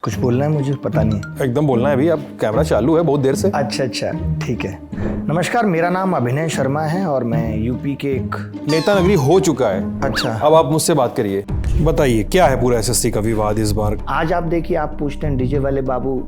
कुछ बोलना है मुझे पता नहीं। एकदम बोलना है अभी। अब कैमरा चालू है बहुत देर से। अच्छा ठीक है। नमस्कार, मेरा नाम अभिनय शर्मा है और मैं यूपी के एक नेता नगरी हो चुका है। अच्छा, अब आप मुझसे बात करिए, बताइए क्या है पूरा एसएससी का विवाद इस बार। आज आप देखिए, आप पूछते हैं डीजे वाले बाबू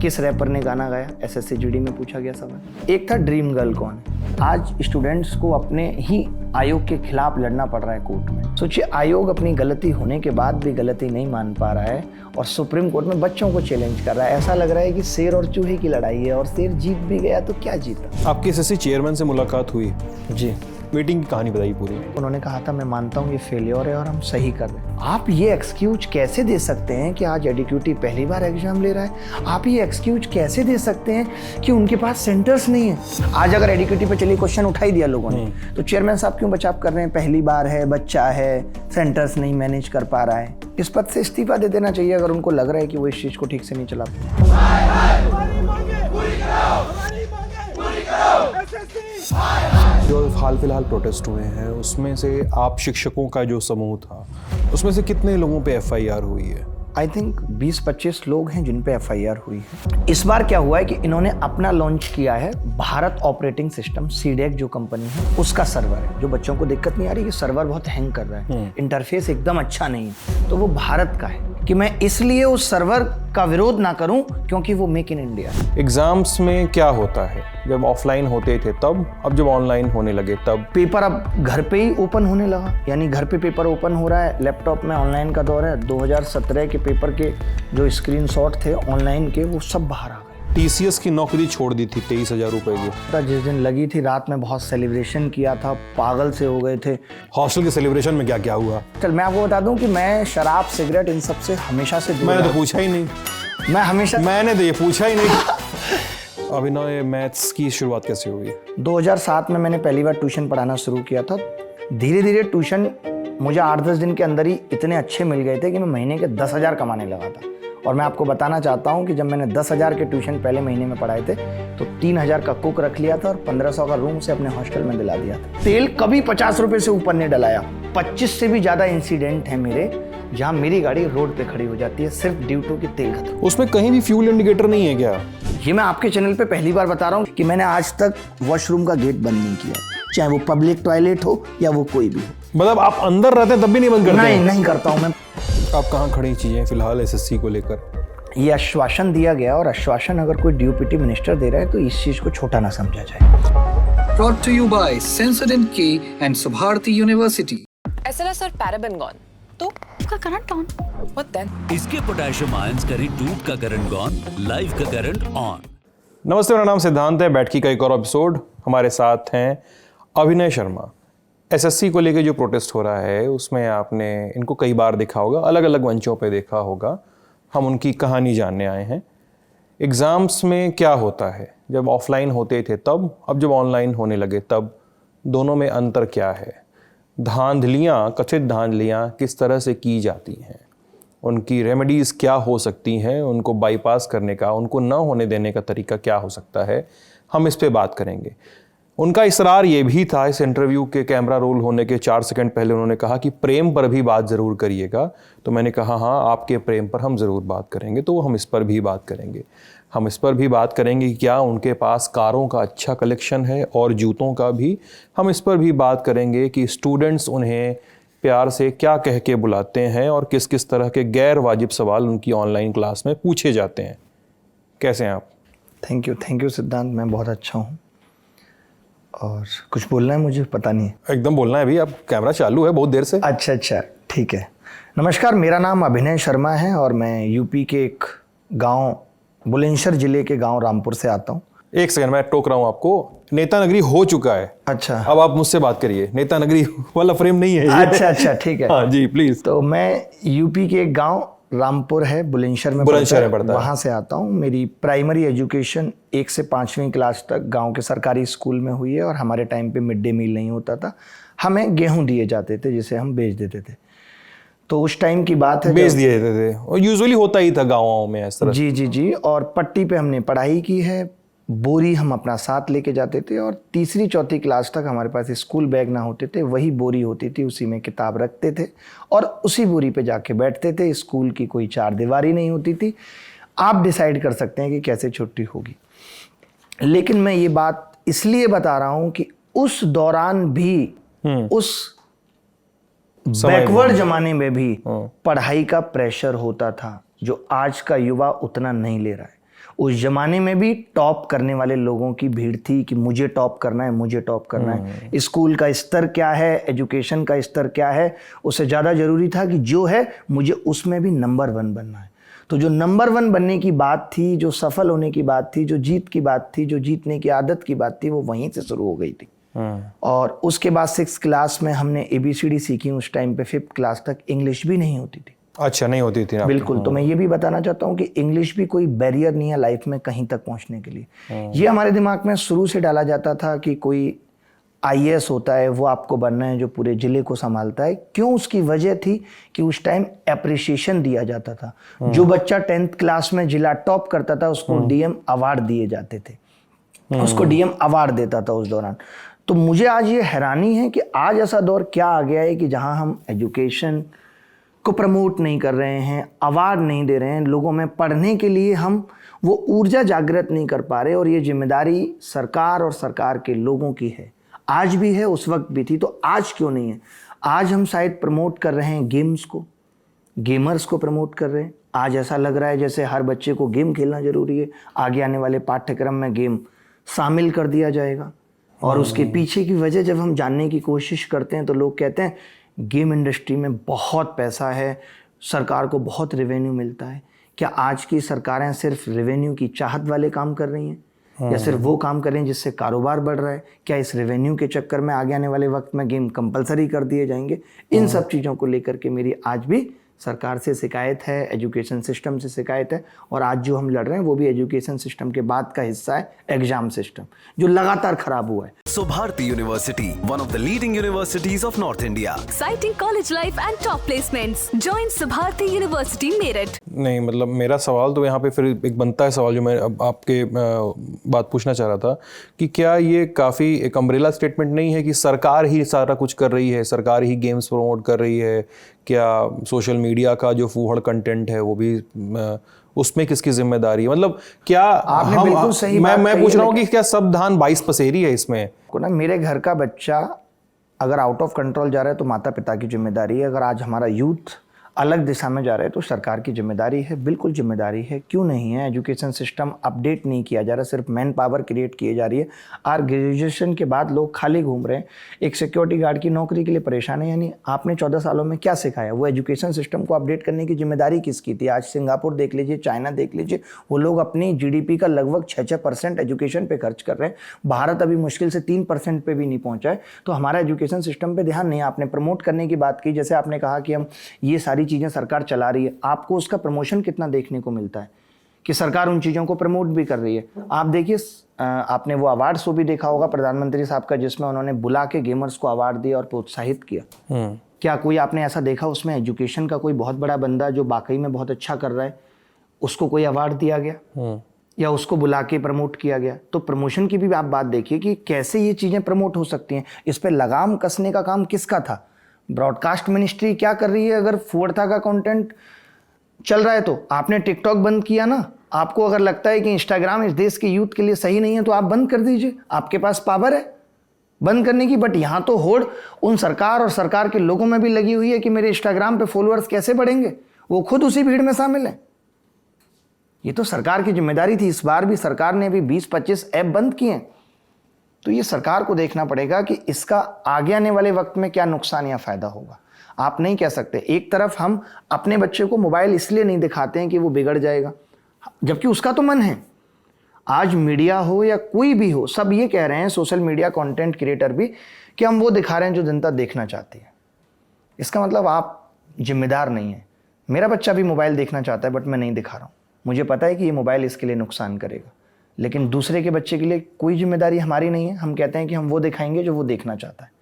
किस रैपर ने गाना गाया, एसएससी जीडी में पूछा गया सवाल। एक था ड्रीम गर्ल कौन है। आज स्टूडेंट्स को अपने ही आयोग के खिलाफ लड़ना पड़ रहा है कोर्ट में। सोचिए, आयोग अपनी गलती होने के बाद भी गलती नहीं मान पा रहा है और सुप्रीम कोर्ट में बच्चों को चैलेंज कर रहा है। ऐसा लग रहा है कि शेर और चूहे की लड़ाई है और शेर जीत भी गया तो क्या जीता। आपकी एसएससी चेयरमैन से मुलाकात हुई जी, मीटिंग की कहानी बताइए पूरी। उन्होंने कहा था मैं मानता हूँ ये फेलियर है और हम सही कर रहे हैं। आप ये एक्सक्यूज कैसे दे सकते हैं कि आज एडिक्यूटी पहली बार एग्जाम ले रहा है। आप ये एक्सक्यूज कैसे दे सकते हैं कि उनके पास सेंटर्स नहीं है। आज अगर एडिक्यूटी पे चलिए क्वेश्चन उठा ही दिया लोगों ने, तो चेयरमैन साहब क्यों बचाव कर रहे हैं। पहली बार है, बच्चा है, सेंटर्स नहीं मैनेज कर पा रहा है। इस पद से इस्तीफा दे देना चाहिए अगर उनको लग रहा है कि वो इस चीज को ठीक से नहीं चला जो हाल फिलहाल प्रोटेस्ट हुए हैं उसमें से आप शिक्षकों का जो समूह था उसमें से कितने लोगों पे एफआईआर हुई है। आई थिंक 20-25 लोग हैं जिन पे एफआईआर हुई है। इस बार क्या हुआ है कि इन्होंने अपना लॉन्च किया है भारत ऑपरेटिंग सिस्टम, सीडेक जो कंपनी है उसका सर्वर है। जो बच्चों को दिक्कत नहीं आ रही कि सर्वर बहुत हैंग कर रहा है, इंटरफेस एकदम अच्छा नहीं है, तो वो भारत का है कि मैं इसलिए उस सर्वर का विरोध ना करूं क्योंकि वो मेक इन इंडिया है। एग्जाम्स में क्या होता है, जब ऑफलाइन होते थे तब, अब जब ऑनलाइन होने लगे तब पेपर अब घर पे ही ओपन होने लगा, यानी घर पे पेपर ओपन हो रहा है। लैपटॉप में ऑनलाइन का दौर है। 2017 के पेपर के जो स्क्रीनशॉट थे ऑनलाइन के, वो सब बाहर आ गए। टीसीएस की नौकरी छोड़ दी थी 23,000 रुपए की। जिस दिन लगी थी रात में बहुत सेलिब्रेशन किया था, पागल से हो गए थे। हॉस्टल के सेलिब्रेशन में क्या क्या हुआ। चल मैं आपको बता दूं कि मैं शराब सिगरेट इन सब से हमेशा से दूर मैंने रहा। तो पूछा ही नहीं। मैंने तो ये पूछा ही नहीं। अभिनय, मैथ्स की शुरुआत कैसे हुई। 2007 में मैंने पहली बार ट्यूशन पढ़ाना शुरू किया था। धीरे धीरे ट्यूशन मुझे 8-10 दिन के अंदर ही इतने अच्छे मिल गए थे कि मैं महीने के 10,000 कमाने लगा था। और मैं आपको बताना चाहता हूं कि जब मैंने 10,000 के ट्यूशन पहले महीने में पढ़ाए थे तो 3,000 का कुक रख लिया था और 1,500 का रूम से अपने हॉस्टल में दिला दिया था। तेल कभी 50 रुपए से ऊपर नहीं डलाया। 25 से भी ज्यादा इंसिडेंट है मेरे जहां मेरी गाड़ी रोड पे खड़ी हो जाती है सिर्फ ड्यू टू कि तेल खत्म। उसमें कहीं भी फ्यूल इंडिकेटर नहीं है क्या। ये मैं आपके चैनल पे पहली बार बता रहा हूँ कि मैंने आज तक वॉशरूम का गेट बंद नहीं किया, चाहे वो पब्लिक टॉयलेट हो या वो कोई भी हो। मतलब आप अंदर रहते हैं तब भी नहीं बंद करते। नहीं करता हूँ मैं। आप कहाँ खड़ी चीजें फिलहाल एसएससी को लेकर। ये आश्वासन दिया गया और आश्वासन अगर कोई ड्यूटी मिनिस्टर दे रहा है तो इस चीज को छोटा ना समझा जाए। Brought to you by Sensodyne K and Subharati University. SLS और paraben gone, तो उसका करंट ऑन। What then? इसके पोटेशियम आयंस का टूट का करंट गॉन, लाइव का करंट ऑन। नमस्ते, मेरा नाम सिद्धांत है। बैठकी का एक और एपिसोड। हमारे साथ हैं अभिनय शर्मा। एसएससी को लेकर जो प्रोटेस्ट हो रहा है उसमें आपने इनको कई बार देखा होगा, अलग अलग मंचों पे देखा होगा। हम उनकी कहानी जानने आए हैं। एग्ज़ाम्स में क्या होता है, जब ऑफलाइन होते थे तब, अब जब ऑनलाइन होने लगे तब, दोनों में अंतर क्या है। धांधलियाँ, कथित धांधलियाँ किस तरह से की जाती हैं, उनकी रेमेडीज़ क्या हो सकती हैं, उनको बाईपास करने का, उनको न होने देने का तरीका क्या हो सकता है, हम इस पे बात करेंगे। उनका इसरार ये भी था, इस इंटरव्यू के कैमरा रोल होने के 4 सेकंड पहले उन्होंने कहा कि प्रेम पर भी बात ज़रूर करिएगा। तो मैंने कहा हाँ, आपके प्रेम पर हम ज़रूर बात करेंगे। तो हम इस पर भी बात करेंगे। हम इस पर भी बात करेंगे कि क्या उनके पास कारों का अच्छा कलेक्शन है और जूतों का भी। हम इस पर भी बात करेंगे कि स्टूडेंट्स उन्हें प्यार से क्या कह के बुलाते हैं और किस किस तरह के गैर वाजिब सवाल उनकी ऑनलाइन क्लास में पूछे जाते हैं। कैसे हैं आप। थैंक यू सिद्धांत, मैं बहुत अच्छा हूँ। और कुछ बोलना है मुझे पता नहीं। एकदम बोलना है अभी। अब कैमरा चालू है बहुत देर से। अच्छा ठीक है। नमस्कार, मेरा नाम अभिनय शर्मा है और मैं यूपी के एक गांव, बुलंदशहर जिले के गांव रामपुर से आता हूँ। एक सेकंड, मैं टोक रहा हूँ आपको। नेता नगरी हो चुका है। अच्छा, अब आप मुझसे बात करिए। नेता नगरी वाला फ्रेम नहीं है ये। अच्छा ठीक है। हाँ जी प्लीज। तो मैं यूपी के एक गांव रामपुर है, बुलंदशहर में पड़ता है, वहाँ से आता हूँ। मेरी प्राइमरी एजुकेशन 1 से 5वीं क्लास तक गांव के सरकारी स्कूल में हुई है। और हमारे टाइम पे मिड डे मील नहीं होता था, हमें गेहूं दिए जाते थे जिसे हम बेच देते थे। तो उस टाइम की बात है, बेच दिए जाते थे और यूजुअली होता ही था गाँवों में इस तरह। जी। और पट्टी पे हमने पढ़ाई की है। बोरी हम अपना साथ लेके जाते थे और तीसरी चौथी क्लास तक हमारे पास स्कूल बैग ना होते थे, वही बोरी होती थी, उसी में किताब रखते थे और उसी बोरी पे जाके बैठते थे। स्कूल की कोई चार दीवारी नहीं होती थी। आप डिसाइड कर सकते हैं कि कैसे छुट्टी होगी। लेकिन मैं ये बात इसलिए बता रहा हूं कि उस दौरान भी, उस बैकवर्ड जमाने में भी पढ़ाई का प्रेशर होता था जो आज का युवा उतना नहीं ले रहा है। उस जमाने में भी टॉप करने वाले लोगों की भीड़ थी कि मुझे टॉप करना है, मुझे टॉप करना है। स्कूल का स्तर क्या है, एजुकेशन का स्तर क्या है, उससे ज़्यादा ज़रूरी था कि जो है मुझे उसमें भी नंबर 1 बनना है। तो जो नंबर 1 बनने की बात थी, जो सफल होने की बात थी, जो जीत की बात थी, जो जीतने की आदत की बात थी, वो वहीं से शुरू हो गई थी। और उसके बाद 6th क्लास में हमने ABCD सीखी। उस टाइम पे 5th क्लास तक इंग्लिश भी नहीं होती थी। अच्छा, नहीं होती थी बिल्कुल। तो मैं ये भी बताना चाहता हूँ कि इंग्लिश भी कोई बैरियर नहीं है लाइफ में कहीं तक पहुँचने के लिए। ये हमारे दिमाग में शुरू से डाला जाता था कि कोई IAS होता है, वो आपको बनना है जो पूरे जिले को संभालता है। क्यों? उसकी वजह थी कि उस टाइम एप्रिसिएशन दिया जाता था। जो बच्चा 10th क्लास में जिला टॉप करता था उसको DM अवार्ड दिए जाते थे, उसको DM अवार्ड देता था उस दौरान। तो मुझे आज ये हैरानी है कि आज ऐसा दौर क्या आ गया है कि जहां हम एजुकेशन को प्रमोट नहीं कर रहे हैं, अवार्ड नहीं दे रहे हैं, लोगों में पढ़ने के लिए हम वो ऊर्जा जागृत नहीं कर पा रहे। और ये जिम्मेदारी सरकार और सरकार के लोगों की है। आज भी है, उस वक्त भी थी, तो आज क्यों नहीं है? आज हम शायद प्रमोट कर रहे हैं गेम्स को, गेमर्स को प्रमोट कर रहे हैं। आज ऐसा लग रहा है जैसे हर बच्चे को गेम खेलना जरूरी है, आगे आने वाले पाठ्यक्रम में गेम शामिल कर दिया जाएगा। और उसके पीछे की वजह जब हम जानने की कोशिश करते हैं तो लोग कहते हैं गेम इंडस्ट्री में बहुत पैसा है, सरकार को बहुत रेवेन्यू मिलता है। क्या आज की सरकारें सिर्फ रेवेन्यू की चाहत वाले काम कर रही हैं या सिर्फ वो काम कर रही हैं जिससे कारोबार बढ़ रहा है? क्या इस रेवेन्यू के चक्कर में आगे आने वाले वक्त में गेम कंपलसरी कर दिए जाएंगे? इन सब चीज़ों को लेकर के मेरी आज भी सरकार से शिकायत है, एजुकेशन सिस्टम से शिकायत है। और आज जो हम लड़ रहे हैं वो भी एजुकेशन सिस्टम के बाद का हिस्सा है, एग्जाम सिस्टम जो लगातार खराब हुआ है। Subharti University, one of the leading universities of North India. Exciting college life and top placements. Join Subharti University, Meerut. नहीं, मतलब मेरा सवाल तो यहाँ पे फिर एक बनता है सवाल जो मैं अब आपके बात पूछना चाह रहा था कि क्या ये काफ़ी एक अम्ब्रेला स्टेटमेंट नहीं है कि सरकार ही सारा कुछ कर रही है, सरकार ही गेम्स प्रमोट कर रही है? क्या सोशल मीडिया का जो फूहड़ कंटेंट है वो भी उसमें किसकी जिम्मेदारी है? मतलब क्या आपने बिल्कुल सही बात मैं पूछ रहा हूँ कि क्या सब धान 22 पसेरी है इसमें? को ना, मेरे घर का बच्चा अगर आउट ऑफ कंट्रोल जा रहा है तो माता पिता की जिम्मेदारी है। अगर आज हमारा यूथ अलग दिशा में जा रहा है तो सरकार की जिम्मेदारी है, बिल्कुल जिम्मेदारी है। क्यों नहीं है? एजुकेशन सिस्टम अपडेट नहीं किया जा रहा, सिर्फ मैन पावर क्रिएट किए जा रही है। और ग्रेजुएशन के बाद लोग खाली घूम रहे हैं, एक सिक्योरिटी गार्ड की नौकरी के लिए परेशान है। यानी आपने 14 सालों में क्या सिखाया? वो एजुकेशन सिस्टम को अपडेट करने की जिम्मेदारी किसकी थी? आज सिंगापुर देख लीजिए, चाइना देख लीजिए, वो लोग अपनी GDP का लगभग 6% एजुकेशन पे खर्च कर रहे हैं। भारत अभी मुश्किल से 3% पे भी नहीं पहुंचा है। तो हमारा एजुकेशन सिस्टम पे ध्यान नहीं है। आपने प्रमोट करने की बात की, जैसे आपने कहा कि हम ये सारी चीज़ें सरकार चला रही है, आपको उसका प्रमोशन कितना देखने को मिलता है कि सरकार उन चीज़ों को प्रमोट भी कर रही है? आप देखिए, आपने वो अवार्ड शो भी देखा होगा प्रधानमंत्री साहब का, जिसमें उन्होंने बुला के गेमर्स को अवार्ड दिया और प्रोत्साहित किया। क्या कोई आपने ऐसा देखा उसमें एजुकेशन का कोई बहुत बड़ा बंदा जो वाकई में बहुत अच्छा कर रहा है उसको कोई अवार्ड दिया गया या उसको बुला के प्रमोट किया गया? तो प्रमोशन की भी आप बात देखिए कि कैसे ये चीज़ें प्रमोट हो सकती हैं। इस पर लगाम कसने का काम किसका था? ब्रॉडकास्ट मिनिस्ट्री क्या कर रही है? अगर फुअर्था का कंटेंट चल रहा है तो आपने टिकटॉक बंद किया ना। आपको अगर लगता है कि इंस्टाग्राम इस देश के यूथ के लिए सही नहीं है तो आप बंद कर दीजिए, आपके पास पावर है बंद करने की। बट यहाँ तो होड़ उन सरकार और सरकार के लोगों में भी लगी हुई है कि मेरे इंस्टाग्राम पे फॉलोअर्स कैसे बढ़ेंगे, वो खुद उसी भीड़ में शामिल है। ये तो सरकार की जिम्मेदारी थी। इस बार भी सरकार ने अभी 20-25 ऐप बंद किए हैं। तो ये सरकार को देखना पड़ेगा कि इसका आगे आने वाले वक्त में क्या नुकसान या फायदा होगा। आप नहीं कह सकते। एक तरफ हम अपने बच्चे को मोबाइल इसलिए नहीं दिखाते हैं कि वो बिगड़ जाएगा, जबकि उसका तो मन है। आज मीडिया हो या कोई भी हो, सब ये कह रहे हैं, सोशल मीडिया कंटेंट क्रिएटर भी, कि हम वो दिखा रहे हैं जो जनता देखना चाहती है। इसका मतलब आप जिम्मेदार नहीं है। मेरा बच्चा भी मोबाइल देखना चाहता है बट मैं नहीं दिखा रहा हूँ। मुझे पता है कि ये मोबाइल इसके लिए नुकसान करेगा, लेकिन दूसरे के बच्चे के लिए कोई जिम्मेदारी हमारी नहीं है। हम कहते हैं कि हम वो दिखाएंगे जो वो देखना चाहता है।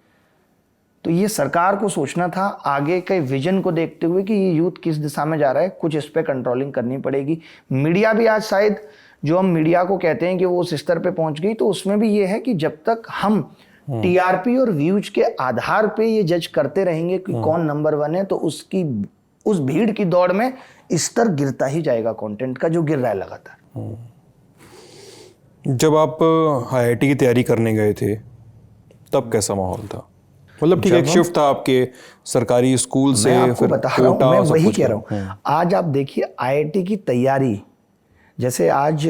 तो ये सरकार को सोचना था आगे के विजन को देखते हुए कि ये यूथ किस दिशा में जा रहा है, कुछ इस पर कंट्रोलिंग करनी पड़ेगी। मीडिया भी आज शायद जो हम मीडिया को कहते हैं कि वो उस स्तर पे पहुंच गई, तो उसमें भी ये है कि जब तक हम टीआरपी और व्यूज के आधार पे ये जज करते रहेंगे कि कौन नंबर 1 है, तो उस भीड़ की दौड़ में स्तर गिरता ही जाएगा कंटेंट का, जो गिर रहा है लगातार। जब आप आईआईटी की तैयारी करने गए थे तब कैसा माहौल था? मतलब ठीक है, एक शिफ्ट था आपके सरकारी स्कूल से, मैं आपको फिर बता रहा हूँ, कोटा, मैं सब वही कुछ कह रहा हूँ। आज आप देखिए आईआईटी की तैयारी, जैसे आज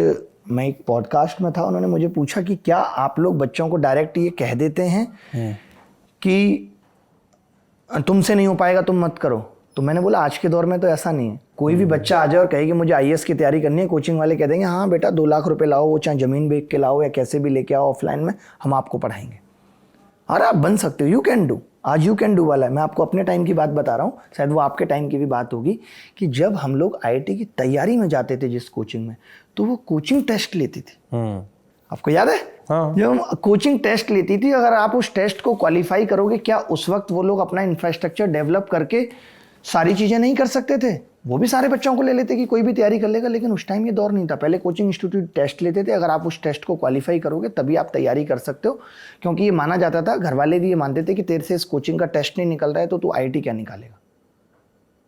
मैं एक पॉडकास्ट में था, उन्होंने मुझे पूछा कि क्या आप लोग बच्चों को डायरेक्ट ये कह देते हैं कि तुमसे नहीं हो पाएगा, तुम मत करो? तो मैंने बोला आज के दौर में तो ऐसा नहीं है। कोई भी बच्चा आ जाए और कहे कि मुझे आईएएस की तैयारी करनी है, कोचिंग वाले कह देंगे हाँ बेटा 2 लाख रुपए लाओ, वो चाहे ज़मीन बेच के लाओ या कैसे भी लेके आओ ऑफलाइन में, हम आपको पढ़ाएंगे और आप बन सकते हो, यू कैन डू। आज यू कैन डू वाला है। मैं आपको अपने टाइम की बात बता रहा हूँ, शायद वो आपके टाइम की भी बात होगी, कि जब हम लोग आईआईटी की तैयारी में जाते थे जिस कोचिंग में, तो वो कोचिंग टेस्ट लेती थी। आपको याद है? हाँ। जब कोचिंग टेस्ट लेती थी, अगर आप उस टेस्ट को क्वालिफाई करोगे, क्या उस वक्त वो लोग अपना इंफ्रास्ट्रक्चर डेवलप करके सारी चीजें नहीं कर सकते थे? वो भी सारे बच्चों को ले लेते कि कोई भी तैयारी कर लेगा, लेकिन उस टाइम ये दौर नहीं था। पहले कोचिंग इंस्टीट्यूट टेस्ट लेते थे, अगर आप उस टेस्ट को क्वालिफाई करोगे तभी आप तैयारी कर सकते हो, क्योंकि ये माना जाता था, घर वाले भी ये मानते थे कि तेरे से इस कोचिंग का टेस्ट नहीं निकल रहा है तो तू आईआईटी क्या निकालेगा।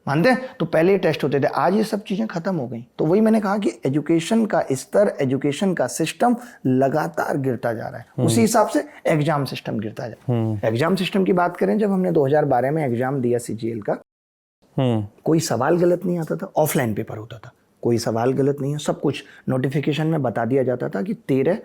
मानते हैं? तो पहले ये टेस्ट होते थे, आज ये सब चीजें खत्म हो गई। तो वही मैंने कहा कि एजुकेशन का स्तर, एजुकेशन का सिस्टम लगातार गिरता जा रहा है। उसी हिसाब से एग्जाम सिस्टम गिरता जा रहा है। एग्जाम सिस्टम की बात करें, जब हमने 2012 में एग्जाम दिया सीजीएल का, कोई सवाल गलत नहीं आता था, ऑफलाइन पेपर होता था, कोई सवाल गलत नहीं है, सब कुछ नोटिफिकेशन में बता दिया जाता था कि 13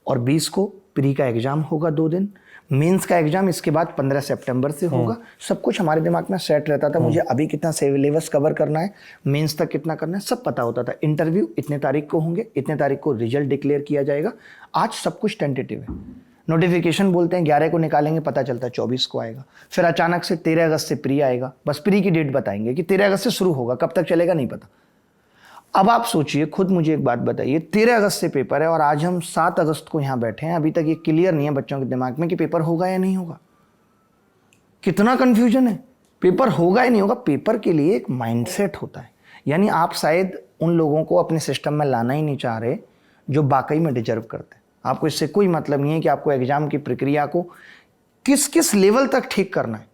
और 20 को प्री का एग्जाम होगा 2 दिन, मेंस का एग्जाम इसके बाद 15 सितंबर से होगा। सब कुछ हमारे दिमाग में सेट रहता था, मुझे अभी कितना सिलेबस कवर करना है, मेंस तक कितना करना है, सब पता होता था। इंटरव्यू इतने तारीख को होंगे, इतने तारीख को रिजल्ट डिक्लेयर किया जाएगा। आज सब कुछ टेंटेटिव है। नोटिफिकेशन बोलते हैं 11 को निकालेंगे, पता चलता है 24 को आएगा। फिर अचानक से 13 अगस्त से प्री आएगा, बस प्री की डेट बताएंगे कि 13 अगस्त से शुरू होगा, कब तक चलेगा नहीं पता। अब आप सोचिए, खुद मुझे एक बात बताइए, 13 अगस्त से पेपर है और आज हम 7 अगस्त को यहाँ बैठे हैं, अभी तक ये क्लियर नहीं है बच्चों के दिमाग में कि पेपर होगा या नहीं होगा। कितना कंफ्यूजन है, पेपर होगा या नहीं होगा। पेपर के लिए एक माइंडसेट होता है, यानी आप शायद उन लोगों को अपने सिस्टम में लाना ही नहीं चाह रहे जो वाकई में डिजर्व करते हैं। आपको इससे कोई मतलब नहीं है कि आपको एग्जाम की प्रक्रिया को किस किस लेवल तक ठीक करना है।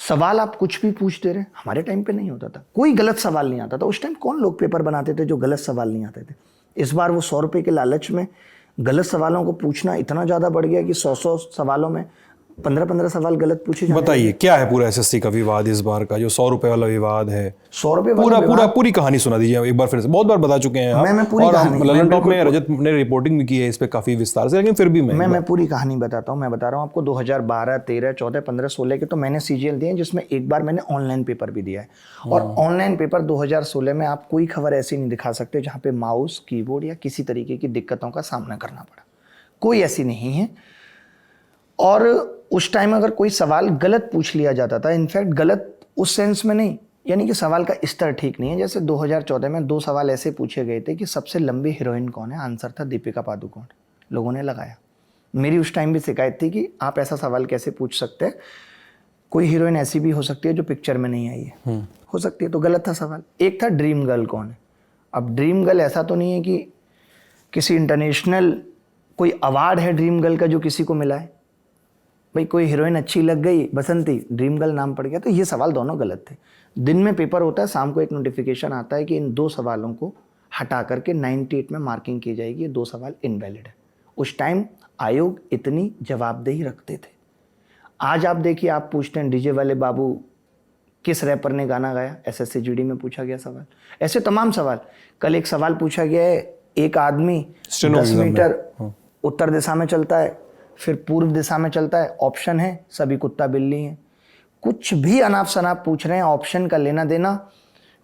सवाल आप कुछ भी पूछते रहे, हमारे टाइम पे नहीं होता था, कोई गलत सवाल नहीं आता था। उस टाइम कौन लोग पेपर बनाते थे जो गलत सवाल नहीं आते थे। इस बार वो 100 रुपये के लालच में गलत सवालों को पूछना इतना ज़्यादा बढ़ गया कि 100 सवालों में 15 सवाल गलत पूछे जाते। बताइए क्या है पूरा एसएससी का विवाद इस बार का, जो 100 रुपए वाला विवाद है? 100 रुपये पूरी कहानी सुना दीजिए एक बार फिर से। बहुत बार बता चुके हैं मैं पूरी और कहानी, ललन टॉप में रजत ने रिपोर्टिंग भी की है इस पे काफी विस्तार से, लेकिन फिर भी मैं पूरी कहानी बताता हूँ। मैं बता रहा हूँ आपको, 2012, 13, 14, 15, 16 के तो मैंने सीजीएल दिए, जिसमें एक बार मैंने ऑनलाइन पेपर भी दिया है। और ऑनलाइन पेपर 2016 में आप कोई खबर ऐसी नहीं दिखा सकते जहाँ पे माउस, कीबोर्ड या किसी तरीके की दिक्कतों का सामना करना पड़ा, कोई ऐसी नहीं है। और उस टाइम अगर कोई सवाल गलत पूछ लिया जाता था, इनफैक्ट गलत उस सेंस में नहीं, यानी कि सवाल का स्तर ठीक नहीं है। जैसे 2014 में 2 सवाल ऐसे पूछे गए थे कि सबसे लंबी हीरोइन कौन है, आंसर था दीपिका पादुकोण। लोगों ने लगाया, मेरी उस टाइम भी शिकायत थी कि आप ऐसा सवाल कैसे पूछ सकते हैं, कोई हीरोइन ऐसी भी हो सकती है जो पिक्चर में नहीं आई है, हो सकती है, तो गलत था सवाल। एक था ड्रीम गर्ल कौन है। अब ड्रीम गर्ल ऐसा तो नहीं है कि किसी इंटरनेशनल कोई अवार्ड है ड्रीम गर्ल का जो किसी को मिला है, भाई कोई हीरोइन अच्छी लग गई, बसंती, ड्रीम गर्ल नाम पड़ गया। तो ये सवाल दोनों गलत थे। दिन में पेपर होता है, शाम को एक नोटिफिकेशन आता है कि इन 2 सवालों को हटा करके 98 में मार्किंग की जाएगी, ये 2 सवाल इनवैलिड है। उस टाइम आयोग इतनी जवाबदेही रखते थे। आज आप देखिए, आप पूछते हैं डीजे वाले बाबू किस रैपर ने गाना गाया, एसएससी जीडी में पूछा गया सवाल। ऐसे तमाम सवाल। कल एक सवाल पूछा गया है, एक आदमी 10 मीटर उत्तर दिशा में चलता है, फिर पूर्व दिशा में चलता है, ऑप्शन है सभी कुत्ता बिल्ली हैं। कुछ भी अनाप शनाप पूछ रहे हैं, ऑप्शन का लेना देना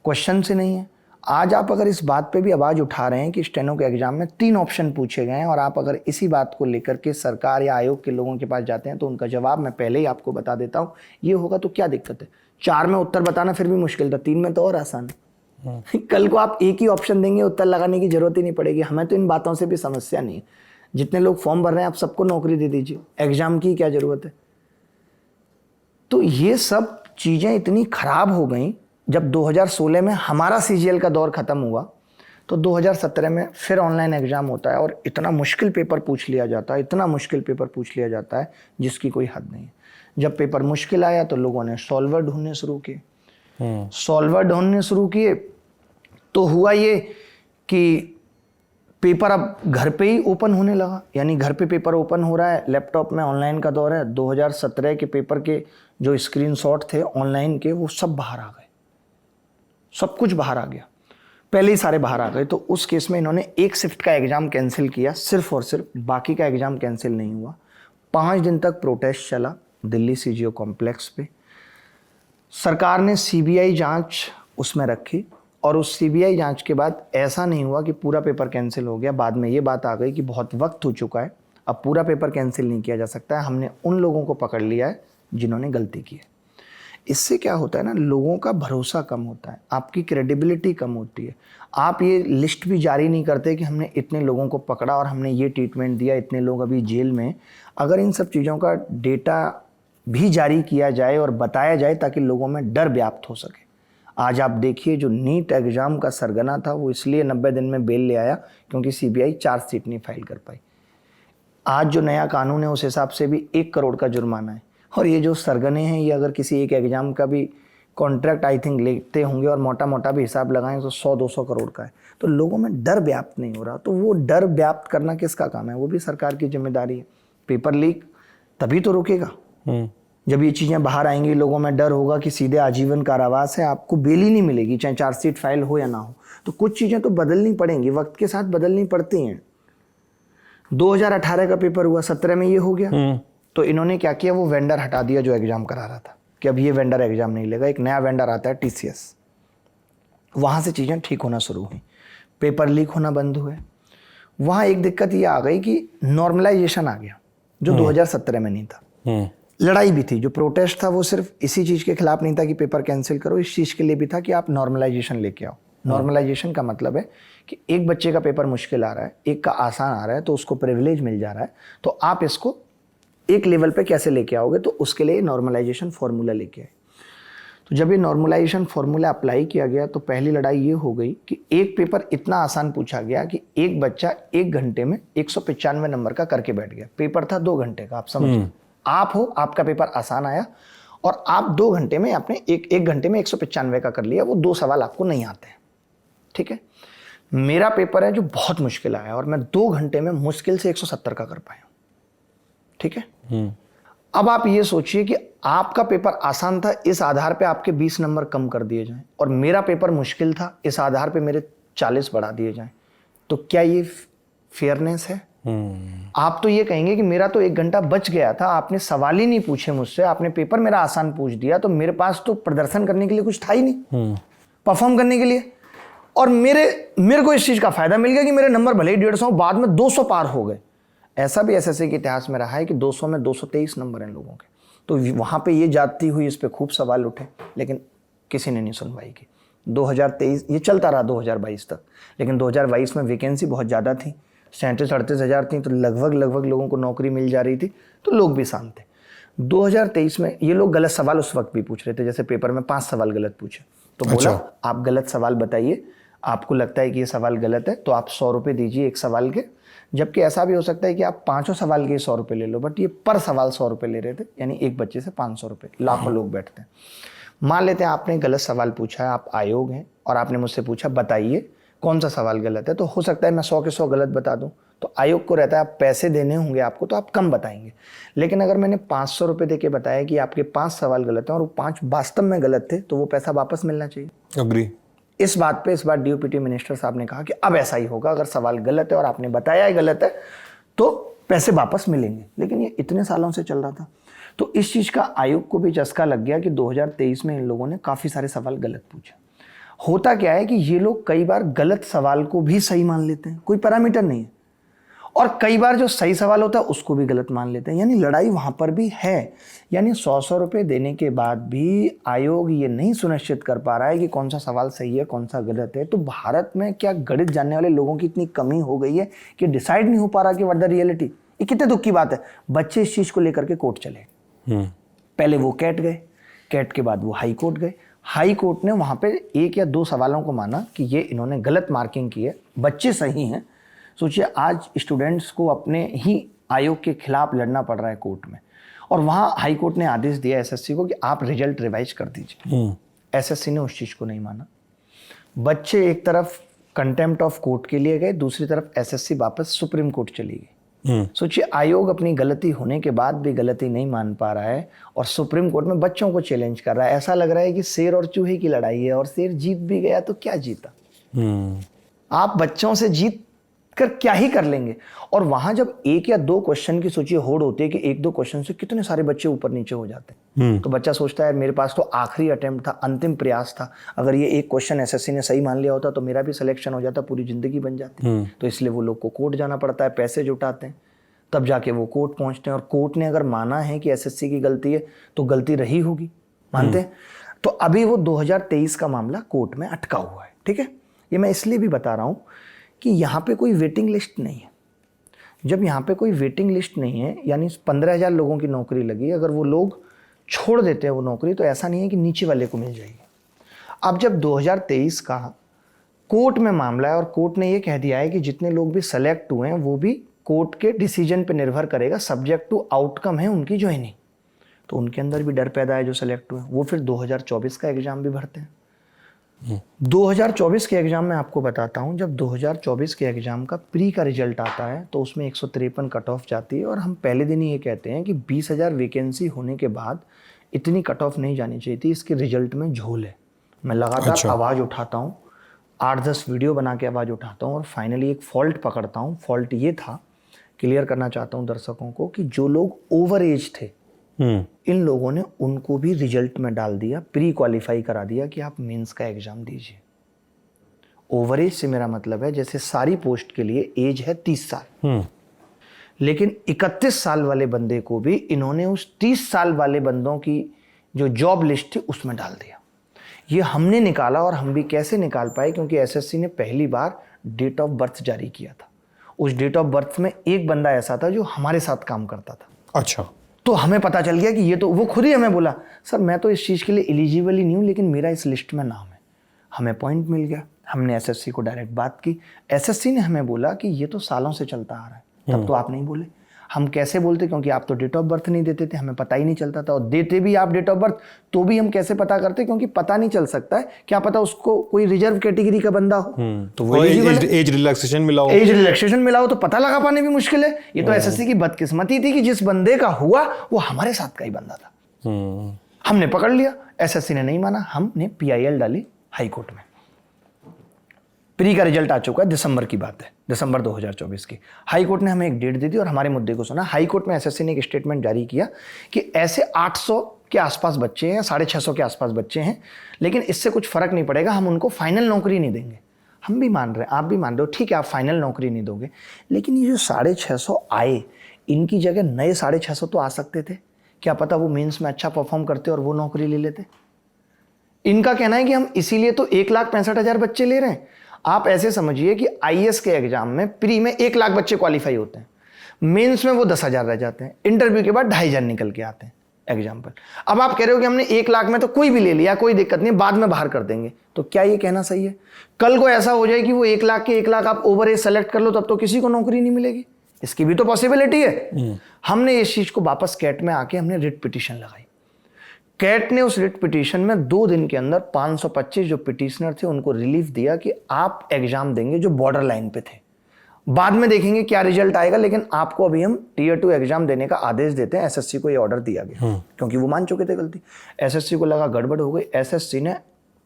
क्वेश्चन से नहीं है। आज आप अगर इस बात पे भी आवाज़ उठा रहे हैं कि स्टेनो के एग्जाम में 3 ऑप्शन पूछे गए हैं, और आप अगर इसी बात को लेकर के सरकार या आयोग के लोगों के पास जाते हैं, तो उनका जवाब मैं पहले ही आपको बता देता हूँ, ये होगा तो क्या दिक्कत है। 4 में उत्तर बताना फिर भी मुश्किल था, 3 में तो और आसान है। कल को आप एक ही ऑप्शन देंगे, उत्तर लगाने की जरूरत ही नहीं पड़ेगी। हमें तो इन बातों से भी समस्या नहीं है। जितने लोग फॉर्म भर रहे हैं, आप सबको नौकरी दे दीजिए, एग्जाम की क्या जरूरत है। तो ये सब चीज़ें इतनी खराब हो गई। जब 2016 में हमारा सीजीएल का दौर खत्म हुआ, तो 2017 में फिर ऑनलाइन एग्ज़ाम होता है और इतना मुश्किल पेपर पूछ लिया जाता है, इतना मुश्किल पेपर पूछ लिया जाता है जिसकी कोई हद नहीं है। जब पेपर मुश्किल आया तो लोगों ने सॉल्वर ढूंढने शुरू किए। सॉल्वर ढूंढने शुरू किए तो हुआ ये कि पेपर अब घर पे ही ओपन होने लगा, यानी घर पे पेपर ओपन हो रहा है, लैपटॉप में ऑनलाइन का दौर है। 2017 के पेपर के जो स्क्रीनशॉट थे ऑनलाइन के वो सब बाहर आ गए, सब कुछ बाहर आ गया, पहले ही सारे बाहर आ गए। तो उस केस में इन्होंने एक शिफ्ट का एग्ज़ाम कैंसिल किया सिर्फ और सिर्फ, बाकी का एग्ज़ाम कैंसिल नहीं हुआ। 5 दिन तक प्रोटेस्ट चला दिल्ली सीजीओ कॉम्प्लेक्स पे। सरकार ने सीबीआई जांच उसमें रखी और उस सीबीआई जांच के बाद ऐसा नहीं हुआ कि पूरा पेपर कैंसिल हो गया। बाद में ये बात आ गई कि बहुत वक्त हो चुका है, अब पूरा पेपर कैंसिल नहीं किया जा सकता है, हमने उन लोगों को पकड़ लिया है जिन्होंने गलती की है। इससे क्या होता है ना, लोगों का भरोसा कम होता है, आपकी क्रेडिबिलिटी कम होती है। आप ये लिस्ट भी जारी नहीं करते कि हमने इतने लोगों को पकड़ा और हमने ये ट्रीटमेंट दिया, इतने लोग अभी जेल में। अगर इन सब चीज़ों का डेटा भी जारी किया जाए और बताया जाए ताकि लोगों में डर व्याप्त हो सके। आज आप देखिए जो नीट एग्ज़ाम का सरगना था वो इसलिए 90 दिन में बेल ले आया क्योंकि सीबीआई चार्जशीट नहीं फाइल कर पाई। आज जो नया कानून है उस हिसाब से भी 1 करोड़ का जुर्माना है। और ये जो सरगने हैं ये अगर किसी एक एग्ज़ाम का भी कॉन्ट्रैक्ट आई थिंक लेते होंगे और मोटा मोटा भी हिसाब लगाएं तो 100-200 करोड़ का है। तो लोगों में डर व्याप्त नहीं हो रहा, तो वो डर व्याप्त करना किसका काम है? वो भी सरकार की जिम्मेदारी है। पेपर लीक तभी तो रुकेगा जब ये चीज़ें बाहर आएंगी, लोगों में डर होगा कि सीधे आजीवन कारावास है, आपको बेल ही नहीं मिलेगी चाहे चार्जशीट फाइल हो या ना हो। तो कुछ चीज़ें तो बदलनी पड़ेंगी, वक्त के साथ बदलनी पड़ती हैं। 2018 का पेपर हुआ, 17 में ये हो गया। तो इन्होंने क्या किया, वो वेंडर हटा दिया जो एग्ज़ाम करा रहा था कि अब ये वेंडर एग्ज़ाम नहीं लेगा, एक नया वेंडर आता है TCS। वहाँ से चीज़ें ठीक होना शुरू हुई, पेपर लीक होना बंद हुए। वहाँ एक दिक्कत ये आ गई कि नॉर्मलाइजेशन आ गया जो 2017 में नहीं था। लड़ाई भी थी, जो प्रोटेस्ट था वो सिर्फ इसी चीज़ के खिलाफ नहीं था कि पेपर कैंसिल करो, इस चीज़ के लिए भी था कि आप नॉर्मलाइजेशन लेके आओ। नॉर्मलाइजेशन का मतलब है कि एक बच्चे का पेपर मुश्किल आ रहा है, एक का आसान आ रहा है, तो उसको प्रिविलेज मिल जा रहा है, तो आप इसको एक लेवल पे कैसे लेके आओगे, तो उसके लिए नॉर्मलाइजेशन फार्मूला लेके आए। तो जब ये नॉर्मलाइजेशन फार्मूला अप्लाई किया गया तो पहली लड़ाई ये हो गई कि एक पेपर इतना आसान पूछा गया कि एक बच्चा 1 घंटे में 195 नंबर का करके बैठ गया। पेपर था 2 घंटे का, आप समझ, आप हो, आपका पेपर आसान आया और आप 2 घंटे में आपने एक घंटे में 195 का कर लिया, वो 2 सवाल आपको नहीं आते हैं, ठीक है। मेरा पेपर है जो बहुत मुश्किल आया और मैं 2 घंटे में मुश्किल से 170 का कर पाया, ठीक है। अब आप ये सोचिए कि आपका पेपर आसान था, इस आधार पे आपके 20 नंबर कम कर दिए जाएं, और मेरा पेपर मुश्किल था, इस आधार पे मेरे 40 बढ़ा दिए जाएं, तो क्या ये फेयरनेस है? आप तो ये कहेंगे कि मेरा तो 1 घंटा बच गया था, आपने सवाल ही नहीं पूछे मुझसे, आपने पेपर मेरा आसान पूछ दिया, तो मेरे पास तो प्रदर्शन करने के लिए कुछ था ही नहीं, परफॉर्म करने के लिए। और मेरे को इस चीज़ का फायदा मिल गया कि मेरे नंबर भले ही 150 बाद में 200 पार हो गए। ऐसा भी एसएससी के इतिहास में रहा है कि 200 में 223 नंबर हैं लोगों के। तो वहाँ पे ये जाती हुई इस पे खूब सवाल उठे, लेकिन किसी ने नहीं सुनवाई की। 2023 ये चलता रहा 2022 तक, लेकिन 2022 में वैकेंसी बहुत ज़्यादा थी, 37-38 हज़ार थी, तो लगभग लोगों को नौकरी मिल जा रही थी, तो लोग भी शांत थे। 2023 में ये लोग गलत सवाल उस वक्त भी पूछ रहे थे, जैसे पेपर में 5 सवाल गलत पूछे, तो बोला आप गलत सवाल बताइए, आपको लगता है कि ये सवाल गलत है तो आप 100 रुपये दीजिए एक सवाल के। जबकि ऐसा भी हो सकता है कि आप 5 सवाल के 100 रुपये ले लो, बट ये पर सवाल 100 रुपये ले रहे थे, यानी एक बच्चे से 500 रुपये, लाखों लोग बैठते हैं। मान लेते हैं आपने गलत सवाल पूछा है, आप आयोग हैं और आपने मुझसे पूछा बताइए कौन सा सवाल गलत है, तो हो सकता है मैं 100 के 100 गलत बता दूं, तो आयोग को रहता है आप पैसे देने होंगे आपको तो आप कम बताएंगे। लेकिन अगर मैंने 500 रुपये दे के बताया कि आपके 5 सवाल गलत हैं और वो 5 वास्तव में गलत थे, तो वो पैसा वापस मिलना चाहिए। अग्री। इस बात पे इस बार DOPT मिनिस्टर साहब ने कहा कि अब ऐसा ही होगा, अगर सवाल गलत है और आपने बताया है गलत है तो पैसे वापस मिलेंगे। लेकिन ये इतने सालों से चल रहा था, तो इस चीज़ का आयोग को भी चस्का लग गया कि 2023 में इन लोगों ने काफ़ी सारे सवाल गलत पूछे। होता क्या है कि ये लोग कई बार गलत सवाल को भी सही मान लेते हैं, कोई पैरामीटर नहीं है, और कई बार जो सही सवाल होता है उसको भी गलत मान लेते हैं, यानी लड़ाई वहाँ पर भी है। यानी 100 रुपये देने के बाद भी आयोग ये नहीं सुनिश्चित कर पा रहा है कि कौन सा सवाल सही है कौन सा गलत है। तो भारत में क्या गणित जानने वाले लोगों की इतनी कमी हो गई है कि डिसाइड नहीं हो पा रहा कि व्हाट द रियलिटी। ये कितने दुख की बात है। बच्चे इस चीज़ को लेकर के कोर्ट चले, पहले वो कैट गए, कैट के बाद वो हाई कोर्ट गए, हाई कोर्ट ने वहाँ पे 1 या 2 सवालों को माना कि ये इन्होंने गलत मार्किंग की है, बच्चे सही हैं। सोचिए आज स्टूडेंट्स को अपने ही आयोग के खिलाफ लड़ना पड़ रहा है कोर्ट में, और वहाँ हाई कोर्ट ने आदेश दिया एसएससी को कि आप रिजल्ट रिवाइज कर दीजिए। एसएससी ने उस चीज़ को नहीं माना। बच्चे एक तरफ कंटेम्प्ट ऑफ कोर्ट के लिए गए, दूसरी तरफ एसएससी वापस सुप्रीम कोर्ट चली गई। सोचिए आयोग अपनी गलती होने के बाद भी गलती नहीं मान पा रहा है और सुप्रीम कोर्ट में बच्चों को चैलेंज कर रहा है। ऐसा लग रहा है कि शेर और चूहे की लड़ाई है, और शेर जीत भी गया तो क्या जीता। आप बच्चों से जीत कर क्या ही कर लेंगे। और वहां जब 1 या 2 क्वेश्चन की सोचिए होड़ होती है कि 1-2 क्वेश्चन से कितने सारे बच्चे ऊपर नीचे हो जाते हैं, तो बच्चा सोचता है मेरे पास तो आखिरी अटेम्प्ट था, अंतिम प्रयास था, अगर ये 1 क्वेश्चन एसएससी ने सही मान लिया होता तो मेरा भी सिलेक्शन हो जाता, पूरी जिंदगी बन जाती। तो इसलिए वो लोग को कोर्ट जाना पड़ता है, पैसे जुटाते हैं, तब जाके वो कोर्ट पहुंचते हैं। और कोर्ट ने अगर माना है कि एसएससी की गलती है तो गलती रही होगी, मानते हैं। तो अभी वो 2023 का मामला कोर्ट में अटका हुआ है। ठीक है, ये मैं इसलिए भी बता रहा हूं कि यहाँ पे कोई वेटिंग लिस्ट नहीं है। जब यहाँ पे कोई वेटिंग लिस्ट नहीं है, यानी 15,000 लोगों की नौकरी लगी, अगर वो लोग छोड़ देते हैं वो नौकरी, तो ऐसा नहीं है कि नीचे वाले को मिल जाएगी। अब जब 2023 का कोर्ट में मामला है और कोर्ट ने ये कह दिया है कि जितने लोग भी सेलेक्ट हुए हैं वो भी कोर्ट के डिसीजन पे निर्भर करेगा, सब्जेक्ट टू आउटकम है उनकी ज्वाइनिंग, तो उनके अंदर भी डर पैदा है जो सेलेक्ट हुए, वो फिर 2024 का एग्जाम भी भरते हैं। 2024 के एग्जाम में आपको बताता हूं, जब 2024 के एग्जाम का प्री का रिजल्ट आता है तो उसमें 153 कट ऑफ जाती है, और हम पहले दिन ही ये कहते हैं कि 20,000 वैकेंसी होने के बाद इतनी कट ऑफ नहीं जानी चाहिए थी, इसके रिजल्ट में झोल है। मैं लगातार आवाज़ उठाता हूँ, 8-10 वीडियो बना के आवाज़ उठाता हूँ, और फाइनली एक फॉल्ट पकड़ता हूँ। फॉल्ट ये था, क्लियर करना चाहता हूँ दर्शकों को, कि जो लोग ओवर एज थे इन लोगों ने उनको भी रिजल्ट में डाल दिया, प्री क्वालिफाई करा दिया कि आप मेंस का एग्जाम दीजिए। ओवर एज से मेरा मतलब है जैसे सारी पोस्ट के लिए एज है 30 साल, लेकिन 31 साल वाले बंदे को भी इन्होंने उस 30 साल वाले बंदों की जो जॉब लिस्ट थी उसमें डाल दिया। ये हमने निकाला, और हम भी कैसे निकाल पाए, क्योंकि एसएससी ने पहली बार डेट ऑफ बर्थ जारी किया था। उस डेट ऑफ बर्थ में एक बंदा ऐसा था जो हमारे साथ काम करता था। अच्छा, तो हमें पता चल गया कि ये तो, वो खुद ही हमें बोला सर मैं तो इस चीज़ के लिए एलिजिबल ही नहीं हूँ, लेकिन मेरा इस लिस्ट में नाम है। हमें पॉइंट मिल गया, हमने एसएससी को डायरेक्ट बात की। एसएससी ने हमें बोला कि ये तो सालों से चलता आ रहा है, तब तो आप नहीं बोले। हम कैसे बोलते, क्योंकि आप तो डेट ऑफ बर्थ नहीं देते थे, हमें पता ही नहीं चलता था, और देते भी आप डेट ऑफ बर्थ तो भी हम कैसे पता करते, क्योंकि पता नहीं चल सकता है, क्या पता उसको कोई रिजर्व कैटेगरी का बंदा हो तो वो एज रिलैक्सेशन मिला हो, एज रिलैक्सेशन मिला हो तो पता लगा पाने भी मुश्किल है। ये तो एसएससी की बदकिस्मती थी कि जिस बंदे का हुआ वो हमारे साथ का ही बंदा था। हमने पकड़ लिया, एसएससी ने नहीं माना, हमने पीआईएल डाली हाई कोर्ट में। प्री का रिजल्ट आ चुका है, दिसंबर की बात है, दिसंबर 2024 की। हाई कोर्ट ने हमें एक डेट दी थी और हमारे मुद्दे को सुना। हाई कोर्ट में एसएससी ने एक स्टेटमेंट जारी किया कि ऐसे 800 के आसपास बच्चे हैं, 650 के आसपास बच्चे हैं, लेकिन इससे कुछ फर्क नहीं पड़ेगा, हम उनको फाइनल नौकरी नहीं देंगे। हम भी मान रहे हैं, आप भी मान रहे हो, ठीक है आप फाइनल नौकरी नहीं दोगे, लेकिन ये जो 650 आए, इनकी जगह नए 650 तो आ सकते थे। क्या पता वो मेंस में अच्छा परफॉर्म करते और वो नौकरी ले लेते। इनका कहना है कि हम इसीलिए तो 1,65,000 बच्चे ले रहे हैं। आप ऐसे समझिए कि आईएएस के एग्जाम में प्री में 1 लाख बच्चे क्वालिफाई होते हैं, मेंस में वो 10,000 रह जाते हैं, इंटरव्यू के बाद 2,500 निकल के आते हैं एग्जाम्पल। अब आप कह रहे हो कि हमने 1 लाख में तो कोई भी ले लिया, कोई दिक्कत नहीं, बाद में बाहर कर देंगे, तो क्या ये कहना सही है? कल को ऐसा हो जाए कि वो 1 लाख के 1 लाख आप ओवर एज सेलेक्ट कर लो, तब तो किसी को नौकरी नहीं मिलेगी। इसकी भी तो पॉसिबिलिटी है। हमने इस चीज को वापस कैट में आके हमने रिट पिटीशन लगाई। कैट ने उस रिट पिटीशन में 2 दिन के अंदर 525 जो पिटीशनर थे उनको रिलीफ दिया कि आप एग्जाम देंगे जो बॉर्डर लाइन पे थे। बाद में देखेंगे क्या रिजल्ट आएगा, लेकिन आपको अभी हम टियर 2 एग्जाम देने का आदेश देते हैं। एसएससी को ये ऑर्डर दिया गया क्योंकि वो मान चुके थे गलती। एसएससी को लगा गड़बड़ हो गई, एसएससी ने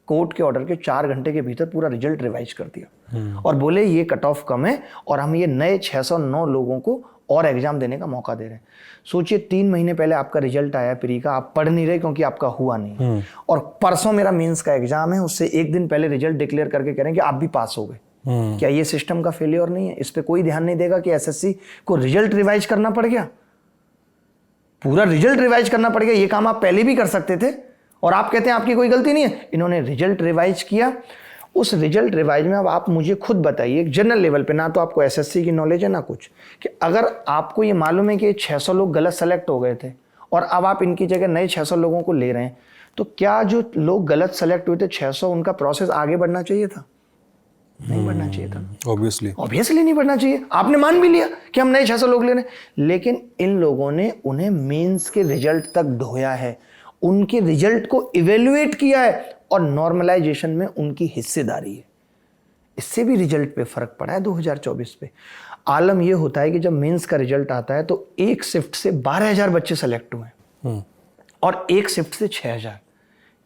कोर्ट के ऑर्डर के 4 घंटे के भीतर पूरा रिजल्ट रिवाइज कर दिया और बोले ये कट ऑफ कम है और हम ये नए 609 लोगों को और एग्जाम देने का मौका दे रहे हैं। सोचिए 3 महीने पहले आपका रिजल्ट आया प्री का, आप पढ़ नहीं रहे क्योंकि आपका हुआ नहीं, और परसों मेरा मेंस का एग्जाम है, उससे 1 दिन पहले रिजल्ट डिक्लेयर करके कह रहे हैं कि आप भी पास हो गए। क्या ये सिस्टम का फेलियर नहीं है? इस पे कोई ध्यान नहीं देगा कि एसएससी को रिजल्ट रिवाइज करना पड़ गया, पूरा रिजल्ट रिवाइज करना पड़ गया। ये काम आप पहले भी कर सकते थे और आप कहते हैं आपकी कोई गलती नहीं है। इन्होंने रिजल्ट रिवाइज किया। उस रिजल्ट रिवाइज में अब आप मुझे खुद बताइए एक जनरल लेवल पे, ना तो आपको एसएससी की नॉलेज है ना कुछ, कि अगर आपको ये मालूम है कि 600 लोग गलत सेलेक्ट हो गए थे और अब आप इनकी जगह नए 600 लोगों को ले रहे हैं, तो क्या जो लोग गलत सेलेक्ट हुए थे 600, उनका प्रोसेस आगे बढ़ना चाहिए था? नहीं बढ़ना चाहिए था। ऑब्वियसली नहीं बढ़ना चाहिए। आपने मान भी लिया कि हम नए 600 लोग ले रहे हैं, लेकिन इन लोगों ने उन्हें मेंस के रिजल्ट तक ढोया है, उनके रिजल्ट को इवेल्युएट किया है और नॉर्मलाइजेशन में उनकी हिस्सेदारी है। इससे भी रिजल्ट पे फर्क पड़ा है 2024 पे। आलम यह होता है कि जब मेंस का रिजल्ट आता है तो एक शिफ्ट से 12,000 बच्चे सेलेक्ट हुए और एक शिफ्ट से 6,000।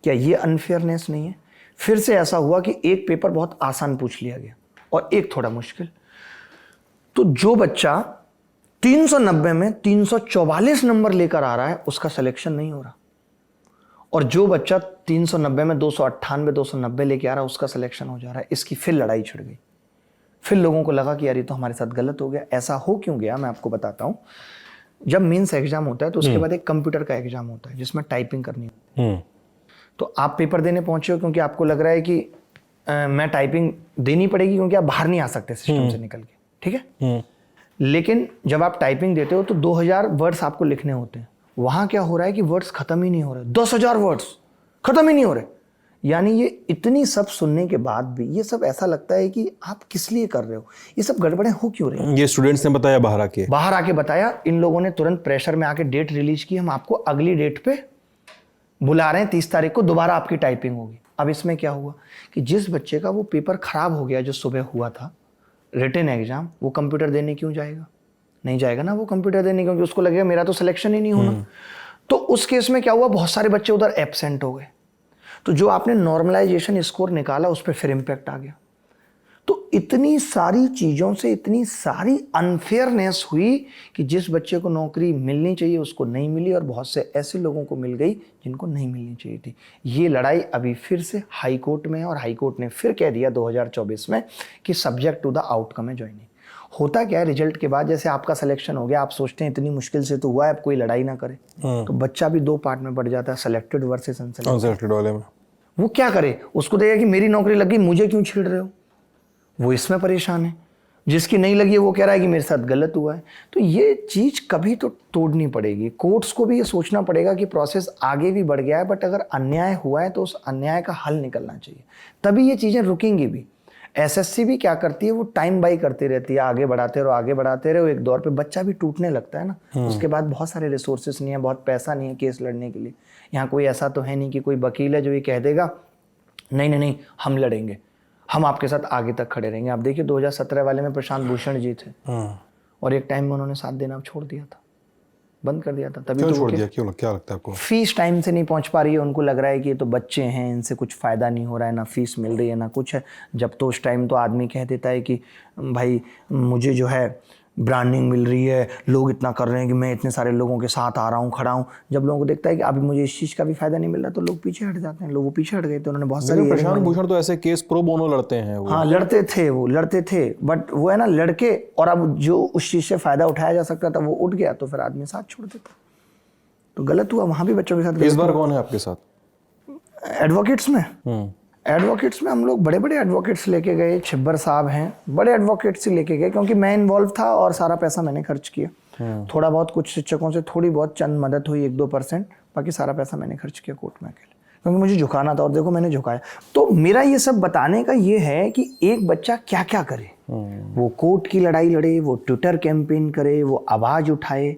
क्या ये अनफेयरनेस नहीं है? फिर से ऐसा हुआ कि एक पेपर बहुत आसान पूछ लिया गया और एक थोड़ा मुश्किल। तो जो बच्चा 390 में 344 नंबर लेकर आ रहा है उसका सिलेक्शन नहीं हो रहा, और जो बच्चा 390 में 298 290 लेके आ रहा है उसका सिलेक्शन हो जा रहा है। इसकी फिर लड़ाई छिड़ गई। फिर लोगों को लगा कि यार ये तो हमारे साथ गलत हो गया। ऐसा हो क्यों गया मैं आपको बताता हूं। जब मेंस एग्जाम होता है तो उसके बाद एक कंप्यूटर का एग्जाम होता है जिसमें टाइपिंग करनी होती है। तो आप पेपर देने पहुंचे हो क्योंकि आपको लग रहा है कि मैं टाइपिंग देनी पड़ेगी क्योंकि आप बाहर नहीं आ सकते सिस्टम से निकल के, ठीक है। लेकिन जब आप टाइपिंग देते हो तो 2000 वर्ड्स आपको लिखने होते हैं। वहां क्या हो रहा है कि वर्ड्स खत्म ही नहीं हो रहे, 10,000 वर्ड्स खत्म ही नहीं हो रहे। यानी ये इतनी सब सुनने के बाद भी ये सब ऐसा लगता है कि आप किस लिए कर रहे हो, ये सब गड़बड़ें हो क्यों रही हैं? ये स्टूडेंट्स ने बताया, बाहर आके बताया। इन लोगों ने तुरंत प्रेशर में आके डेट रिलीज की, हम आपको अगली डेट पे बुला रहे हैं, 30 तारीख को दोबारा आपकी टाइपिंग होगी। अब इसमें क्या हुआ कि जिस बच्चे का वो पेपर खराब हो गया जो सुबह हुआ था रिटन एग्जाम, वो कंप्यूटर देने क्यों जाएगा? नहीं जाएगा ना वो कंप्यूटर देने, क्योंकि उसको लगेगा मेरा तो सिलेक्शन ही नहीं होना। तो उस केस में क्या हुआ, बहुत सारे बच्चे उधर एब्सेंट हो गए। तो जो आपने नॉर्मलाइजेशन स्कोर निकाला उस पर फिर इम्पैक्ट आ गया। तो इतनी सारी चीज़ों से इतनी सारी अनफेयरनेस हुई कि जिस बच्चे को नौकरी मिलनी चाहिए उसको नहीं मिली, और बहुत से ऐसे लोगों को मिल गई जिनको नहीं मिलनी चाहिए थी। ये लड़ाई अभी फिर से हाई कोर्ट में है, और हाई कोर्ट ने फिर कह दिया 2024 में कि सब्जेक्ट टू द आउटकम है ज्वाइनिंग। होता क्या है, रिजल्ट के बाद जैसे आपका सिलेक्शन हो गया, आप सोचते हैं इतनी मुश्किल से तो हुआ है, अब कोई लड़ाई ना करे, तो बच्चा भी दो पार्ट में बढ़ जाता है, सेलेक्टेड वर्सेस अनसेलेक्टेड वाले में। वो क्या करे, उसको देगा कि मेरी नौकरी लगी, मुझे क्यों छेड़ रहे हो, वो इसमें परेशान है। जिसकी नहीं लगी है वो कह रहा है कि मेरे साथ गलत हुआ है। तो ये चीज़ कभी तो तोड़नी पड़ेगी। कोर्ट्स को भी ये सोचना पड़ेगा कि प्रोसेस आगे भी बढ़ गया है, बट अगर अन्याय हुआ है तो उस अन्याय का हल निकलना चाहिए, तभी ये चीज़ें रुकेंगी भी। एसएससी भी क्या करती है, वो टाइम बाई करती रहती है, आगे बढ़ाते रहो आगे बढ़ाते रहो। एक दौर पे बच्चा भी टूटने लगता है ना, उसके बाद बहुत सारे रिसोर्सेस नहीं है, बहुत पैसा नहीं है केस लड़ने के लिए। यहाँ कोई ऐसा तो है नहीं कि कोई वकील है जो ये कह देगा नहीं नहीं नहीं हम लड़ेंगे, हम आपके साथ आगे तक खड़े रहेंगे। आप देखिए 2017 वाले में प्रशांत भूषण जी थे, और एक टाइम में उन्होंने साथ देना छोड़ दिया था, बंद कर दिया था। तभी तो छोड़ दिया, क्यों, क्या लगता है आपको? फीस टाइम से नहीं पहुंच पा रही है, उनको लग रहा है कि ये तो बच्चे हैं, इनसे कुछ फ़ायदा नहीं हो रहा है, ना फीस मिल रही है ना कुछ है। जब तो उस टाइम तो आदमी कह देता है कि भाई मुझे जो है ब्रांडिंग मिल रही है, लोग इतना कर रहे हैं कि मैं इतने सारे लोगों के साथ आ रहा हूँ, खड़ा हूँ। जब लोगों को देखता है कि अभी मुझे इस चीज़ का भी फायदा नहीं मिल रहा तो लोग पीछे हट जाते हैं। लोग वो पीछे हट गए तो उन्होंने बहुत सारी। प्रशांत भूषण तो ऐसे केस प्रो बोनो लड़ते हैं वो। हाँ लड़ते थे, बट वो है ना लड़के, और अब जो उस चीज़ से फ़ायदा उठाया जा सकता था वो उठ गया, तो फिर आदमी साथ छोड़ देता, तो गलत हुआ। वहाँ भी बच्चों के साथ। इस बार कौन है आपके साथ एडवोकेट्स में? एडवोकेट्स में हम लोग बड़े बड़े एडवोकेट्स लेके गए, छिब्बर साहब हैं, बड़े एडवोकेट्स ही लेके गए, क्योंकि मैं इन्वॉल्व था और सारा पैसा मैंने खर्च किया। थोड़ा बहुत कुछ शिक्षकों से थोड़ी बहुत चंद मदद हुई, 1-2%, बाकी सारा पैसा मैंने खर्च किया कोर्ट में अकेले, क्योंकि मुझे झुकाना था, और देखो मैंने झुकाया। तो मेरा ये सब बताने का ये है कि एक बच्चा क्या क्या करे, वो कोर्ट की लड़ाई लड़े, वो ट्विटर कैंपेन करे, वो आवाज़ उठाए।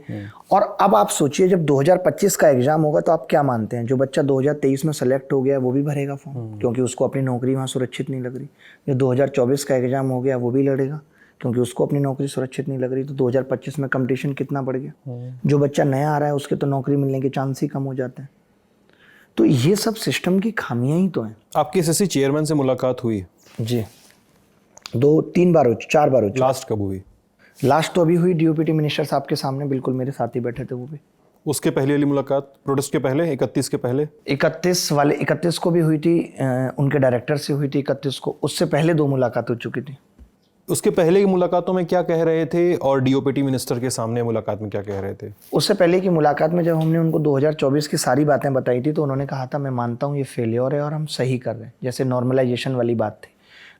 और अब आप सोचिए जब 2025 का एग्जाम होगा तो आप क्या मानते हैं, जो बच्चा 2023 में सेलेक्ट हो गया वो भी भरेगा फॉर्म, क्योंकि उसको अपनी नौकरी वहाँ सुरक्षित नहीं लग रही। जो 2024 का एग्जाम हो गया वो भी लड़ेगा, क्योंकि उसको अपनी नौकरी सुरक्षित नहीं लग रही। तो 2025 में कंपटीशन कितना बढ़ गया। जो बच्चा नया आ रहा है उसके तो नौकरी मिलने के चांस ही कम हो जाते हैं। तो ये सब सिस्टम की खामियां ही तो हैं। आपकी एसएससी चेयरमैन से मुलाकात हुई? जी 2-3 बार हो, 4 बार हो। लास्ट कब हुई? लास्ट तो अभी हुई डीओपीटी मिनिस्टर साहब के सामने, बिल्कुल मेरे साथ ही बैठे थे वो भी। उसके पहले वाली मुलाकात प्रोटेस्ट के पहले, 31 के पहले? 31 को भी हुई थी, उनके डायरेक्टर से हुई थी 31 को। उससे पहले 2 मुलाकात हो चुकी थी। उसके पहले की मुलाकातों में क्या कह रहे थे, और डीओपीटी मिनिस्टर के सामने मुलाकात में क्या कह रहे थे? उससे पहले की मुलाकात में जब हमने उनको 2024 की सारी बातें बताई थी तो उन्होंने कहा था मैं मानता हूँ ये फेलियर है और हम सही कर रहे हैं, जैसे नॉर्मलाइजेशन वाली बात थी।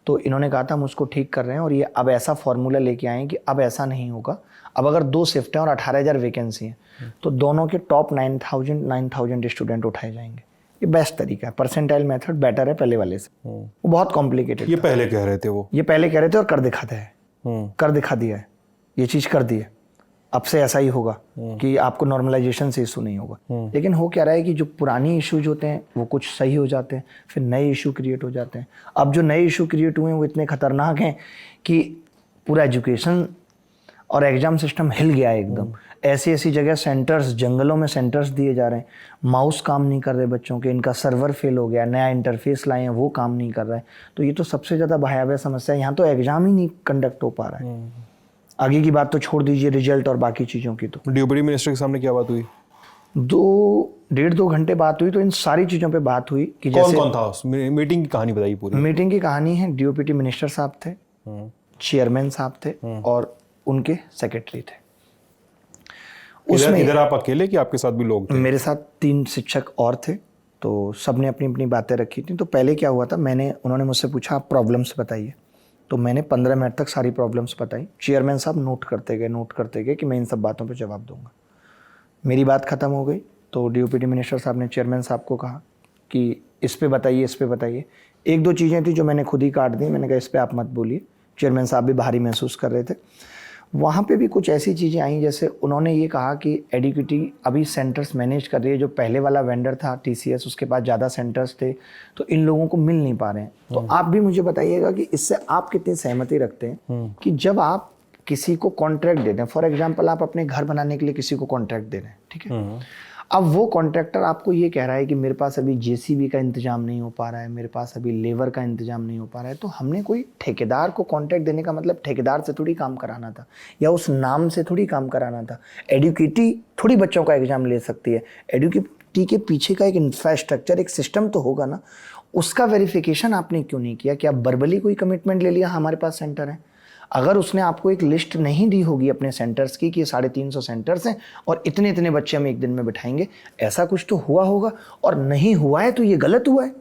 तो इन्होंने कहा था हम उसको ठीक कर रहे हैं, और ये अब ऐसा फॉर्मूला लेके आए कि अब ऐसा नहीं होगा। अब अगर 2 शिफ्ट हैं और 18,000 वैकेंसी हैं तो दोनों के टॉप 9,000 स्टूडेंट उठाए जाएंगे। ये बेस्ट तरीका है, परसेंटाइल मेथड बेटर है पहले वाले से। वो बहुत कॉम्प्लिकेटेड, ये पहले कह रहे थे वो, ये पहले कह रहे थे और कर दिखाते हैं, कर दिखा दिया है, ये चीज़ कर दी है, अब से ऐसा ही होगा कि आपको नॉर्मलाइजेशन से इशू नहीं होगा। लेकिन हो क्या रहा है कि जो पुरानी इश्यूज होते हैं वो कुछ सही हो जाते हैं, फिर नए इशू क्रिएट हो जाते हैं। अब जो नए इशू क्रिएट हुए हैं वो इतने खतरनाक हैं कि पूरा एजुकेशन और एग्जाम सिस्टम हिल गया है एकदम। ऐसी ऐसी जगह सेंटर्स, जंगलों में सेंटर्स दिए जा रहे हैं, माउस काम नहीं कर रहे बच्चों के, इनका सर्वर फेल हो गया, नया इंटरफेस लाए हैं वो काम नहीं कर रहा है। तो ये तो सबसे ज़्यादा भयावह समस्या है, यहाँ तो एग्जाम ही नहीं कंडक्ट हो पा रहा है। आगे की बात तो छोड़ दीजिए, रिजल्ट और बाकी चीज़ों की। तो डिप्टी मिनिस्टर के सामने क्या बात हुई? 1.5-2 घंटे बात हुई, तो इन सारी चीज़ों पे बात हुई कि कौन जैसे कौन था उस मीटिंग की कहानी बताइए पूरी। मीटिंग की कहानी है, डीओपीटी मिनिस्टर साहब थे, चेयरमैन साहब थे और उनके सेक्रेटरी थे। इधर आप अकेले कि आपके साथ भी लोग थे? मेरे साथ 3 शिक्षक और थे, तो सबने अपनी अपनी बातें रखी थी। तो पहले क्या हुआ था, उन्होंने मुझसे पूछा आप प्रॉब्लम्स बताइए, तो मैंने 15 मिनट तक सारी प्रॉब्लम्स बताई। चेयरमैन साहब नोट करते गए कि मैं इन सब बातों पे जवाब दूंगा। मेरी बात ख़त्म हो गई तो डीओपीटी मिनिस्टर साहब ने चेयरमैन साहब को कहा कि इस पे बताइए, इस पे बताइए। 1-2 चीज़ें थी जो मैंने खुद ही काट दी, मैंने कहा इस पर आप मत बोलिए। चेयरमैन साहब भी भारी महसूस कर रहे थे। वहाँ पे भी कुछ ऐसी चीज़ें आई, जैसे उन्होंने ये कहा कि एडुकेटी अभी सेंटर्स मैनेज कर रही है, जो पहले वाला वेंडर था TCS, उसके पास ज़्यादा सेंटर्स थे, तो इन लोगों को मिल नहीं पा रहे हैं। तो आप भी मुझे बताइएगा कि इससे आप कितनी सहमति रखते हैं कि जब आप किसी को कॉन्ट्रैक्ट दे दें, फॉर एग्जाम्पल आप अपने घर बनाने के लिए किसी को कॉन्ट्रैक्ट दे रहे हैं, ठीक है, अब वो कॉन्ट्रैक्टर आपको ये कह रहा है कि मेरे पास अभी JCB का इंतजाम नहीं हो पा रहा है, मेरे पास अभी लेबर का इंतजाम नहीं हो पा रहा है, तो हमने कोई ठेकेदार को कॉन्ट्रैक्ट देने का मतलब ठेकेदार से थोड़ी काम कराना था या उस नाम से थोड़ी काम कराना था। एडुकेटी थोड़ी बच्चों का एग्जाम ले सकती है, एडुकेटी के पीछे का एक इंफ्रास्ट्रक्चर, एक सिस्टम तो होगा ना, उसका वेरिफिकेशन आपने क्यों नहीं किया? कि आप वर्बली कोई कमिटमेंट ले लिया हमारे पास सेंटर है, अगर उसने आपको एक लिस्ट नहीं दी होगी अपने सेंटर्स की कि ये 350 सेंटर्स हैं और इतने इतने बच्चे हम एक दिन में बिठाएंगे, ऐसा कुछ तो हुआ होगा, और नहीं हुआ है तो ये गलत हुआ है।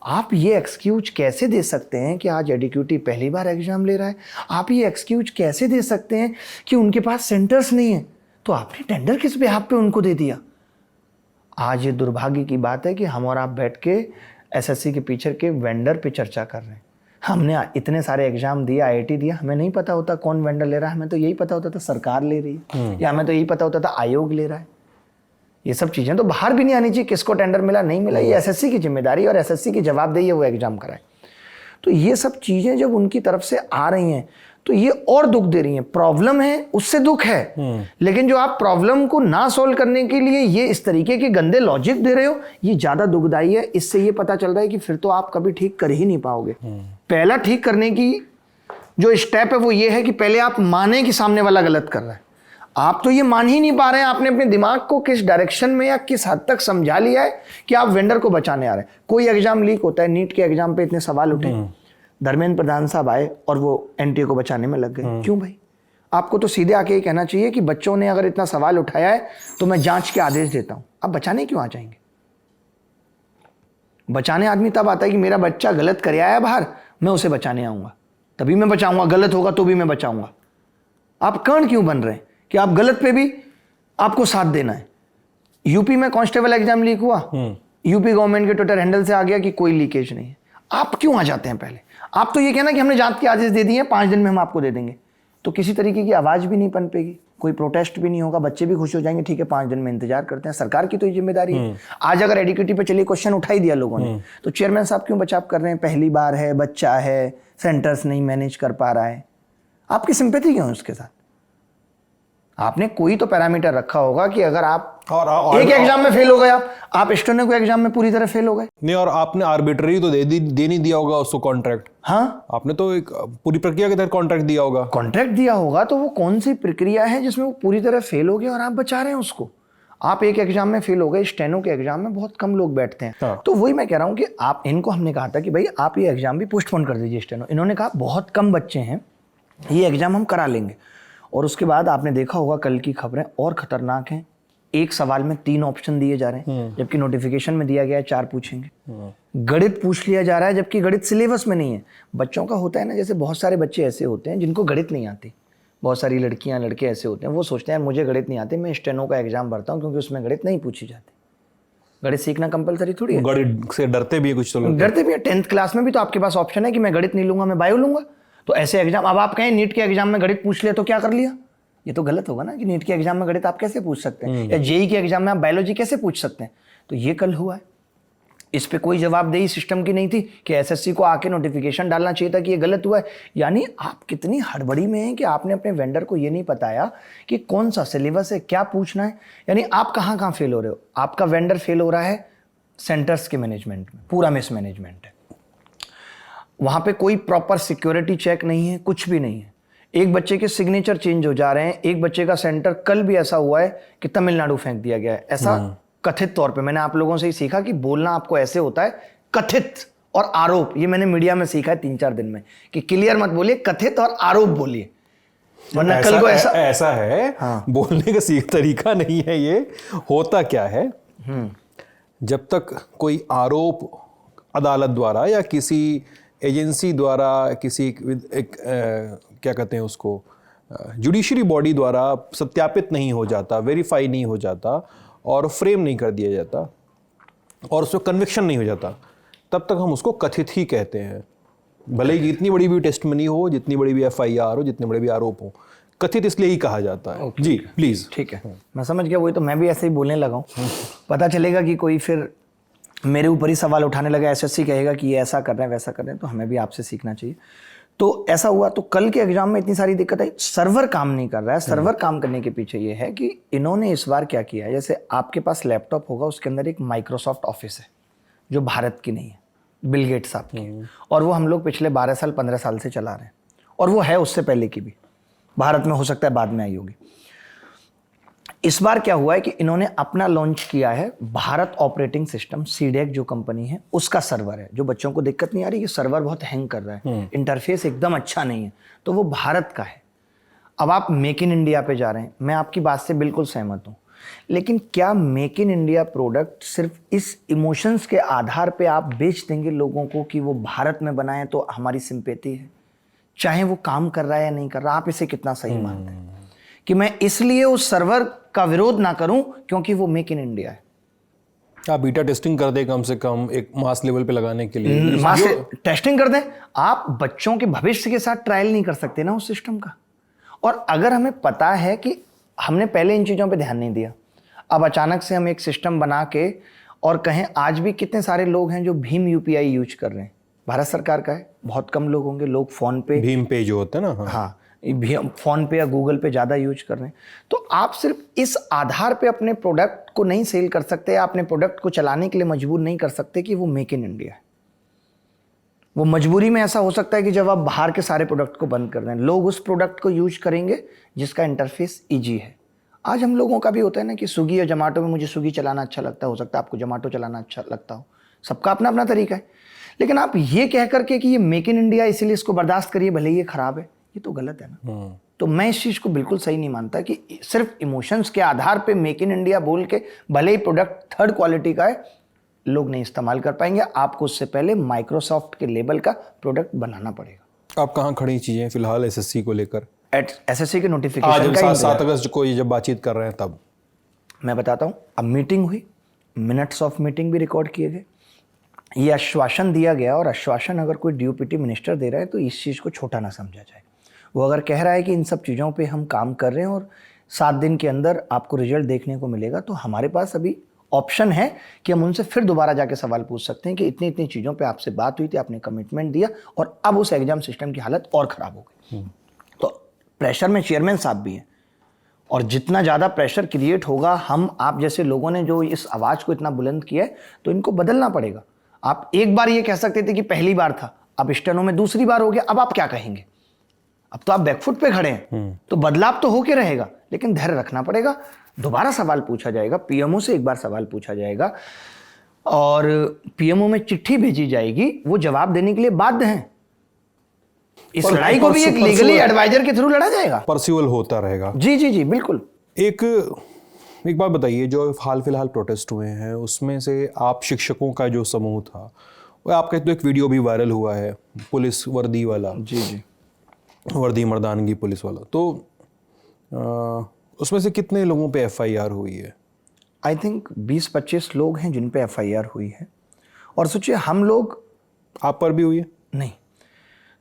आप ये एक्सक्यूज कैसे दे सकते हैं कि आज एडुकेटी पहली बार एग्जाम ले रहा है? आप ये एक्सक्यूज कैसे दे सकते हैं कि उनके पास सेंटर्स नहीं है? तो आपने टेंडर किस बिहाफ पे उनको दे दिया? आज ये दुर्भाग्य की बात है कि हम और आप बैठ के SSC के पीछे के वेंडर पे चर्चा कर रहे हैं। हमने इतने सारे एग्जाम दिया, IIT दिया, हमें नहीं पता होता कौन वेंडर ले रहा है, हमें तो यही पता होता था सरकार ले रही है, या हमें तो यही पता होता था आयोग ले रहा है। ये सब चीज़ें तो बाहर भी नहीं आनी चाहिए, किसको टेंडर मिला नहीं मिला, ये SSC की जिम्मेदारी और SSC की जवाबदेही है वो एग्जाम कराए। तो ये सब चीज़ें जब उनकी तरफ से आ रही हैं तो ये और दुख दे रही हैं। प्रॉब्लम है उससे दुख है, लेकिन जो आप प्रॉब्लम को ना सॉल्व करने के लिए ये इस तरीके के गंदे लॉजिक दे रहे हो, ये ज़्यादा दुखदाई है। इससे ये पता चल रहा है कि फिर तो आप कभी ठीक कर ही नहीं पाओगे। पहला ठीक करने की जो स्टेप है वो ये है कि पहले आप माने कि सामने वाला गलत कर रहा है। आप तो ये मान ही नहीं पा रहे हैं, आपने अपने दिमाग को किस डायरेक्शन में या किस हद तक समझा लिया है कि आप वेंडर को बचाने आ रहे हैं। कोई एग्जाम लीक होता है, नीट के एग्जाम पे इतने सवाल उठे, धर्मेंद्र प्रधान साहब आए और वो NTA को बचाने में लग गए। क्यों भाई? आपको तो सीधे आके ये कहना चाहिए कि बच्चों ने अगर इतना सवाल उठाया है तो मैं जांच के आदेश देता हूं। आप बचाने क्यों आ जाएंगे? बचाने आदमी तब आता है कि मेरा बच्चा गलत कर आया है बाहर, मैं उसे बचाने आऊंगा, तभी मैं बचाऊंगा, गलत होगा तो भी मैं बचाऊंगा। आप कर्ण क्यों बन रहे हैं कि आप गलत पे भी आपको साथ देना है? यूपी में कांस्टेबल एग्जाम लीक हुआ, यूपी गवर्नमेंट के ट्विटर हैंडल से आ गया कि कोई लीकेज नहीं है। आप क्यों आ जाते हैं? पहले आप तो ये कहना कि हमने जांच के आदेश दे दिए, 5 दिन में हम आपको दे देंगे, तो किसी तरीके की आवाज भी नहीं पनपेगी, कोई प्रोटेस्ट भी नहीं होगा, बच्चे भी खुश हो जाएंगे, ठीक है 5 दिन में इंतजार करते हैं। सरकार की तो ये जिम्मेदारी है। आज अगर एडुकेटी पे चलिए क्वेश्चन उठा ही दिया लोगों ने, तो चेयरमैन साहब क्यों बचाव कर रहे हैं? पहली बार है, बच्चा है, सेंटर्स नहीं मैनेज कर पा रहा है, आपकी सिंपैथी क्यों है उसके साथ? आपने कोई तो पैरामीटर रखा होगा कि अगर आप एक एग्जाम में फेल हो गए, आप स्टोने को एग्जाम में पूरी तरह फेल हो गए नहीं, और आपने आर्बिट्ररी तो दे नहीं दिया होगा उसको कॉन्ट्रैक्ट। हाँ, आपने तो एक पूरी प्रक्रिया के तहत कॉन्ट्रैक्ट दिया होगा। कॉन्ट्रैक्ट दिया होगा तो वो कौन सी प्रक्रिया है जिसमें वो पूरी तरह फेल हो गया और आप बचा रहे हैं उसको? आप एक एग्जाम में फेल हो गए, स्टेनो के एग्जाम में बहुत कम लोग बैठते हैं। हाँ। तो वही मैं कह रहा हूँ कि आप इनको, हमने कहा था कि भाई आप ये एग्जाम भी पोस्टपोन कर दीजिए स्टेनो। इन्होंने कहा बहुत कम बच्चे हैं, ये एग्जाम हम करा लेंगे। और उसके बाद आपने देखा होगा कल की खबरें और खतरनाक हैं। एक सवाल में 3 ऑप्शन दिए जा रहे हैं, जबकि नोटिफिकेशन में दिया गया है 4 पूछेंगे। गणित पूछ लिया जा रहा है, जबकि गणित सिलेबस में नहीं है। बच्चों का होता है ना, जैसे बहुत सारे बच्चे ऐसे होते हैं जिनको गणित नहीं आती, बहुत सारी लड़कियां लड़के ऐसे होते हैं, वो सोचते हैं मुझे गणित नहीं आते, मैं स्टेनो का एग्जाम भरता हूँ क्योंकि उसमें गणित नहीं पूछी जाती। गणित सीखना कंपलसरी थोड़ी है। गणित से डरते भी है कुछ तो लोग। डरते भी है। 10th क्लास में भी तो आपके पास ऑप्शन है कि मैं गणित नहीं लूंगा, मैं बायो लूंगा। तो ऐसे एग्जाम, अब आप कहें नीट के एग्जाम में गणित पूछ लिया तो क्या कर लिया, ये तो गलत होगा ना कि नीट के एग्जाम में गणित आप कैसे पूछ सकते हैं, या जेई के एग्जाम में आप बायोलॉजी कैसे पूछ सकते हैं। तो ये कल हुआ है, इस पे कोई जवाबदेही सिस्टम की नहीं थी कि एसएससी को आके नोटिफिकेशन डालना चाहिए था कि ये गलत हुआ है। यानी आप कितनी हड़बड़ी में हैं कि आपने अपने वेंडर को ये नहीं बताया कि कौन सा सिलेबस है, क्या पूछना है। यानी आप कहाँ कहाँ फेल हो रहे हो। आपका वेंडर फेल हो रहा है सेंटर्स के मैनेजमेंट में, पूरा मिसमैनेजमेंट है। वहाँ पे कोई प्रॉपर सिक्योरिटी चेक नहीं है, कुछ भी नहीं है। एक बच्चे के सिग्नेचर चेंज हो जा रहे हैं। एक बच्चे का सेंटर कल भी ऐसा हुआ है कि तमिलनाडु फेंक दिया गया है, ऐसा कथित तौर पे। मैंने आप लोगों से ही सीखा कि बोलना आपको ऐसे होता है, कथित और आरोप। ये मैंने मीडिया में सीखा है 3-4 दिन में कि क्लियर मत बोलिए, कथित और आरोप बोलिए, वरना कल को ऐसा है। हाँ। बोलने का सीख तरीका नहीं है ये। होता क्या है, जब तक कोई आरोप अदालत द्वारा या किसी एजेंसी द्वारा, किसी क्या कहते हैं उसको, जुडिशरी बॉडी द्वारा सत्यापित नहीं हो जाता, वेरीफाई नहीं हो जाता और फ्रेम नहीं कर दिया जाता और उसमें कन्विक्शन नहीं हो जाता, तब तक हम उसको कथित ही कहते हैं। भले ही जितनी बड़ी भी टेस्टमनी हो, जितनी बड़ी भी एफआईआर हो, जितने बड़े भी आरोप हो, कथित इसलिए ही कहा जाता है। जी प्लीज। ठीक है, मैं समझ गया। वही तो मैं भी ऐसे ही बोलने लगा हूँ। पता चलेगा कि कोई फिर मेरे ऊपर ही सवाल उठाने लगा, एसएससी कहेगा कि ये ऐसा कर रहे हैं, वैसा कर रहे हैं, तो हमें भी आपसे सीखना चाहिए। तो ऐसा हुआ। तो कल के एग्जाम में इतनी सारी दिक्कत आई, सर्वर काम नहीं कर रहा है। सर्वर काम करने के पीछे ये है कि इन्होंने इस बार क्या किया है, जैसे आपके पास लैपटॉप होगा, उसके अंदर एक माइक्रोसॉफ्ट ऑफिस है जो भारत की नहीं है, बिल गेट्स साहब की, और वो हम लोग पिछले 12 साल 15 साल से चला रहे हैं, और वो है उससे पहले की भी, भारत में हो सकता है बाद में आई होगी। इस बार क्या हुआ है कि इन्होंने अपना लॉन्च किया है भारत ऑपरेटिंग सिस्टम, सीडेक जो कंपनी है उसका सर्वर है। जो बच्चों को दिक्कत नहीं आ रही कि सर्वर बहुत हैंग कर रहा है, इंटरफेस एकदम अच्छा नहीं है, तो वो भारत का है। अब आप मेक इन इंडिया पे जा रहे हैं, मैं आपकी बात से बिल्कुल सहमत हूँ, लेकिन क्या मेक इन इंडिया प्रोडक्ट सिर्फ इस इमोशंस के आधार पे आप बेच देंगे लोगों को कि वो भारत में बनाए तो हमारी सिंपैथी है, चाहे वो काम कर रहा है या नहीं कर रहा? आप इसे कितना सही मानते हैं कि मैं इसलिए उस सर्वर का विरोध ना करूं क्योंकि वो मेक इन इंडिया है? आप बीटा टेस्टिंग कर दें कम से कम, एक मास लेवल पे लगाने के लिए मास टेस्टिंग कर दें। आप बच्चों के भविष्य के साथ ट्रायल नहीं कर सकते ना उस सिस्टम का। और अगर हमें पता है कि हमने पहले इन चीज़ों पे ध्यान नहीं दिया, अब अचानक से हम एक सिस्टम बना के और कहें, आज भी कितने सारे लोग हैं जो भीम यूपीआई यूज कर रहे हैं, भारत सरकार का है, बहुत कम लोग होंगे। लोग फोन पे, भीम पे जो होता है ना, हाँ फोन पे या गूगल पे ज़्यादा यूज कर रहे हैं। तो आप सिर्फ इस आधार पे अपने प्रोडक्ट को नहीं सेल कर सकते, या अपने प्रोडक्ट को चलाने के लिए मजबूर नहीं कर सकते कि वो मेक इन इंडिया है। वो मजबूरी में ऐसा हो सकता है कि जब आप बाहर के सारे प्रोडक्ट को बंद कर दें, लोग उस प्रोडक्ट को यूज करेंगे जिसका इंटरफेस ईजी है। आज हम लोगों का भी होता है ना कि स्विगी या जोमेटो में मुझे स्विगी चलाना अच्छा लगता है, हो सकता है आपको जोमेटो चलाना अच्छा लगता हो, सबका अपना अपना तरीका है। लेकिन आप ये कह करके कि ये मेक इन इंडिया इसलिए इसको बर्दाश्त करिए भले ये खराब है, ये तो गलत है ना। तो मैं इस चीज़ को बिल्कुल सही नहीं मानता कि सिर्फ इमोशंस के आधार पे मेक इन इंडिया बोल के भले ही प्रोडक्ट थर्ड क्वालिटी का है, लोग नहीं इस्तेमाल कर पाएंगे। आपको उससे पहले माइक्रोसॉफ्ट के लेवल का प्रोडक्ट बनाना पड़ेगा। आप कहाँ खड़ी चीजें फिलहाल एसएससी को लेकर? एसएससी के नोटिफिकेशन का 7 अगस्त को जब बातचीत कर रहे हैं तब मैं बताता हूँ। अब मीटिंग हुई, मिनट्स ऑफ मीटिंग भी रिकॉर्ड किए गए, ये आश्वासन दिया गया, और आश्वासन अगर कोई ड्यूपिटी मिनिस्टर दे रहा है तो इस चीज़ को छोटा ना समझा जाए। वो अगर कह रहा है कि इन सब चीज़ों पे हम काम कर रहे हैं और 7 दिन के अंदर आपको रिजल्ट देखने को मिलेगा, तो हमारे पास अभी ऑप्शन है कि हम उनसे फिर दोबारा जाके सवाल पूछ सकते हैं कि इतनी इतनी चीज़ों पे आपसे बात हुई थी, आपने कमिटमेंट दिया और अब उस एग्जाम सिस्टम की हालत और ख़राब हो गई। तो प्रेशर में चेयरमैन साहब भी हैं, और जितना ज़्यादा प्रेशर क्रिएट होगा, हम आप जैसे लोगों ने जो इस आवाज़ को इतना बुलंद किया है, तो इनको बदलना पड़ेगा। आप एक बार ये कह सकते थे कि पहली बार था, अब स्टेनो में दूसरी बार हो गया, अब आप क्या कहेंगे? अब तो आप बैकफुट पे खड़े हैं, तो बदलाव तो होके रहेगा, लेकिन धैर्य रखना पड़ेगा। दोबारा सवाल पूछा जाएगा, पीएमओ से एक बार सवाल पूछा जाएगा और पीएमओ में चिट्ठी भेजी जाएगी, वो जवाब देने के लिए बाध्य हैं। इस लड़ाई को भी एक लीगली एडवाइजर के थ्रू लड़ा जाएगा, परस्यूअल होता रहेगा। जी जी जी बिल्कुल। एक बात बताइए, जो हाल फिलहाल प्रोटेस्ट हुए हैं उसमें से आप शिक्षकों का जो समूह था, वो आपका तो एक वीडियो भी वायरल हुआ है, पुलिस वर्दी वाला, जी जी, वर्दी मर्दानगी पुलिस वाला, तो उसमें से कितने लोगों पे एफआईआर हुई है? आई थिंक 20-25 लोग हैं जिन पे FIR हुई है। और सोचिए हम लोग, आप पर भी हुई है? नहीं,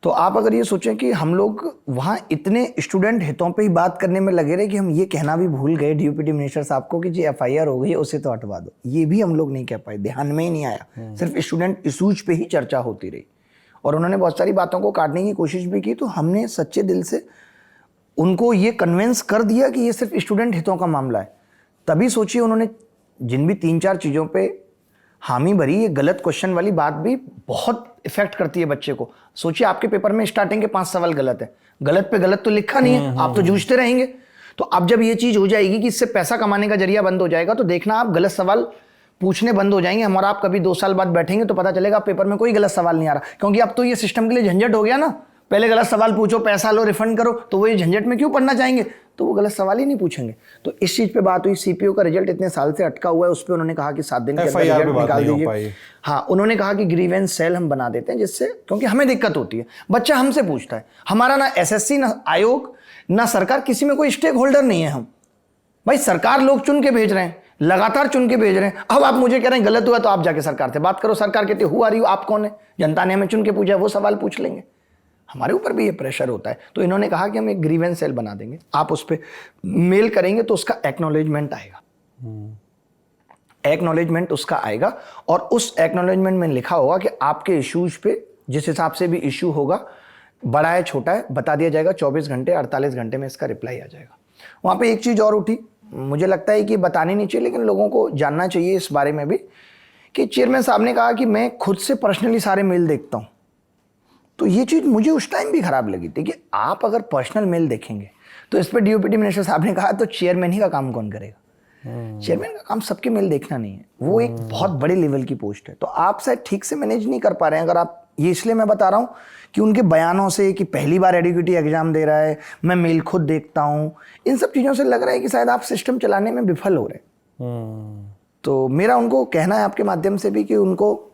तो आप अगर ये सोचें कि हम लोग वहाँ इतने स्टूडेंट हितों पे ही बात करने में लगे रहे कि हम ये कहना भी भूल गए DUPT मिनिस्टर साहब को कि जी FIR हो गई है उसे तो हटवा दो, ये भी हम लोग नहीं कह पाए, ध्यान में ही नहीं आया, सिर्फ स्टूडेंट इशूज पे ही चर्चा होती रही। और उन्होंने बहुत सारी बातों को काटने की कोशिश भी की, तो हमने सच्चे दिल से उनको ये कन्विंस कर दिया कि ये सिर्फ स्टूडेंट हितों का मामला है। तभी सोचिए उन्होंने जिन भी 3-4 चीज़ों पे हामी भरी, ये गलत क्वेश्चन वाली बात भी बहुत इफेक्ट करती है बच्चे को। सोचिए आपके पेपर में स्टार्टिंग के 5 सवाल गलत है, गलत पे गलत तो लिखा नहीं है, आप तो जूझते रहेंगे। तो अब जब ये चीज़ हो जाएगी कि इससे पैसा कमाने का जरिया बंद हो जाएगा, तो देखना आप गलत सवाल पूछने बंद हो जाएंगे। हमारा आप कभी 2 साल बाद बैठेंगे तो पता चलेगा पेपर में कोई गलत सवाल नहीं आ रहा, क्योंकि अब तो ये सिस्टम के लिए झंझट हो गया ना। पहले गलत सवाल पूछो, पैसा लो, रिफंड करो, तो वो ये झंझट में क्यों पढ़ना चाहेंगे, तो वो गलत सवाल ही नहीं पूछेंगे। तो इस चीज़ पे बात हुई। CPO का रिजल्ट इतने साल से अटका हुआ है, उस पर उन्होंने कहा कि 7 दिन के अंदर रिजल्ट निकाल दीजिए। हाँ, उन्होंने कहा कि ग्रीवेंस सेल हम बना देते हैं, जिससे, क्योंकि हमें दिक्कत होती है, बच्चा हमसे पूछता है, हमारा ना SSC ना आयोग ना सरकार, किसी में कोई स्टेक होल्डर नहीं है। हम भाई सरकार लोग चुन के भेज रहे हैं, लगातार चुन के भेज रहे हैं। अब आप मुझे कह रहे हैं गलत हुआ, तो आप जाके सरकार से बात करो। सरकार कहती है हु आर यू, आप कौन है, जनता ने हमें चुन के पूछा, वो सवाल पूछ लेंगे। हमारे ऊपर भी ये प्रेशर होता है। तो इन्होंने कहा कि हम एक ग्रीवेंस सेल बना देंगे, आप उस पर मेल करेंगे तो उसका एक्नॉलेजमेंट आएगा, एक्नॉलेजमेंट उसका आएगा, और उस एक्नॉलेजमेंट में लिखा होगा कि आपके इश्यूज पे जिस हिसाब से भी इश्यू होगा, बड़ा है छोटा है, बता दिया जाएगा। 24 घंटे 48 घंटे में इसका रिप्लाई आ जाएगा। वहाँ पे एक चीज़ और उठी, मुझे लगता है कि बतानी नहीं चाहिए, लेकिन लोगों को जानना चाहिए इस बारे में भी, कि चेयरमैन साहब ने कहा कि मैं खुद से पर्सनली सारे मेल देखता हूँ। तो ये चीज़ मुझे उस टाइम भी खराब लगी थी कि आप अगर पर्सनल मेल देखेंगे, तो इस पर DUPT मिनिस्टर साहब ने कहा तो चेयरमैन ही का काम कौन करेगा। चेयरमैन का काम सबके मेल देखना नहीं है, वो एक बहुत बड़े लेवल की पोस्ट है। तो आप शायद ठीक से मैनेज नहीं कर पा रहे हैं। अगर आप, ये इसलिए मैं बता रहा हूँ कि उनके बयानों से कि पहली बार एडुकेटी एग्जाम दे रहा है, मैं मेल खुद देखता हूँ, इन सब चीज़ों से लग रहा है कि शायद आप सिस्टम चलाने में विफल हो रहे हैं। तो मेरा उनको कहना है आपके माध्यम से भी कि उनको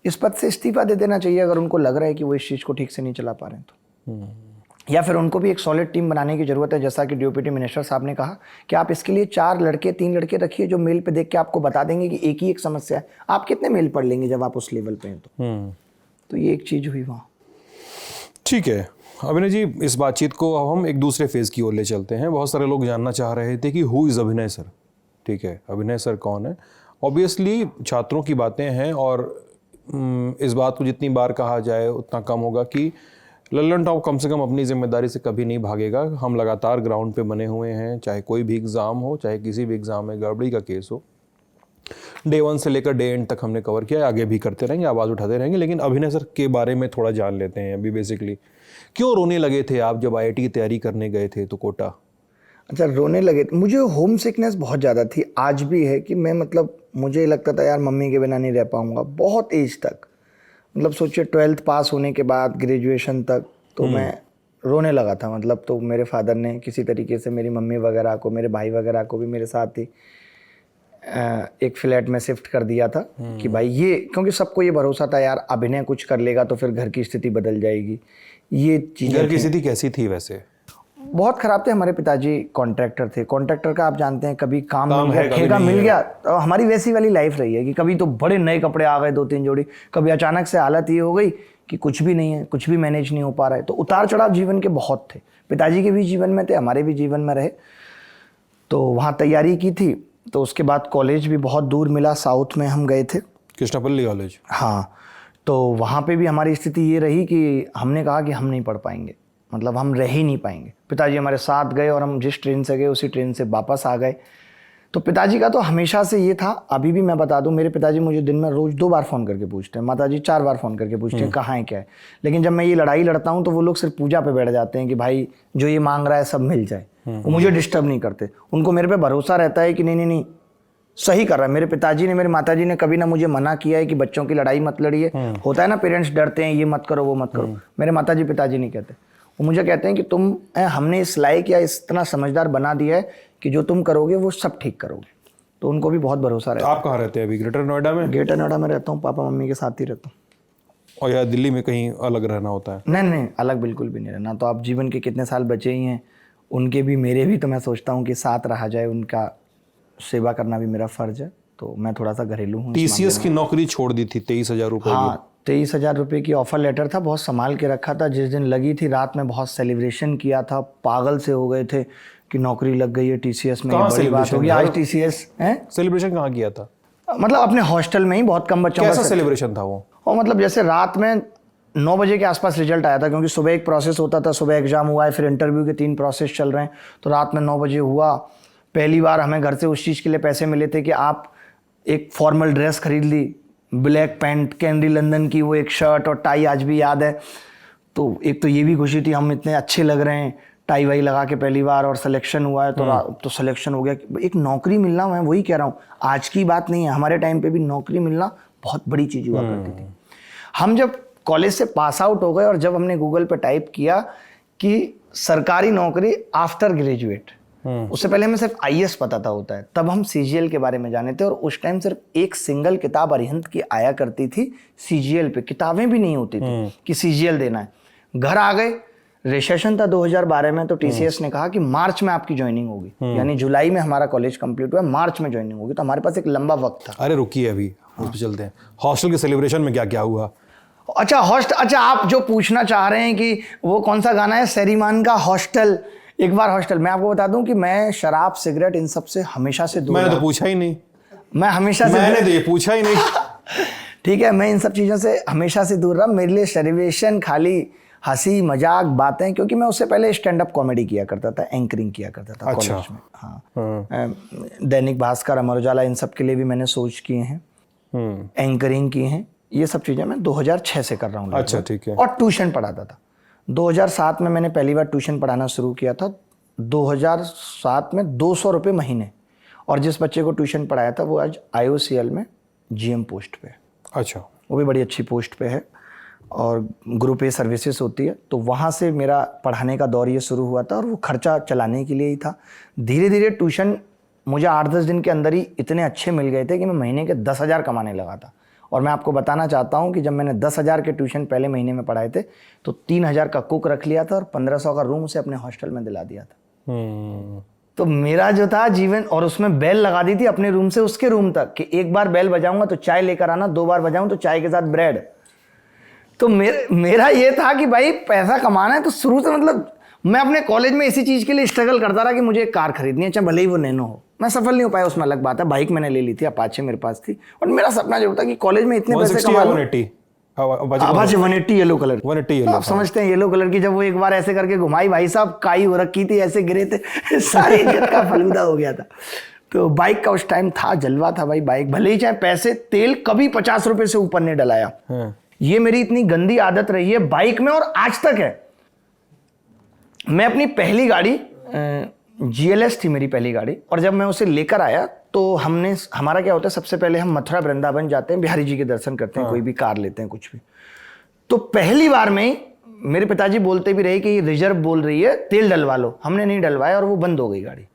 इस पद से इस्तीफा दे देना चाहिए, अगर उनको लग रहा है कि वो इस चीज़ को ठीक से नहीं चला पा रहे हैं तो। या फिर उनको भी एक सॉलिड टीम बनाने की ज़रूरत है, जैसा कि DUPT मिनिस्टर साहब ने कहा कि आप इसके लिए 4 लड़के 3 लड़के रखिए जो मेल पे देख के आपको बता देंगे कि एक ही एक समस्या है। आप कितने मेल पढ़ लेंगे जब आप उस लेवल पे हैं तो ये एक चीज़ हुई वहाँ। ठीक है अभिनय जी, इस बातचीत को अब हम एक दूसरे फेज़ की ओर ले चलते हैं। बहुत सारे लोग जानना चाह रहे थे कि हु इज़ अभिनय सर। ठीक है, अभिनय सर कौन है? ऑब्वियसली छात्रों की बातें हैं, और इस बात को जितनी बार कहा जाए उतना कम होगा कि लल्लन टॉप कम से कम अपनी जिम्मेदारी से कभी नहीं भागेगा। हम लगातार ग्राउंड पे बने हुए हैं, चाहे कोई भी एग्ज़ाम हो, चाहे किसी भी एग्ज़ाम में गड़बड़ी का केस हो। डे 1 से लेकर डे एंड तक हमने कवर किया, आगे भी करते रहेंगे, आवाज़ उठाते रहेंगे। लेकिन अभिनय सर के बारे में थोड़ा जान लेते हैं अभी। बेसिकली क्यों रोने लगे थे आप जब IIT की तैयारी करने गए थे तो कोटा? अच्छा, रोने लगे, मुझे होम सिकनेस बहुत ज़्यादा थी, आज भी है कि मैं, मतलब मुझे लगता था यार मम्मी के बिना नहीं रह पाऊँगा बहुत एज तक। मतलब सोचिए 12th पास होने के बाद ग्रेजुएशन तक तो मैं रोने लगा था। मतलब तो मेरे फादर ने किसी तरीके से मेरी मम्मी वगैरह को, मेरे भाई वगैरह को भी मेरे साथ ही एक फ्लैट में शिफ्ट कर दिया था कि भाई ये, क्योंकि सबको ये भरोसा था यार अभिनय कुछ कर लेगा तो फिर घर की स्थिति बदल जाएगी। ये चीज़, घर की स्थिति कैसी थी वैसे? बहुत ख़राब थे। हमारे पिताजी कॉन्ट्रैक्टर थे। कॉन्ट्रैक्टर का आप जानते हैं, कभी काम मिल गया, ठेका मिल गया, तो हमारी वैसी वाली लाइफ रही है कि कभी तो बड़े नए कपड़े आ गए 2-3 जोड़ी, कभी अचानक से हालत ये हो गई कि कुछ भी नहीं है, कुछ भी मैनेज नहीं हो पा रहा है। तो उतार चढ़ाव जीवन के बहुत थे, पिताजी के भी जीवन में थे, हमारे भी जीवन में रहे। तो वहाँ तैयारी की थी, तो उसके बाद कॉलेज भी बहुत दूर मिला, साउथ में हम गए थे, कृष्णापल्ली कॉलेज। हाँ, तो वहाँ पे भी हमारी स्थिति ये रही कि हमने कहा कि हम नहीं पढ़ पाएंगे, मतलब हम रह ही नहीं पाएंगे। पिताजी हमारे साथ गए और हम जिस ट्रेन से गए उसी ट्रेन से वापस आ गए। तो पिताजी का तो हमेशा से ये था, अभी भी मैं बता दूं, मेरे पिताजी मुझे दिन में रोज़ 2 बार फ़ोन करके पूछते हैं, माताजी 4 बार फ़ोन करके पूछते हैं कहाँ है क्या है। लेकिन जब मैं ये लड़ाई लड़ता हूँ तो वो लोग सिर्फ पूजा पे बैठ जाते हैं कि भाई जो ये मांग रहा है सब मिल जाए। वो मुझे डिस्टर्ब नहीं करते, उनको मेरे पे भरोसा रहता है कि नहीं सही कर रहा है। मेरे पिताजी ने, मेरी माताजी ने कभी ना मुझे मना किया है कि बच्चों की लड़ाई मत लड़िए। होता है ना, पेरेंट्स डरते हैं ये मत करो वो मत करो। मेरे माताजी पिताजी नहीं कहते, वो मुझे कहते हैं कि तुम, हमने इस लायक या इतना समझदार बना दिया है कि जो तुम करोगे वो सब ठीक करोगे। तो उनको भी बहुत भरोसा रहता है। आप कहाँ रहते हैं अभी? ग्रेटर नोएडा में? ग्रेटर नोएडा में रहता हूँ, पापा मम्मी के साथ ही रहता हूँ। और या दिल्ली में कहीं अलग रहना होता है? नहीं, अलग बिल्कुल भी नहीं रहना। तो आप जीवन के कितने साल बचे ही हैं, उनके भी मेरे भी, तो मैं सोचता हूँ कि साथ रहा जाए, उनका सेवा करना भी मेरा फर्ज है, तो मैं थोड़ा सा घरेलू हूँ। टीसीएस की नौकरी छोड़ दी थी 23,000 रुपए हाँ, 23,000 रुपये की ऑफर लेटर था, बहुत संभाल के रखा था। जिस दिन लगी थी रात में बहुत सेलिब्रेशन किया था, पागल से हो गए थे कि नौकरी लग गई है टीसीएस में, ये बड़ी बात होगी। आज टीसीएस है, सेलिब्रेशन कहाँ किया था? मतलब अपने हॉस्टल में ही बहुत कम बच्चों कैसा सेलिब्रेशन था वो? और मतलब जैसे रात में 9 बजे के आसपास रिजल्ट आया था, क्योंकि सुबह एक प्रोसेस होता था, सुबह एग्जाम हुआ है, फिर इंटरव्यू के 3 प्रोसेस चल रहे हैं, तो रात में 9 बजे हुआ। पहली बार हमें घर से उस चीज़ के लिए पैसे मिले थे कि आप एक फॉर्मल ड्रेस खरीद ली, ब्लैक पैंट, कैंडी लंदन की वो एक शर्ट और टाई, आज भी याद है। तो एक तो ये भी खुशी थी, हम इतने अच्छे लग रहे हैं टाई वाई लगा के पहली बार, और सिलेक्शन हुआ है तो सिलेक्शन हो गया। एक नौकरी मिलना, मैं वही कह रहा हूँ, आज की बात नहीं है, हमारे टाइम पे भी नौकरी मिलना बहुत बड़ी चीज़ हुआ करती थी। हम जब कॉलेज से पास आउट हो गए और जब हमने गूगल पे टाइप किया कि सरकारी नौकरी आफ्टर ग्रेजुएट, उससे पहले हमें सिर्फ आईएएस पता था होता है, तब हम सीजीएल के बारे में जाने थे। और उस टाइम सिर्फ एक सिंगल किताब अरिहंत की आया करती थी सीजीएल पे, किताबें भी नहीं होती थी कि सीजीएल देना है। घर आ गए, रिसेशन था 2012 में, तो टीसीएस ने कहा कि मार्च में आपकी ज्वाइनिंग होगी, यानी जुलाई में हमारा कॉलेज कंप्लीट हुआ, मार्च में ज्वाइनिंग होगी, तो हमारे पास एक लंबा वक्त था। अरे रुकिए, अभी उस पर चलते हैं। हॉस्टल के सेलिब्रेशन में क्या क्या हुआ? अच्छा अच्छा, आप जो पूछना चाह रहे हैं कि वो कौन सा गाना है, सेरीमान का हॉस्टल, एक बार हॉस्टल। मैं आपको बता दूं कि मैं शराब सिगरेट इन सब से हमेशा से दूर। मैंने तो पूछा ही नहीं, मैं हमेशा से, मैंने तो ये पूछा ही नहीं। ठीक है, मैं इन सब चीज़ों से हमेशा से दूर रहा। मेरे लिए सेलिब्रेशन खाली हंसी मजाक बातें, क्योंकि मैं उससे पहले स्टैंड अप कॉमेडी किया करता था, एंकरिंग किया करता था अच्छा। कॉलेज में। हाँ, दैनिक भास्कर, अमर उजाला, इन सब के लिए भी मैंने सोच किए हैं, एंकरिंग की हैं। ये सब चीज़ें मैं 2006 से कर रहा हूँ। अच्छा, ठीक है। और ट्यूशन पढ़ाता था। 2007 में मैंने पहली बार ट्यूशन पढ़ाना शुरू किया था। 2007 में 200 रुपये महीने, और जिस बच्चे को ट्यूशन पढ़ाया था वो आज IOCL में GM पोस्ट पे है। अच्छा, वो भी बड़ी अच्छी पोस्ट पे है, और ग्रुप ए सर्विसेज होती है, तो वहाँ से मेरा पढ़ाने का दौर ये शुरू हुआ था, और वो खर्चा चलाने के लिए ही था। धीरे धीरे ट्यूशन मुझे 8-10 दिन के अंदर ही इतने अच्छे मिल गए थे कि मैं महीने के 10,000 कमाने लगा था। और मैं आपको बताना चाहता हूँ कि जब मैंने 10,000 के ट्यूशन पहले महीने में पढ़ाए थे, तो 3,000 का कुक रख लिया था और 1,500 का रूम उसे अपने हॉस्टल में दिला दिया था। तो मेरा जो था जीवन, और उसमें बेल लगा दी थी अपने रूम से उसके रूम तक, कि एक बार बेल बजाऊंगा तो चाय लेकर आना, 2 बार बजाऊं तो चाय के साथ ब्रेड। तो मेरा ये था कि भाई पैसा कमाना है, तो शुरू से मतलब मैं अपने कॉलेज में इसी चीज़ के लिए स्ट्रगल करता रहा कि मुझे एक कार खरीदनी है, चाहे भले ही वो नैनो हो। मैं सफल नहीं हो पाया, उसमें अलग बात है। बाइक मैंने ले ली थी, अपाचे मेरे पास थी, और मेरा सपना जो था कि कॉलेज में इतने पैसे कमा लूं। अपाचे 180 येलो कलर, 180 येलो, आप समझते हैं येलो कलर की। जब वो एक बार ऐसे करके घुमाई, भाई साहब काई हो रखी थी, ऐसे गिरे थे सारी इज्जत का फलूदा हो गया था। तो बाइक का उस टाइम था, जलवा था भाई। बाइक भले ही चाहे पैसे, तेल कभी 50 रुपए से ऊपर नहीं डलाया। ये मेरी इतनी गंदी आदत रही है बाइक में, और आज तक है। मैं अपनी पहली गाड़ी GLS थी मेरी पहली गाड़ी, और जब मैं उसे लेकर आया तो हमारा क्या होता है, सबसे पहले हम मथुरा वृंदावन जाते हैं, बिहारी जी के दर्शन करते हैं, कोई भी कार लेते हैं कुछ भी। तो पहली बार में ही मेरे पिताजी बोलते भी रहे कि ये रिजर्व बोल रही है, तेल डलवा लो। हमने नहीं डलवाया और वो बंद हो गई गाड़ी।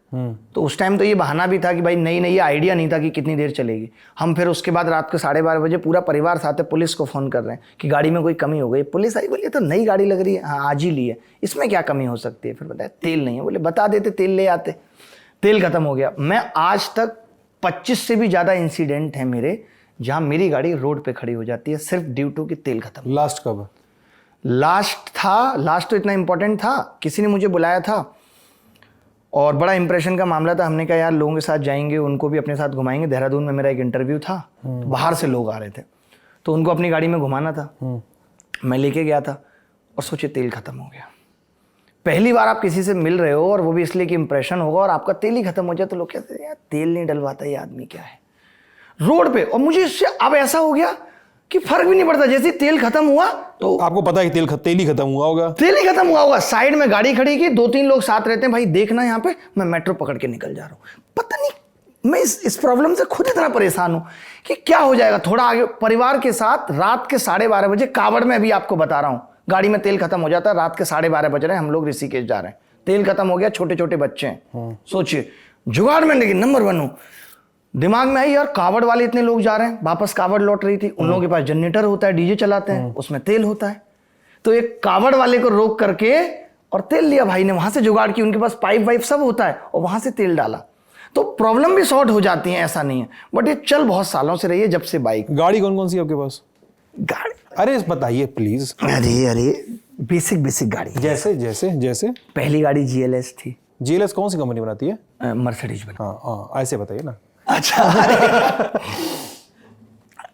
तो उस टाइम तो ये बहाना भी था कि भाई नई ये आइडिया नहीं था कि कितनी देर चलेगी। हम फिर उसके बाद रात को 12:30 बजे पूरा परिवार साथ है, पुलिस को फ़ोन कर रहे हैं कि गाड़ी में कोई कमी हो गई। पुलिस आई, बोलिए तो नई गाड़ी लग रही है, हाँ आज ही ली है, इसमें क्या कमी हो सकती है। फिर बताया तेल नहीं है, बोले बता देते तेल ले आते, तेल खत्म हो गया। मैं आज तक 25 से भी ज़्यादा इंसिडेंट हैं मेरे जहाँ मेरी गाड़ी रोड पर खड़ी हो जाती है सिर्फ ड्यू टू कि तेल खत्म। लास्ट कब? लास्ट तो इतना इंपॉर्टेंट था, किसी ने मुझे बुलाया था और बड़ा इंप्रेशन का मामला था। हमने कहा यार लोगों के साथ जाएंगे, उनको भी अपने साथ घुमाएंगे। देहरादून में मेरा एक इंटरव्यू था, बाहर से लोग आ रहे थे, तो उनको अपनी गाड़ी में घुमाना था। मैं लेके गया था और सोचे तेल खत्म हो गया। पहली बार आप किसी से मिल रहे हो, और वो भी इसलिए कि इंप्रेशन होगा, और आपका तेल ही खत्म हो जाए, तो लोग कहते हैं यार तेल नहीं डलवाता ये आदमी क्या है रोड पे। और मुझे इससे अब ऐसा हो गया कि फर्क भी नहीं पड़ता, जैसे तेल खत्म हुआ तो आपको पता है तेल ही खत्म हुआ होगा, तेल ही खत्म हुआ होगा। साइड में गाड़ी खड़ी की, 2-3 लोग साथ रहते हैं, भाई देखना यहाँ पे, मैं मेट्रो पकड़ के निकल जा रहा हूँ। पता नहीं मैं इस प्रॉब्लम से खुद इतना परेशान हूँ कि क्या हो जाएगा। थोड़ा आगे परिवार के साथ रात के 12:30 बजे कावड़ में, अभी आपको बता रहा हूँ, गाड़ी में तेल खत्म हो जाता है। रात के 12:30 बज रहे हैं, हम लोग ऋषिकेश जा रहे हैं, तेल खत्म हो गया, छोटे छोटे बच्चे हैं। सोचिए जुगाड़ में, लेकिन नंबर 1 हूँ। दिमाग में आई यार कावड़ वाले इतने लोग जा रहे हैं, वापस कावड़ लौट रही थी, उन लोगों के पास जनरेटर होता है, डीजे चलाते हैं, उसमें तेल होता है। तो एक कावड़ वाले को रोक करके और तेल लिया भाई ने, वहां से जुगाड़ की, उनके पास पाइप वाइप सब होता है, और वहां से तेल डाला। तो प्रॉब्लम भी सॉर्ट हो जाती है, ऐसा नहीं है। बट ये चल बहुत सालों से रही है, जब से बाइक। गाड़ी कौन कौन सी है आपके पास? गाड़ी, अरे बताइए प्लीज। अरे बेसिक गाड़ी। जैसे जैसे जैसे पहली गाड़ी GLS थी। GLS कौन सी कंपनी बनाती है? मर्सिडीज बनी। हाँ ऐसे बताइए ना। अच्छा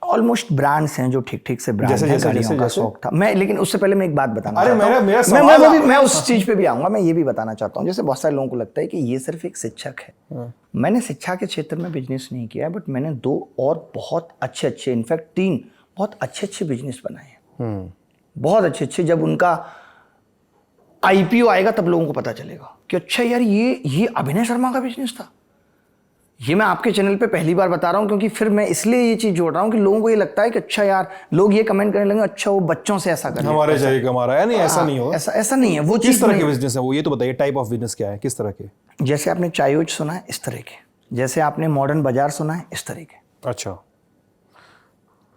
ऑलमोस्ट ब्रांड्स हैं जो ठीक से ब्रांड जैसे- है, जैसे- गाड़ियों जैसे- का जैसे? शौक था मैं। लेकिन उससे पहले मैं एक बात बताना अरे चाहता हूं। मेरा मैं मैं उस चीज पे भी आऊंगा। मैं ये भी बताना चाहता हूँ, जैसे बहुत सारे लोगों को लगता है कि ये सिर्फ एक शिक्षक है। मैंने शिक्षा के क्षेत्र में बिजनेस नहीं किया है, बट मैंने 2 और बहुत अच्छे इनफैक्ट 3 बहुत अच्छे बिजनेस बनाए हैं। बहुत अच्छे। जब उनका IPO आएगा तब लोगों को पता चलेगा कि अच्छा यार ये अभिनय शर्मा का बिजनेस था। ये मैं आपके चैनल पे पहली बार बता रहा हूँ, क्योंकि फिर मैं इसलिए ये चीज जोड़ रहा हूँ कि लोगों को ये लगता है कि अच्छा यार, लोग ये कमेंट करने लगे अच्छा वो बच्चों से ऐसा कर हमारे चाहिए कमा रहा है। नहीं ऐसा नहीं होगा। ऐसा नहीं है। वो किस चीज तरह नहीं के है। बिजनेस है वो, ये तो बताइए। टाइप ऑफ बिजनेस क्या है, किस तरह के? जैसे आपने चायोज सुना है, इस तरह के। जैसे आपने मॉडर्न बाजार सुना है, इस तरह के। अच्छा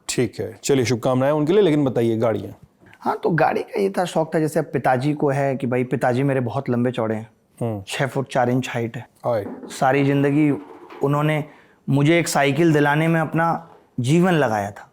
ठीक है, चलिए शुभकामनाएं उनके लिए। लेकिन बताइए गाड़ियाँ। हाँ, तो गाड़ी का ये था, शौक था। जैसे अब पिताजी को है कि भाई पिताजी मेरे बहुत लंबे चौड़े हैं, 6 फुट 4 इंच हाइट है। आए सारी जिंदगी उन्होंने मुझे एक साइकिल दिलाने में अपना जीवन लगाया था,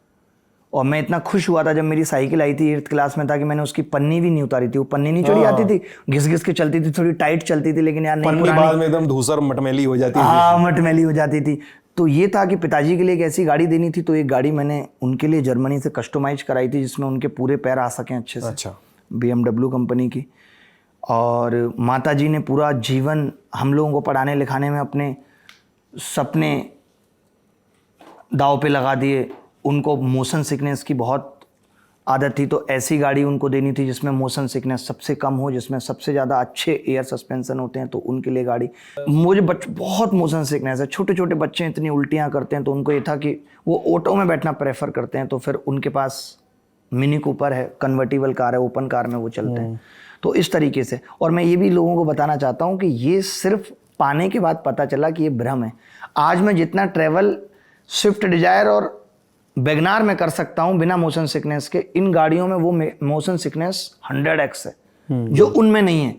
और मैं इतना खुश हुआ था जब मेरी साइकिल आई थी 8th क्लास में था कि मैंने उसकी पन्नी भी नहीं उतारी थी। वो पन्नी नहीं चढ़ी आती थी, घिस के चलती थी, थोड़ी टाइट चलती थी, लेकिन यार नहीं, पन्नी बाद में एकदम धूसर मटमैली हो जाती है। हाँ, मटमैली हो जाती थी। तो ये था कि पिताजी के लिए एक ऐसी गाड़ी देनी थी, तो एक गाड़ी मैंने उनके लिए जर्मनी से कस्टमाइज कराई थी, जिसमें उनके पूरे पैर आ सकें अच्छे से। अच्छा। BMW कंपनी की। और माताजी ने पूरा जीवन हम लोगों को पढ़ाने लिखाने में अपने सपने दाव पे लगा दिए। उनको मोशन सिकनेस की बहुत आदत थी, तो ऐसी गाड़ी उनको देनी थी जिसमें मोशन सिकनेस सबसे कम हो, जिसमें सबसे ज़्यादा अच्छे एयर सस्पेंशन होते हैं, तो उनके लिए गाड़ी। मुझे बहुत मोशन सिकनेस है। छोटे बच्चे इतनी उल्टियाँ करते हैं, तो उनको ये था कि वो ऑटो में बैठना प्रेफर करते हैं, तो फिर उनके पास मिनी कूपर है, कन्वर्टिबल कार है, ओपन कार में वो चलते हैं। तो इस तरीके से। और मैं ये भी लोगों को बताना चाहता हूँ कि ये सिर्फ पाने के बाद पता चला कि ये भ्रम है। आज मैं जितना ट्रैवल स्विफ्ट डिजायर और वैगनार में कर सकता हूं बिना मोशन सिकनेस के, इन गाड़ियों में वो मोशन सिकनेस 100x है, जो उनमें नहीं है,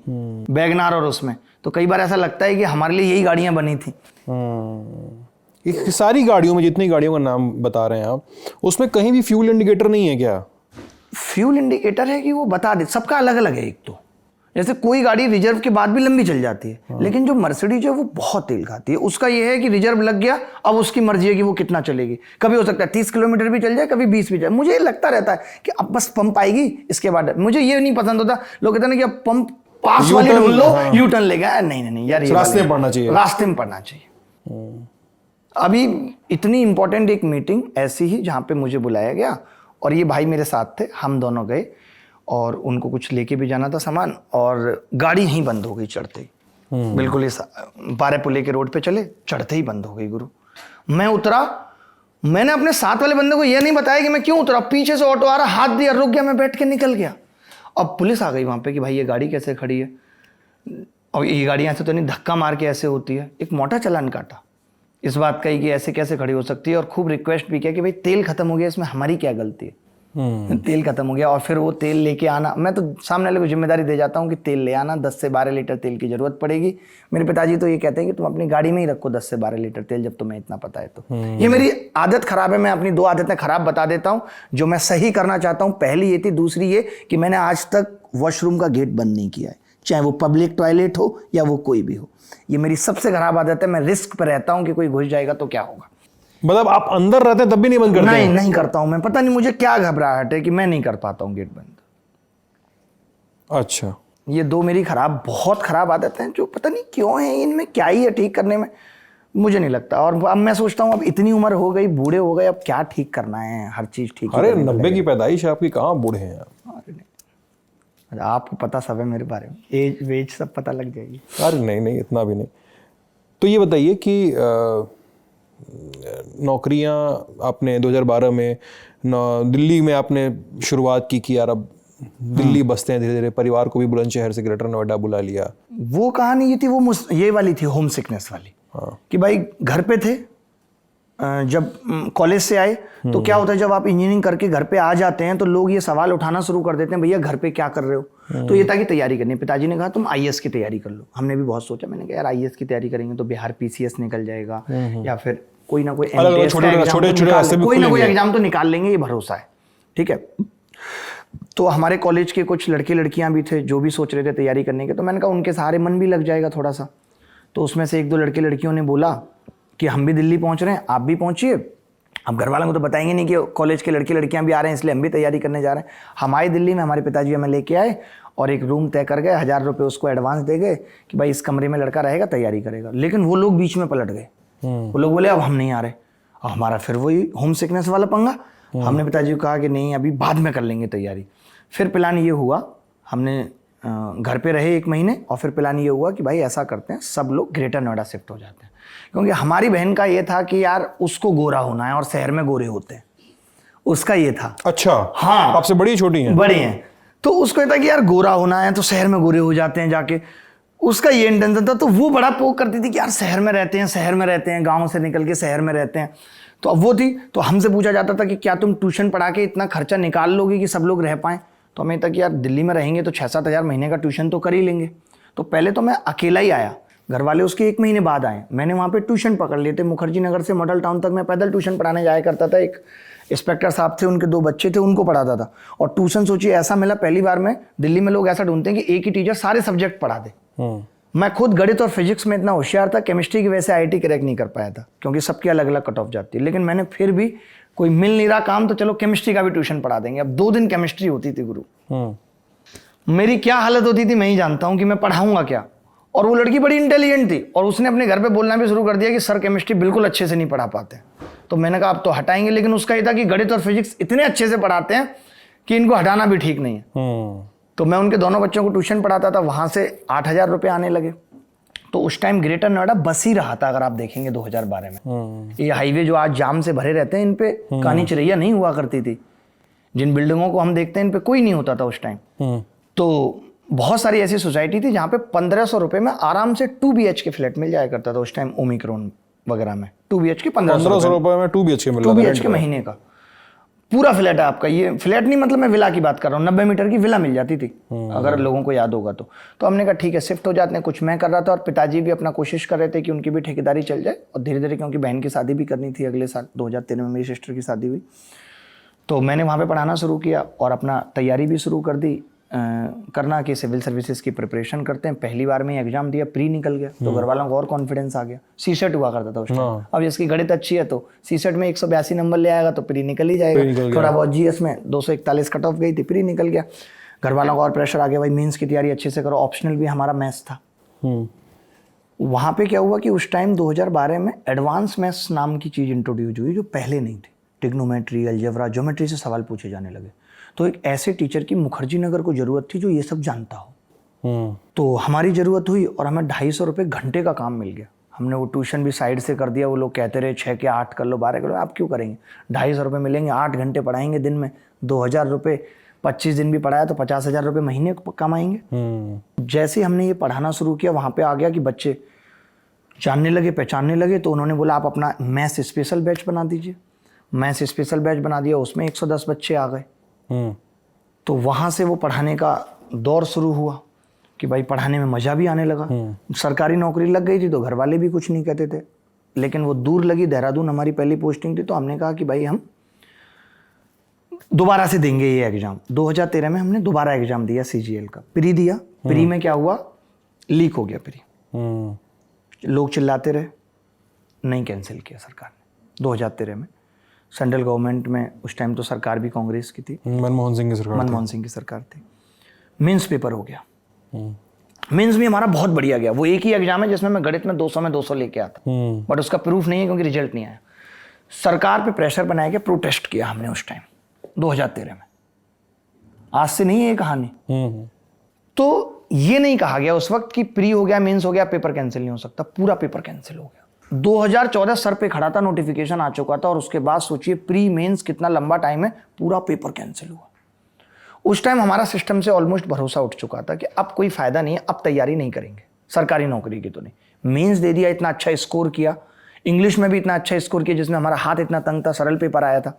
वैगनार और उसमें। तो कई बार ऐसा लगता है कि हमारे लिए यही गाड़ियां बनी थी। ये सारी गाड़ियों में, जितनी गाड़ियों का नाम बता रहे हैं आप, उसमें कहीं भी फ्यूल इंडिकेटर नहीं है क्या? फ्यूल इंडिकेटर है कि वो बता दे, सबका अलग अलग है। एक तो जैसे कोई गाड़ी रिजर्व के बाद भी लंबी चल जाती है, लेकिन जो मर्सिडीज है वो बहुत तेल खाती है। उसका ये है कि रिजर्व लग गया, अब उसकी मर्जी है कि वो कितना चलेगी। कभी हो सकता है 30 किलोमीटर भी चल जाए, कभी 20 भी जाए। मुझे लगता रहता है कि अब बस पंप आएगी, इसके बाद। मुझे ये नहीं पसंद होता, लोग कहते हैं कि अब पंप पास वाली ढूंढ लो, यू टर्न ले गया। नहीं यार, ये रास्ते में पड़ना चाहिए। रास्ते में पड़ना चाहिए। अभी इतनी इंपॉर्टेंट एक मीटिंग ऐसी ही जहाँ पे मुझे बुलाया गया, और ये भाई मेरे साथ थे, हम दोनों गए, और उनको कुछ लेके भी जाना था सामान, और गाड़ी यहीं बंद हो गई चढ़ते ही। बिल्कुल इस बारेपुले के रोड पे चले, चढ़ते ही बंद हो गई गुरु। मैं उतरा, मैंने अपने साथ वाले बंदे को यह नहीं बताया कि मैं क्यों उतरा। पीछे से ऑटो आ रहा, हाथ दिया, रुक गया, मैं बैठ के निकल गया। अब पुलिस आ गई वहाँ पे कि भाई ये गाड़ी कैसे खड़ी है, और ये गाड़ी ऐसे तो नहीं, धक्का मार के ऐसे होती है। एक मोटा चालान काटा इस बात का ही कि ऐसे कैसे खड़ी हो सकती है, और खूब रिक्वेस्ट भी किया कि भाई तेल खत्म हो गया, इसमें हमारी क्या गलती है। तेल खत्म हो गया, और फिर वो तेल लेके आना। मैं तो सामने वाले को जिम्मेदारी दे जाता हूँ कि तेल ले आना, 10 से 12 लीटर तेल की जरूरत पड़ेगी। मेरे पिताजी तो ये कहते हैं कि तुम अपनी गाड़ी में ही रखो 10 से 12 लीटर तेल, जब तुम्हें इतना पता है तो। ये मेरी आदत खराब है। मैं अपनी 2 आदतें खराब बता देता हूँ जो मैं सही करना चाहता हूँ। पहली ये थी, दूसरी ये कि मैंने आज तक वॉशरूम का गेट बंद नहीं किया है, चाहे वो पब्लिक टॉयलेट हो या वो कोई भी हो। ये मेरी सबसे खराब आदत है। मैं रिस्क पर रहता हूँ कि कोई घुस जाएगा तो क्या होगा। मतलब आप अंदर रहते तब भी नहीं बंद करते? नहीं करता हूं मैं। पता नहीं मुझे क्या घबराहट है कि मैं नहीं कर पाता हूं गेट बंद। अच्छा, ये 2 मेरी बहुत खराब आदतें हैं, जो पता नहीं क्यों है, इनमें क्या ही है ठीक करने में, मुझे नहीं लगता। और अब मैं सोचता हूं अब इतनी उम्र हो गई, बूढ़े हो गए, अब क्या ठीक करना है, हर चीज ठीक। अरे 90 की पैदाइश है आपकी, कहाँ बूढ़े हैं आप? आपको पता सब है मेरे बारे में, एज वेज सब पता लग जाएगी। अरे नहीं, इतना भी नहीं। तो ये बताइए कि नौकरियां आपने 2012 में दिल्ली में आपने शुरुआत की कि यार अब दिल्ली बसते हैं धीरे धीरे, परिवार को भी बुलंदशहर से ग्रेटर नोएडा बुला लिया। वो कहानी ये थी, वो ये वाली थी, होम सिकनेस वाली। कि भाई घर पे थे, जब कॉलेज से आए तो क्या होता है, जब आप इंजीनियरिंग करके घर पे आ जाते हैं तो लोग ये सवाल उठाना शुरू कर देते हैं, भैया घर पे क्या कर रहे हो, तो ये था कि तैयारी करनी है। पिताजी ने कहा तुम आईएएस की तैयारी कर लो। हमने भी बहुत सोचा, मैंने कहा यार आईएएस की तैयारी करेंगे तो बिहार पीसीएस निकल जाएगा या फिर कोई ना कोई कोई ना कोई एग्जाम तो निकाल लेंगे, ये भरोसा है, ठीक है। तो हमारे कॉलेज के कुछ लड़के लड़कियां भी थे जो भी सोच रहे थे तैयारी करने के, तो मैंने कहा उनके सहारे मन भी लग जाएगा थोड़ा सा। तो उसमें से एक दो लड़के लड़कियों ने बोला कि हम भी दिल्ली पहुंच रहे हैं, आप भी पहुंचिए। अब घर वालों को तो बताएंगे नहीं कि कॉलेज के लड़के लड़कियां भी आ रहे हैं, इसलिए हम भी तैयारी करने जा रहे हैं। हम आए दिल्ली में, हमारे पिताजी हमें लेके आए और एक रूम तय कर गए, 1000 रुपये उसको एडवांस दे गए कि भाई इस कमरे में लड़का रहेगा, तैयारी करेगा। लेकिन वो लोग बीच में पलट गए, वो लोग बोले अब हम नहीं आ रहे। अब हमारा फिर वही होम सिकनेस वाला पंगा। हमने पिताजी को कहा कि नहीं अभी बाद में कर लेंगे तैयारी। फिर प्लान ये हुआ, हमने घर पे रहे 1 महीने और फिर प्लान ये हुआ कि भाई ऐसा करते हैं सब लोग ग्रेटर नोएडा शिफ्ट हो जाते हैं, क्योंकि हमारी बहन का ये था कि यार उसको गोरा होना है और शहर में गोरे होते हैं, उसका ये था। अच्छा, हाँ, आपसे बड़ी छोटी हैं? बड़ी हैं। तो उसको ये था कि यार गोरा होना है तो शहर में गोरे हो जाते हैं जाके, उसका ये इंटेंशन था। तो वो बड़ा पोक करती थी कि यार शहर में रहते हैं, गाँव से निकल के शहर में रहते हैं। तो अब वो थी, तो हमसे पूछा जाता था कि क्या तुम ट्यूशन पढ़ा के इतना खर्चा निकाल लोगी कि सब लोग रह पाएँ। तो हमें था कि यार दिल्ली में रहेंगे तो 6-7 हज़ार महीने का ट्यूशन तो कर ही लेंगे। तो पहले तो मैं अकेला ही आया, घर वाले उसके 1 महीने बाद आए। मैंने वहाँ पे ट्यूशन पकड़ लिए थे, मुखर्जी नगर से मॉडल टाउन तक मैं पैदल ट्यूशन पढ़ाने जाया करता था। एक इंस्पेक्टर साहब थे, उनके 2 बच्चे थे, उनको पढ़ाता था। और ट्यूशन सोचिए ऐसा मिला पहली बार में, दिल्ली में लोग ऐसा ढूंढते हैं कि एक ही टीचर सारे सब्जेक्ट पढ़ा दे। मैं खुद गणित और फिजिक्स में इतना होशियार था, केमिस्ट्री की वजह से IIT क्रैक नहीं कर पाया था क्योंकि सबकी अलग अलग कट ऑफ जाती है। लेकिन मैंने फिर भी कोई मिल नहीं रहा काम तो चलो केमिस्ट्री का भी ट्यूशन पढ़ा देंगे। अब 2 दिन केमिस्ट्री होती थी गुरु, मेरी क्या हालत होती थी मैं ही जानता हूं कि मैं पढ़ाऊंगा क्या। और वो लड़की बड़ी इंटेलिजेंट थी और उसने अपने घर पे बोलना भी शुरू कर दिया कि सर केमिस्ट्री बिल्कुल अच्छे से नहीं पढ़ा पाते। तो मैंने कहा अब तो हटाएंगे, लेकिन उसका ये था कि गणित और फिजिक्स इतने अच्छे से पढ़ाते हैं कि इनको हटाना भी ठीक नहीं है। तो मैं उनके दोनों बच्चों को ट्यूशन पढ़ाता था, वहां से 8,000 रुपये आने लगे। तो उस टाइम ग्रेटर नोएडा बस ही रहा था, अगर आप देखेंगे 2012 में। ये हाईवे जो आज जाम से भरे रहते हैं, इन पे कहानी चिरैया नहीं हुआ करती थी। जिन बिल्डिंगों को हम देखते हैं इन पे कोई नहीं होता था उस टाइम। तो बहुत सारी ऐसी सोसाइटी थी जहाँ पे 1500 रुपये में आराम से 2 BHK फ्लैट मिल जाया करता था उस टाइम, ओमिक्रॉन वगैरह में 2 BHK 1500 रुपये में 2 BHK मिल रहा 2 BHK महीने का पूरा फ्लैट है आपका। ये फ्लैट नहीं, मतलब मैं विला की बात कर रहा हूँ, 90 मीटर की विला मिल जाती थी अगर लोगों को याद होगा तो। हमने कहा ठीक है शिफ्ट हो जाते हैं। कुछ मैं कर रहा था और पिताजी भी अपना कोशिश कर रहे थे कि उनकी भी ठेकेदारी चल जाए। और धीरे धीरे, क्योंकि बहन की शादी भी करनी थी अगले साल 2013 में, मेरी सिस्टर की शादी हुई, तो मैंने वहाँ पे पढ़ाना शुरू किया और अपना तैयारी भी शुरू कर दी करना कि सिविल सर्विसेज की प्रिपरेशन करते हैं। पहली बार में एग्जाम दिया, प्री निकल गया, तो घर वालों को और कॉन्फिडेंस आ गया। सीसेट हुआ करता था उस टाइम। अब जिसकी गणित अच्छी है तो सीसेट में 182 नंबर ले आएगा तो प्री निकल ही जाएगा। थोड़ा बहुत जीएस में 241 कट ऑफ गई थी, प्री निकल गया। घर वालों को और प्रेशर आ गया, भाई मेंस की तैयारी अच्छे से करो। ऑप्शनल भी हमारा मैथ्स था। वहाँ पे क्या हुआ कि उस टाइम 2012 में एडवांस मैथ्स नाम की चीज़ इंट्रोड्यूस हुई जो पहले नहीं थी। टिग्नोमेट्री, अलजेब्रा, ज्योमेट्री से सवाल पूछे जाने लगे। तो एक ऐसे टीचर की मुखर्जी नगर को ज़रूरत थी जो ये सब जानता हो। तो हमारी ज़रूरत हुई और हमें 250 रुपये घंटे का काम मिल गया। हमने वो ट्यूशन भी साइड से कर दिया। वो लोग कहते रहे 6 के 8 कर लो, 12 कर लो। आप क्यों करेंगे? 250 रुपये मिलेंगे, 8 घंटे पढ़ाएंगे दिन में, 2000 रुपये, 25 दिन भी पढ़ाया तो 50,000 रुपये महीने कमाएंगे। जैसे ही हमने ये पढ़ाना शुरू किया, वहाँ पे आ गया कि बच्चे जानने लगे, पहचानने लगे। तो उन्होंने बोला आप अपना मैथ्स स्पेशल बैच बना दीजिए। मैथ्स स्पेशल बैच बना दिया, उसमें 110 बच्चे आ गए। तो वहाँ से वो पढ़ाने का दौर शुरू हुआ कि भाई पढ़ाने में मज़ा भी आने लगा। सरकारी नौकरी लग गई थी तो घर वाले भी कुछ नहीं कहते थे, लेकिन वो दूर लगी, देहरादून हमारी पहली पोस्टिंग थी। तो हमने कहा कि भाई हम दोबारा से देंगे ये एग्ज़ाम। 2013 में हमने दोबारा एग्ज़ाम दिया CGL का, प्री दिया। प्री में क्या हुआ, लीक हो गया प्री। लोग चिल्लाते रहे, नहीं कैंसिल किया सरकार ने 2013 में। सेंट्रल गवर्नमेंट में उस टाइम तो सरकार भी कांग्रेस की थी, मनमोहन सिंह की सरकार थी। मेंस पेपर हो गया। मेंस भी हमारा बहुत बढ़िया गया। वो एक ही एग्जाम है जिसमें मैं गणित में 200 लेके आता, बट उसका प्रूफ नहीं है क्योंकि रिजल्ट नहीं आया। सरकार पे प्रेशर बनाया गया, प्रोटेस्ट किया हमने उस टाइम 2013 में। आज से नहीं है ये कहानी। तो ये नहीं कहा गया उस वक्त कि प्री हो गया, मेंस हो गया, पेपर कैंसिल नहीं हो सकता। पूरा पेपर कैंसिल हो गया। 2014 सर पे खड़ा था, नोटिफिकेशन आ चुका था और उसके बाद सोचिए प्री मेंस कितना लंबा टाइम है, पूरा पेपर कैंसिल हुआ। उस टाइम हमारा सिस्टम से ऑलमोस्ट भरोसा उठ चुका था कि अब कोई फायदा नहीं है, अब तैयारी नहीं करेंगे सरकारी नौकरी की। तो नहीं, मेंस दे दिया, इतना अच्छा स्कोर किया, इंग्लिश में भी इतना अच्छा स्कोर किया जिसमें हमारा हाथ इतना तंग था, सरल पेपर आया था,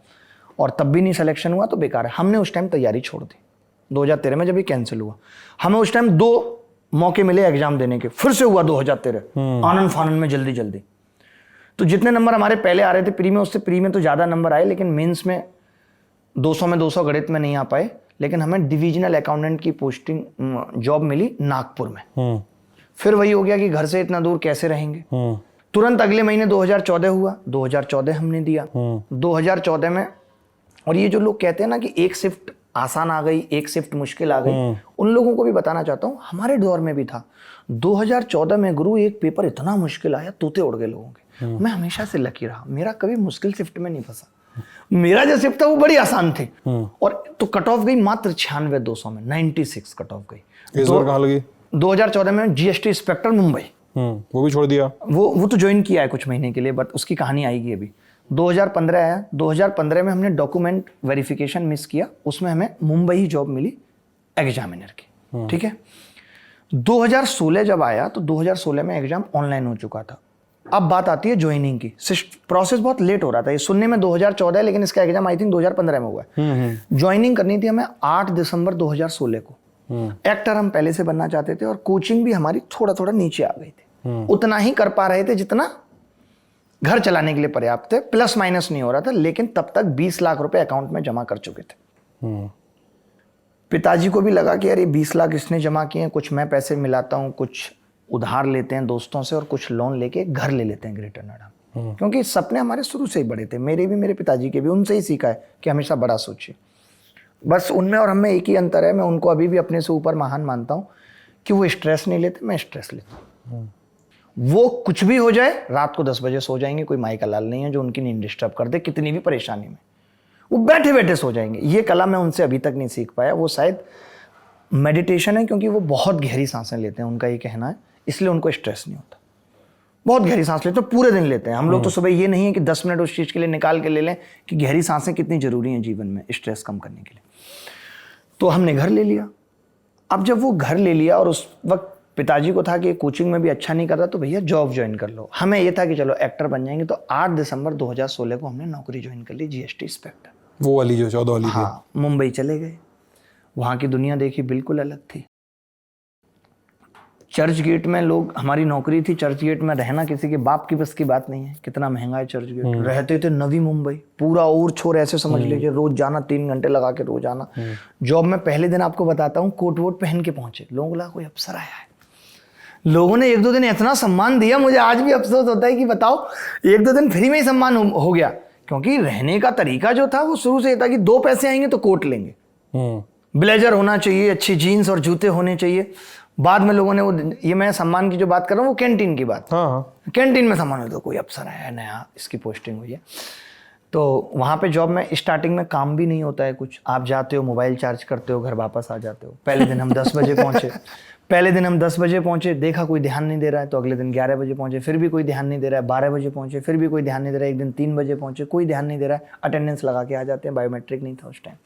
और तब भी नहीं सिलेक्शन हुआ तो बेकार है। हमने उस टाइम तैयारी छोड़ दी। 2013 में जब ये कैंसिल हुआ, हमें उस टाइम 2 मौके मिले एग्जाम देने के, फिर से हुआ 2013 आनंद फानंद में जल्दी जल्दी। तो जितने नंबर हमारे पहले आ रहे थे प्री में, उससे प्री में तो ज़्यादा नंबर आए, लेकिन मेंस में 200 में 200 गणित में नहीं आ पाए। लेकिन हमें डिविजनल अकाउंटेंट की पोस्टिंग जॉब मिली नागपुर में। फिर वही हो गया कि घर से इतना दूर कैसे रहेंगे। तुरंत अगले महीने 2014 हुआ, 2014 हमने दिया। 2014 में, और ये जो लोग कहते हैं ना कि एक शिफ्ट आसान आ गई, एक शिफ्ट मुश्किल आ गई, उन लोगों को भी बताना चाहता हूँ हमारे दौर में भी था। 2014 में गुरु एक पेपर इतना मुश्किल आया, तोते उड़ गए लोगों के। मैं हमेशा से लकी रहा, मेरा कभी मुश्किल शिफ्ट में नहीं फंसा। मेरा जो शिफ्ट था वो बड़ी आसान थी। और तो कट ऑफ गई मात्र 96-200 में, 96 कट ऑफ गई। इस बार कहाँ लगी? 2014 में जीएसटी इंस्पेक्टर मुंबई। वो भी छोड़ दिया? वो तो ज्वाइन किया है कुछ महीने के लिए, बट उसकी कहानी आएगी अभी। 2015 आया, 2015 में हमने डॉक्यूमेंट वेरिफिकेशन मिस किया, उसमें हमें मुंबई ही जॉब मिली एग्जामिनर की। ठीक है, 2016 जब आया तो 2016 में एग्जाम ऑनलाइन हो चुका था। अब बात आती है ज्वाइनिंग की। प्रोसेस बहुत लेट हो रहा था, ये सुनने में 2014 है, लेकिन इसका एग्जाम आई थिंक 2015 में हुआ है। ज्वाइनिंग करनी थी हमें 8 दिसंबर 2016 को। एक्टर हम पहले से बनना चाहते थे और कोचिंग भी हमारी थोड़ा थोड़ा नीचे आ गई थी। उतना ही कर पा रहे थे जितना घर चलाने के लिए पर्याप्त थे, प्लस माइनस नहीं हो रहा था। लेकिन तब तक 20 लाख रुपए अकाउंट में जमा कर चुके थे। पिताजी को भी लगा कि यार ये 20 लाख इसने जमा किए हैं, कुछ मैं पैसे मिलाता हूँ, कुछ उधार लेते हैं दोस्तों से और कुछ लोन लेके घर ले लेते हैं ग्रेटर नोएडा। क्योंकि सपने हमारे शुरू से ही बड़े थे, मेरे भी मेरे पिताजी के भी, उनसे ही सीखा है कि हमेशा बड़ा सोचिए। बस उनमें और हमें एक ही अंतर है, मैं उनको अभी भी अपने से ऊपर महान मानता हूँ कि वो स्ट्रेस नहीं लेते, मैं स्ट्रेस लेता हूँ। वो कुछ भी हो जाए रात को 10 बजे सो जाएंगे, कोई माई का लाल नहीं है जो उनकी नींद डिस्टर्ब कर दे, कितनी भी परेशानी में वो बैठे बैठे सो जाएंगे। ये कला मैं उनसे अभी तक नहीं सीख पाया। वो शायद मेडिटेशन है, क्योंकि वो बहुत गहरी सांसें लेते हैं, उनका ये कहना है, इसलिए उनको स्ट्रेस नहीं होता। बहुत गहरी सांस लेते हैं, पूरे दिन लेते हैं। हम लोग तो सुबह ये नहीं है कि 10 मिनट उस चीज़ के लिए निकाल के ले लें कि गहरी सांसें कितनी ज़रूरी हैं जीवन में स्ट्रेस कम करने के लिए। तो हमने घर ले लिया। अब जब वो घर ले लिया और उस वक्त पिताजी को था कि कोचिंग में भी अच्छा नहीं कर रहा, तो भैया जॉब ज्वाइन कर लो। हमें ये था कि चलो एक्टर बन जाएंगे। तो 8 दिसंबर 2016 को हमने नौकरी ज्वाइन कर ली, जीएसटी इंस्पेक्टर। वो वाली जो 14 वाली? हाँ, मुंबई चले गए। वहाँ की दुनिया देखी, बिल्कुल अलग थी। चर्च गेट में लोग, हमारी नौकरी थी चर्च गेट में, रहना किसी के बाप की बस की बात नहीं है, कितना महंगा है चर्च गेट। रहते थे नवी मुंबई, पूरा और छोर ऐसे समझ लीजिए, रोज जाना, 3 घंटे लगा के रोज आना। जॉब में पहले दिन आपको बताता हूँ, कोट वोट पहन के पहुंचे, लोगों को लगा कोई अफसर आया है। लोगों ने 1-2 दिन इतना सम्मान दिया, मुझे आज भी अफसोस होता है कि बताओ 1-2 दिन फ्री में ही सम्मान हो गया। क्योंकि रहने का तरीका जो था वो शुरू से ये था कि 2 पैसे आएंगे तो कोट लेंगे, ब्लेजर होना चाहिए, अच्छी जीन्स और जूते होने चाहिए। बाद में लोगों ने वो, ये मैं सम्मान की जो बात कर रहा हूँ वो कैंटीन की बात। कैंटीन में सम्मान हो तो कोई अफसर है नया, इसकी पोस्टिंग हुई है। तो वहाँ पे जॉब में स्टार्टिंग में काम भी नहीं होता है कुछ। आप जाते हो, मोबाइल चार्ज करते हो, घर वापस आ जाते हो। पहले दिन हम 10 बजे पहुँचे, देखा कोई ध्यान नहीं दे रहा है, तो अगले दिन 11 बजे पहुँचे, फिर भी कोई ध्यान नहीं दे रहा है। 12 बजे पहुँचे, फिर भी कोई ध्यान नहीं दे रहा है। एक दिन 3 बजे पहुँचे, कोई ध्यान नहीं दे रहा है। अटेंडेंस लगा के आ जाते हैं, बायोमेट्रिक नहीं था उस टाइम,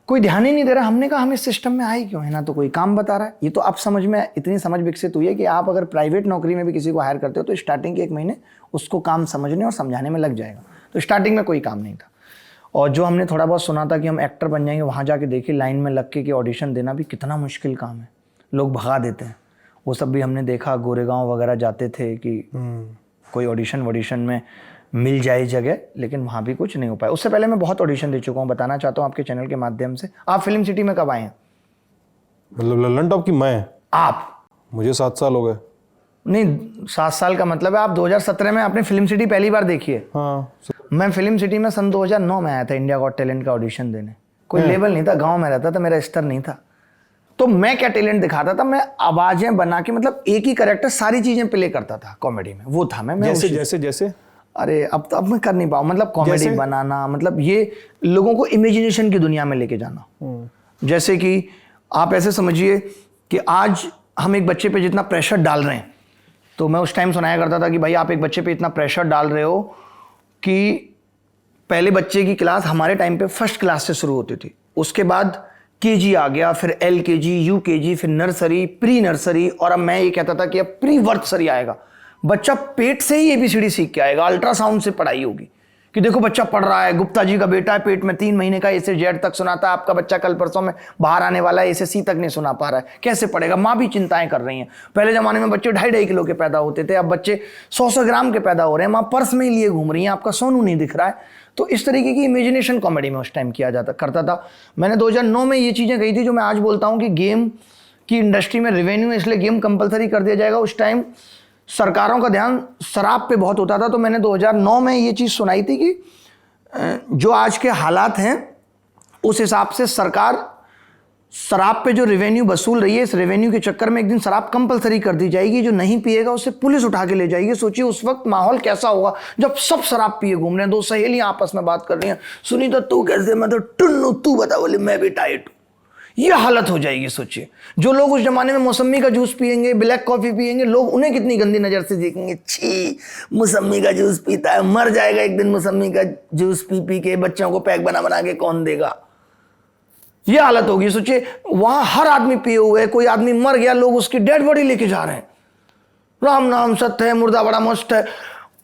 कोई ध्यान ही नहीं दे रहा। हमने कहा हम इस सिस्टम में आए क्यों है, ना तो कोई काम बता रहा है। ये तो अब समझ में, इतनी समझ विकसित हुई है कि आप अगर प्राइवेट नौकरी में भी किसी को हायर करते हो तो स्टार्टिंग के 1 महीने उसको काम समझने और समझाने में लग जाएगा। तो स्टार्टिंग में कोई काम नहीं था। और जो हमने थोड़ा बहुत सुना था कि हम एक्टर बन जाएंगे, वहाँ जाके देखिए लाइन में लग के कि ऑडिशन देना भी कितना मुश्किल काम है, लोग भगा देते हैं। वो सब भी हमने देखा। गोरेगांव वगैरह जाते थे कि कोई ऑडिशन में मिल जाए जगह, लेकिन वहाँ भी कुछ नहीं हो पाया। उससे पहले मैं बहुत ऑडिशन दे चुका हूँ, बताना चाहता हूँ आपके चैनल के माध्यम से। आप फिल्म सिटी में कब आए हैं? मतलब ललन टॉप की मैं? आप? मुझे 7 साल हो गए। नहीं, 7 साल का मतलब है आप 2017 में आपने फिल्म सिटी पहली बार देखी है। हाँ। मैं फिल्म सिटी में सन 2009 में आया था इंडिया गॉट टैलेंट का ऑडिशन देने। कोई लेवल नहीं था, गाँव में रहता था, मेरा स्तर नहीं था। तो मैं क्या टैलेंट दिखाता था, मैं आवाजें बना के, मतलब एक ही कैरेक्टर सारी चीजें प्ले करता था कॉमेडी में, वो था मैं। जैसे अरे अब मैं कर नहीं पाऊँ, मतलब कॉमेडी बनाना, मतलब ये लोगों को इमेजिनेशन की दुनिया में लेके जाना। जैसे कि आप ऐसे समझिए कि आज हम एक बच्चे पे जितना प्रेशर डाल रहे हैं, तो मैं उस टाइम सुनाया करता था कि भाई आप एक बच्चे पे इतना प्रेशर डाल रहे हो कि पहले बच्चे की क्लास हमारे टाइम पे फर्स्ट क्लास से शुरू होती थी, उसके बाद केजी आ गया, फिर LKG, UKG, फिर नर्सरी, प्री नर्सरी, और अब मैं ये कहता था कि अब प्री वर्सरी आएगा। बच्चा पेट से ही ABCD सीख के आएगा, अल्ट्रासाउंड से पढ़ाई होगी, कि देखो बच्चा पढ़ रहा है, गुप्ता जी का बेटा है, पेट में 3 महीने का, ऐसे जेड तक सुनाता है, आपका बच्चा कल परसों में बाहर आने वाला है, ऐसे सी तक नहीं सुना पा रहा है, कैसे पढ़ेगा। माँ भी चिंताएं कर रही हैं। पहले जमाने में बच्चे 2.5 किलो के पैदा होते थे, अब बच्चे 100 ग्राम के पैदा हो रहे हैं, माँ पर्स में ही लिए घूम रही हैं, आपका सोनू नहीं दिख रहा है। तो इस तरीके की इमेजिनेशन कॉमेडी में उस टाइम किया करता था। मैंने 2009 में ये चीज़ें कही थी जो मैं आज बोलता हूँ कि गेम की इंडस्ट्री में रेवेन्यू है, इसलिए गेम कंपलसरी कर दिया जाएगा। उस टाइम सरकारों का ध्यान शराब पे बहुत होता था, तो मैंने 2009 में ये चीज़ सुनाई थी कि जो आज के हालात हैं उस हिसाब से सरकार शराब पे जो रेवेन्यू वसूल रही है, इस रेवेन्यू के चक्कर में एक दिन शराब कंपलसरी कर दी जाएगी। जो नहीं पिएगा उसे पुलिस उठा के ले जाएगी। सोचिए उस वक्त माहौल कैसा होगा जब सब शराब पिए घूम रहे हैं। 2 सहेलियां आपस में बात कर रही हैं, सुनी तो तू कैसे, मैं तो टुन्नू, तू बता, बोले मैं भी टाइट हूं। ये हालत हो जाएगी। सोचिए जो लोग उस जमाने में मौसमी का जूस पिएंगे, ब्लैक कॉफी पिएंगे, लोग उन्हें कितनी गंदी नजर से देखेंगे, छी मौसमी का जूस पीता है, मर जाएगा एक दिन मौसमी का जूस पी पी के, बच्चों को पैक बना बना के कौन देगा। ये हालत होगी। सोचिए वहां हर आदमी पिए हुए है, कोई आदमी मर गया, लोग उसकी डेड बॉडी लेके जा रहे हैं, राम नाम सत्य है, मुर्दा बड़ा मस्त है।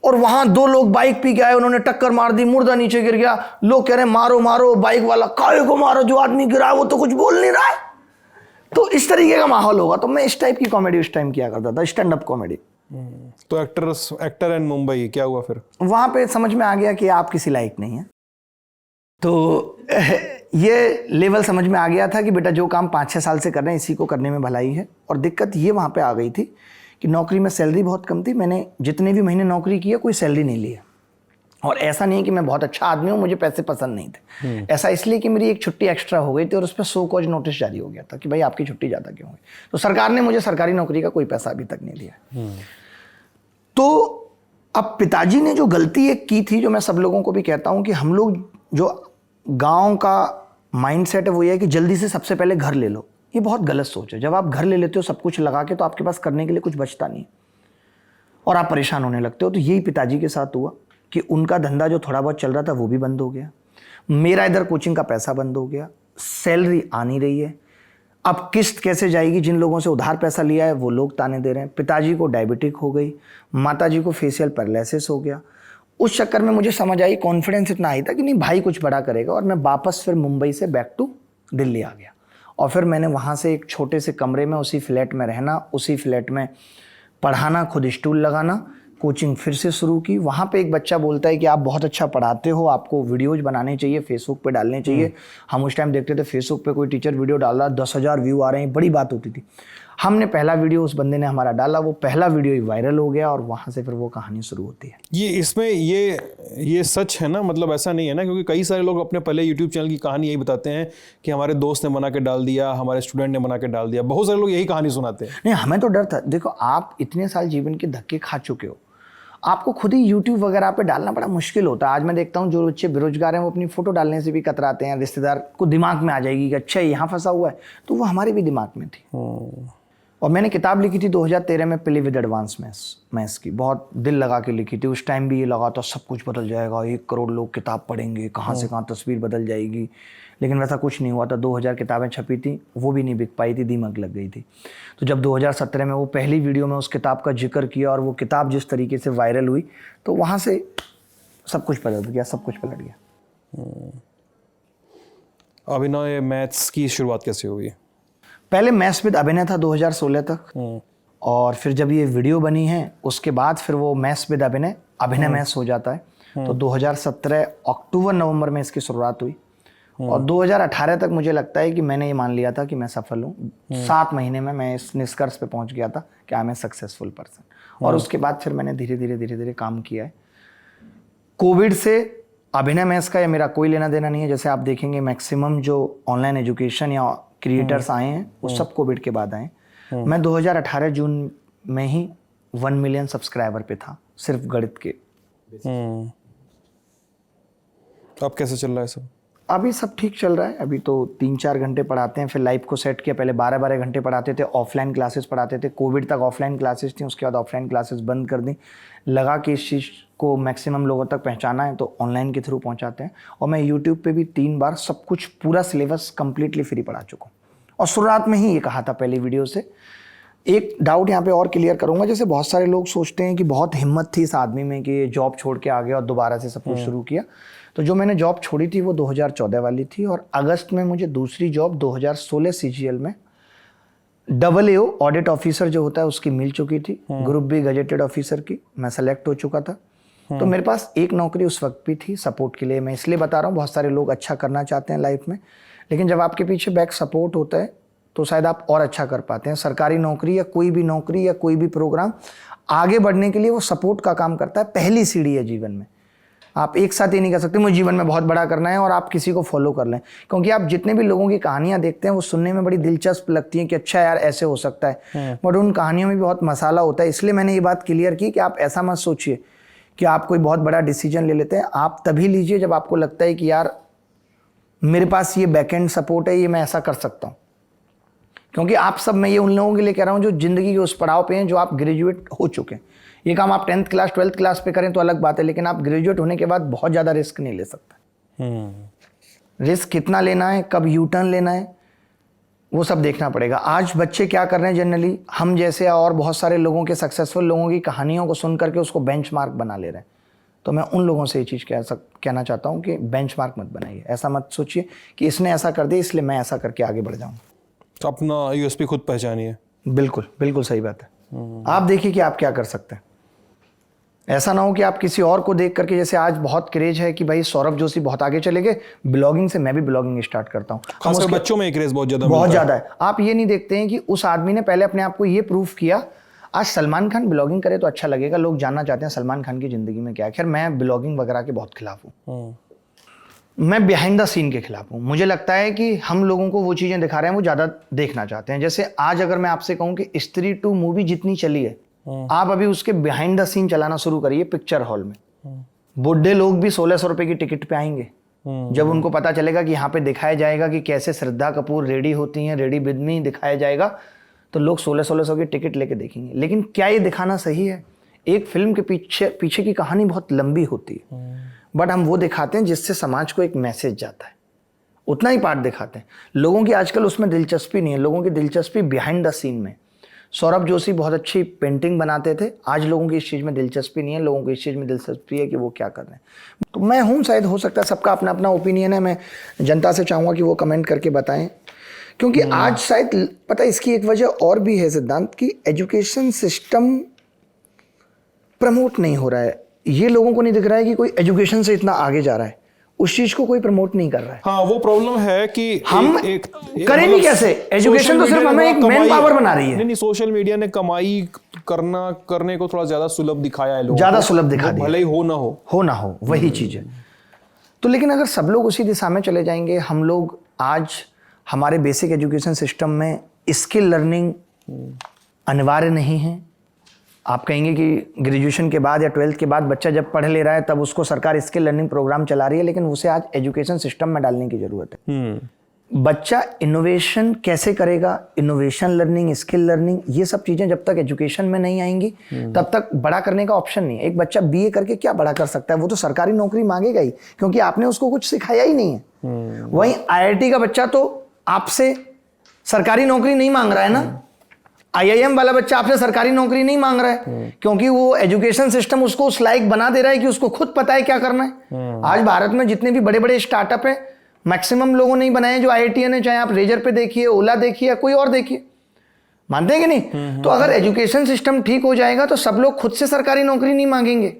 और वहां 2 लोग बाइक पी के आए, उन्होंने टक्कर मार दी, मुर्दा नीचे गिर गया, लोग कह रहे हैं मारो मारो, बाइक वाला काहे को मारो, जो आदमी गिरा है वो तो कुछ बोल नहीं रहा है। तो इस तरीके का माहौल होगा। तो मैं इस टाइप की कॉमेडी उस टाइम किया करता था, स्टैंड अप कॉमेडी। तो एक्टर इन मुंबई क्या हुआ फिर? वहां पे समझ में आ गया कि आप किसी लायक नहीं है। तो ये लेवल समझ में आ गया था कि बेटा जो काम 5-6 साल से कर रहे हैं इसी को करने में भलाई है। और दिक्कत ये वहाँ पे आ गई थी कि नौकरी में सैलरी बहुत कम थी। मैंने जितने भी महीने नौकरी की है कोई सैलरी नहीं ली है। और ऐसा नहीं है कि मैं बहुत अच्छा आदमी हूँ, मुझे पैसे पसंद नहीं थे। ऐसा इसलिए कि मेरी एक छुट्टी एक्स्ट्रा हो गई थी और उस पर सो कॉज नोटिस जारी हो गया था कि भाई आपकी छुट्टी ज़्यादा क्यों हुई। तो सरकार ने मुझे सरकारी नौकरी का कोई पैसा अभी तक नहीं दिया। तो अब पिताजी ने जो गलती एक की थी, जो मैं सब लोगों को भी कहता हूँ कि हम लोग जो गांव का माइंडसेट है वो ये है कि जल्दी से सबसे पहले घर ले लो। ये बहुत गलत सोच है। जब आप घर ले लेते हो सब कुछ लगा के, तो आपके पास करने के लिए कुछ बचता नहीं और आप परेशान होने लगते हो। तो यही पिताजी के साथ हुआ कि उनका धंधा जो थोड़ा बहुत चल रहा था वो भी बंद हो गया, मेरा इधर कोचिंग का पैसा बंद हो गया, सैलरी आ नहीं रही है, अब किस्त कैसे जाएगी, जिन लोगों से उधार पैसा लिया है वो लोग ताने दे रहे हैं, पिताजी को डायबिटिक हो गई, माताजी को फेशियल पैरालिसिस हो गया। उस चक्कर में मुझे समझ आई, कॉन्फिडेंस इतना आई था कि नहीं भाई कुछ बड़ा करेगा। और मैं वापस फिर मुंबई से बैक टू दिल्ली आ गया। और फिर मैंने वहाँ से एक छोटे से कमरे में उसी फ्लैट में रहना, उसी फ्लैट में पढ़ाना, खुद स्टूल लगाना, कोचिंग फिर से शुरू की। वहाँ पे एक बच्चा बोलता है कि आप बहुत अच्छा पढ़ाते हो, आपको वीडियोज बनाने चाहिए, फेसबुक पे डालने चाहिए। हम उस टाइम देखते थे फेसबुक पे कोई टीचर वीडियो डाल रहा, 10,000 व्यू आ रहे हैं, बड़ी बात होती थी। हमने पहला वीडियो उस बंदे ने हमारा डाला, वो पहला वीडियो ही वायरल हो गया और वहाँ से फिर वो कहानी शुरू होती है। ये इसमें ये सच है ना, मतलब ऐसा नहीं है ना, क्योंकि कई सारे लोग अपने पहले यूट्यूब चैनल की कहानी यही बताते हैं कि हमारे दोस्त ने बना के डाल दिया, हमारे स्टूडेंट ने बना के डाल दिया। बहुत सारे लोग यही कहानी सुनाते हैं। नहीं, हमें तो डर था। देखो आप इतने साल जीवन के धक्के खा चुके हो, आपको खुद ही यूट्यूब वगैरह पे डालना बड़ा मुश्किल होता है। आज मैं देखता हूँ जो बच्चे बेरोजगार हैं वो अपनी फोटो डालने से भी कतराते हैं। रिश्तेदार को दिमाग में आ जाएगी कि अच्छा यहाँ फंसा हुआ है, तो वो हमारे भी दिमाग में थी। और मैंने किताब लिखी थी 2013 में, प्ले विद एडवांस मैथ्स की, बहुत दिल लगा के लिखी थी। उस टाइम भी ये लगा था सब कुछ बदल जाएगा, 1 करोड़ लोग किताब पढ़ेंगे, कहाँ से कहाँ तस्वीर बदल जाएगी। लेकिन वैसा कुछ नहीं हुआ था। 2000 किताबें छपी थी, वो भी नहीं बिक पाई थी, दीमक लग गई थी। तो जब 2017 में वो पहली वीडियो में उस किताब का जिक्र किया और वो किताब जिस तरीके से वायरल हुई, तो वहाँ से सब कुछ बदल गया, सब कुछ पलट गया। अभिनय मैथ्स की शुरुआत कैसे हुई? पहले मैथ्स विद अभिनय था 2016 तक, और फिर जब ये वीडियो बनी है उसके बाद फिर वो मैथ्स विद अभिनय मैथ्स हो जाता है। तो 2017 अक्टूबर-नवंबर में इसकी शुरुआत हुई और 2018 तक मुझे लगता है कि मैंने ये मान लिया था कि मैं सफल हूँ। 7 महीने में मैं इस निष्कर्ष पे पहुँच गया था कि I am a successful person. और उसके बाद फिर मैंने धीरे धीरे काम किया है। कोविड से अभिनय मैथ्स का या मेरा कोई लेना देना नहीं है। जैसे आप देखेंगे मैक्सिमम जो ऑनलाइन एजुकेशन या क्रिएटर्स आए हैं वो सब कोविड के बाद आए। मैं 2018 जून में ही 1 मिलियन सब्सक्राइबर पे था, सिर्फ गणित के। अब कैसे चल रहा है सब? अभी सब ठीक चल रहा है। अभी तो 3-4 घंटे पढ़ाते हैं, फिर लाइव को सेट किया। पहले 12-12 घंटे पढ़ाते थे, ऑफलाइन क्लासेस पढ़ाते थे। कोविड तक ऑफलाइन क्लासेस थी, उसके बाद ऑफलाइन क्लासेस बंद कर दी। लगा कि इस चीज़ को मैक्सिमम लोगों तक पहुंचाना है तो ऑनलाइन के थ्रू पहुंचाते हैं। और मैं यूट्यूब पे भी 3 बार सब कुछ पूरा सिलेबस कंप्लीटली फ्री पढ़ा चुका हूँ। और शुरुआत में ही ये कहा था पहली वीडियो से एक डाउट यहाँ पे और क्लियर करूंगा, जैसे बहुत सारे लोग सोचते हैं कि बहुत हिम्मत थी इस आदमी में कि जॉब छोड़ के आ गया और दोबारा से सब कुछ शुरू किया। तो जो मैंने जॉब छोड़ी थी वो 2014 वाली थी, और अगस्त में मुझे दूसरी जॉब 2016 CGL में AA ऑडिट ऑफिसर जो होता है उसकी मिल चुकी थी, ग्रुप बी गजेटेड ऑफिसर की मैं सेलेक्ट हो चुका था। तो मेरे पास एक नौकरी उस वक्त भी थी सपोर्ट के लिए। मैं इसलिए बता रहा हूँ, बहुत सारे लोग अच्छा करना चाहते हैं लाइफ में, लेकिन जब आपके पीछे बैक सपोर्ट होता है तो शायद आप और अच्छा कर पाते हैं। सरकारी नौकरी या कोई भी नौकरी या कोई भी प्रोग्राम आगे बढ़ने के लिए वो सपोर्ट का काम करता है, पहली सीढ़ी है जीवन में। आप एक साथ ये नहीं कर सकते मुझे जीवन में बहुत बड़ा करना है और आप किसी को फॉलो कर लें, क्योंकि आप जितने भी लोगों की कहानियां देखते हैं वो सुनने में बड़ी दिलचस्प लगती हैं कि अच्छा यार ऐसे हो सकता है, बट उन कहानियों में भी बहुत मसाला होता है। इसलिए मैंने ये बात क्लियर की कि आप ऐसा मत सोचिए कि आप कोई बहुत बड़ा डिसीजन ले लेते हैं। आप तभी लीजिए जब आपको लगता है कि यार मेरे पास ये बैकएंड सपोर्ट है, ये मैं ऐसा कर सकता हूँ। क्योंकि आप सब, मैं ये उन लोगों के लिए कह रहा हूँ जो जिंदगी के उस पड़ाव पे हैं, जो आप ग्रेजुएट हो चुके हैं। ये काम आप 10th क्लास 12th क्लास पे करें तो अलग बात है, लेकिन आप ग्रेजुएट होने के बाद बहुत ज़्यादा रिस्क नहीं ले सकते। रिस्क कितना लेना है, कब यू टर्न लेना है, वो सब देखना पड़ेगा। आज बच्चे क्या कर रहे हैं, जनरली हम जैसे और बहुत सारे लोगों के, सक्सेसफुल लोगों की कहानियों को सुन करके उसको बेंचमार्क बना ले रहे हैं। तो मैं उन लोगों से ये चीज़ कहना चाहता हूँ कि बेंचमार्क मत बनाइए। ऐसा मत सोचिए कि इसने ऐसा कर दिया इसलिए मैं ऐसा करके आगे बढ़ जाऊँ। तो अपना USP खुद पहचानिए। बिल्कुल बिल्कुल सही बात है। आप देखिए कि आप क्या कर सकते हैं। ऐसा ना हो कि आप किसी और को देख करके, जैसे आज बहुत क्रेज है कि भाई सौरभ जोशी बहुत आगे चले गए ब्लॉगिंग से, मैं भी ब्लॉगिंग स्टार्ट करता हूँ। खासकर बच्चों में क्रेज बहुत ज़्यादा है। आप ये नहीं देखते हैं कि उस आदमी ने पहले अपने आप को ये प्रूफ किया। आज सलमान खान ब्लॉगिंग करे तो अच्छा लगेगा, लोग जानना चाहते हैं सलमान खान की जिंदगी में क्या है। खैर मैं ब्लॉगिंग वगैरह के बहुत खिलाफ हूँ, मैं बिहाइंड द सीन के खिलाफ हूँ। मुझे लगता है कि हम लोगों को वो चीज़ें दिखा रहे हैं वो ज़्यादा देखना चाहते हैं। जैसे आज अगर मैं आपसे कहूँ कि स्त्री 2 मूवी जितनी चली है, आप अभी उसके बिहाइंड द सीन चलाना शुरू करिए पिक्चर हॉल में। बुढ़े लोग भी 1600 रुपए की टिकट पे आएंगे जब उनको पता चलेगा कि यहाँ पे दिखाया जाएगा कि कैसे श्रद्धा कपूर रेडी होती हैं, रेडी विद मी दिखाया जाएगा, तो लोग 1600 की टिकट लेके देखेंगे। लेकिन क्या ये दिखाना सही है? एक फिल्म के पीछे की कहानी बहुत लंबी होती है, बट हम वो दिखाते हैं जिससे समाज को एक मैसेज जाता है, उतना ही पार्ट दिखाते हैं। लोगों की आजकल उसमें दिलचस्पी नहीं है, लोगों की दिलचस्पी बिहाइंड द सीन में। सौरभ जोशी बहुत अच्छी पेंटिंग बनाते थे, आज लोगों की इस चीज़ में दिलचस्पी नहीं है, लोगों को इस चीज़ में दिलचस्पी है कि वो क्या कर रहे हैं। तो मैं हूँ, शायद हो सकता है सबका अपना अपना ओपिनियन है। मैं जनता से चाहूँगा कि वो कमेंट करके बताएं, क्योंकि आज शायद पता है इसकी एक वजह और भी है सिद्धांत, की एजुकेशन सिस्टम प्रमोट नहीं हो रहा है। ये लोगों को नहीं दिख रहा है कि कोई एजुकेशन से इतना आगे जा रहा है, उस चीज को कोई प्रमोट नहीं कर रहा है। हाँ, वो प्रॉब्लम है कि हम करें भी कैसे? एजुकेशन तो सिर्फ हमें एक मैन पावर बना रही है। नहीं, सोशल मीडिया ने कमाई करने को थोड़ा ज्यादा सुलभ दिखाया है लोगों को, ज्यादा सुलभ दिखा दिया, भले ही हो ना हो वही चीज है। तो लेकिन अगर सब लोग उसी दिशा में चले जाएंगे, हम लोग आज हमारे बेसिक एजुकेशन सिस्टम में स्किल लर्निंग अनिवार्य नहीं है। आप कहेंगे कि ग्रेजुएशन के बाद या 12th के बाद बच्चा जब पढ़ ले रहा है तब उसको सरकार स्किल लर्निंग प्रोग्राम चला रही है, लेकिन उसे आज एजुकेशन सिस्टम में डालने की जरूरत है। बच्चा इनोवेशन कैसे करेगा, इनोवेशन लर्निंग, स्किल लर्निंग, ये सब चीजें जब तक एजुकेशन में नहीं आएंगी तब तक बड़ा करने का ऑप्शन नहीं है। एक बच्चा BA करके क्या बड़ा कर सकता है? वो तो सरकारी नौकरी मांगेगा ही, क्योंकि आपने उसको कुछ सिखाया ही नहीं है। वहीं IIT का बच्चा तो आपसे सरकारी नौकरी नहीं मांग रहा है ना, IIM वाला बच्चा आपसे सरकारी नौकरी नहीं मांग रहा है, क्योंकि वो एजुकेशन सिस्टम उसको उस लायक बना दे रहा है कि उसको खुद पता है क्या करना है। आज भारत में जितने भी बड़े बड़े स्टार्टअप हैं, मैक्सिमम लोगों ने ही बनाए जो IITian है, चाहे आप रेजर पे देखिए, ओला देखिए या कोई और देखिए। मानते हैं कि नहीं? तो अगर एजुकेशन सिस्टम ठीक हो जाएगा तो सब लोग खुद से सरकारी नौकरी नहीं मांगेंगे।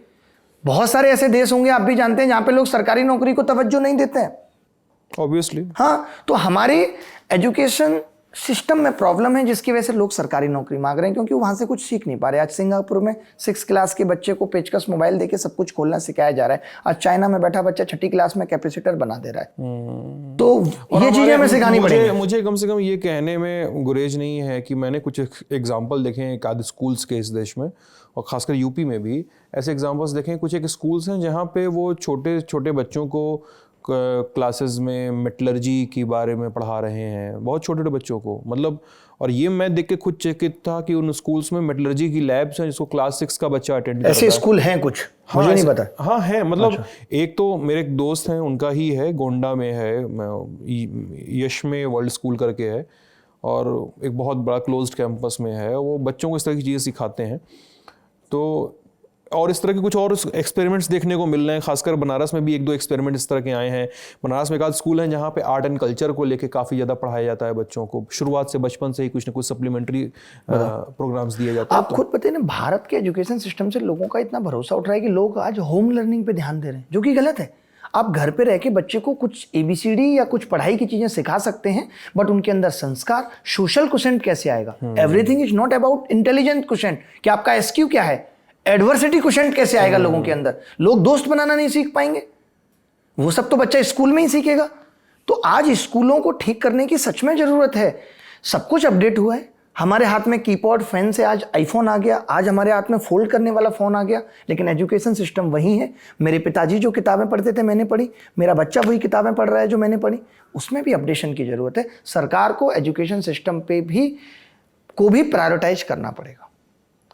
बहुत सारे ऐसे देश होंगे, आप भी जानते हैं, जहां पे लोग सरकारी नौकरी को तवज्जो नहीं देते हैं, ऑब्वियसली। हाँ, तो हमारी एजुकेशन सिस्टम में प्रॉब्लम है, जिसकी वजह से लोग सरकारी नौकरी मांग रहे हैं, क्योंकि वहां से कुछ सीख नहीं पा रहे। आज सिंगापुर में 6th क्लास के बच्चे को पेचकस मोबाइल देके सब कुछ खोलना सिखाया जा रहा है। आज चाइना में बैठा बच्चा 6ठी क्लास में कैपेसिटर बना दे रहा है। तो ये चीजें हमें सिखानी पड़ेगी। मुझे कम से कम ये कहने में गुरेज नहीं है कि मैंने कुछ एग्जाम्पल देखे हैं एक आध स्कूल्स के इस देश में, और खासकर यूपी में भी ऐसे एग्जाम्पल्स देखे हैं। कुछ एक स्कूल्स हैं जहाँ पे वो छोटे छोटे बच्चों को क्लासेस में मेटलर्जी के बारे में पढ़ा रहे हैं, बहुत छोटे छोटे बच्चों को, मतलब। और ये मैं देख के खुद चकित था कि उन स्कूल्स में मेटलर्जी की लैब्स हैं जिसको क्लास 6 का बच्चा अटेंड करता है। ऐसे स्कूल हैं कुछ? हाँ, मुझे नहीं पता। हाँ है, मतलब अच्छा। एक तो मेरे एक दोस्त हैं, उनका ही है, गोंडा में है, यश में वर्ल्ड स्कूल करके है, और एक बहुत बड़ा क्लोज्ड कैंपस में है, वो बच्चों को इस तरह की चीज़ें सिखाते हैं। तो और इस तरह के कुछ और एक्सपेरिमेंट्स देखने को मिल रहे हैं, खासकर बनारस में भी 1-2 एक्सपेरिमेंट इस तरह के आए हैं। बनारस में एक आध स्कूल है जहाँ पे आर्ट एंड कल्चर को लेके काफ़ी ज़्यादा पढ़ाया जाता है बच्चों को, शुरुआत से बचपन से ही कुछ ना कुछ सप्लीमेंट्री प्रोग्राम्स दिए जाते हैं। आप खुद पता है ना, भारत के एजुकेशन सिस्टम से लोगों का इतना भरोसा उठ रहा है कि लोग आज होम लर्निंग पे ध्यान दे रहे हैं, जो कि गलत है। आप घर पे रह के बच्चे को कुछ ABCD या कुछ पढ़ाई की चीजें सिखा सकते हैं, बट उनके अंदर संस्कार, सोशल क्वोशेंट कैसे आएगा? Everything is not about intelligent quotient कि आपका SQ क्या है, एडवर्सिटी क्वोशेंट कैसे आएगा लोगों के अंदर। लोग दोस्त बनाना नहीं सीख पाएंगे, वो सब तो बच्चा स्कूल में ही सीखेगा। तो आज स्कूलों को ठीक करने की सच में जरूरत है। सब कुछ अपडेट हुआ है, हमारे हाथ में कीपैड फैन से आज आईफोन आ गया, आज हमारे हाथ में फोल्ड करने वाला फोन आ गया, लेकिन एजुकेशन सिस्टम वही है। मेरे पिताजी जो किताबें पढ़ते थे मैंने पढ़ी, मेरा बच्चा वही किताबें पढ़ रहा है जो मैंने पढ़ी। उसमें भी अपडेशन की जरूरत है। सरकार को एजुकेशन सिस्टम पे भी प्रायोरिटाइज करना पड़ेगा।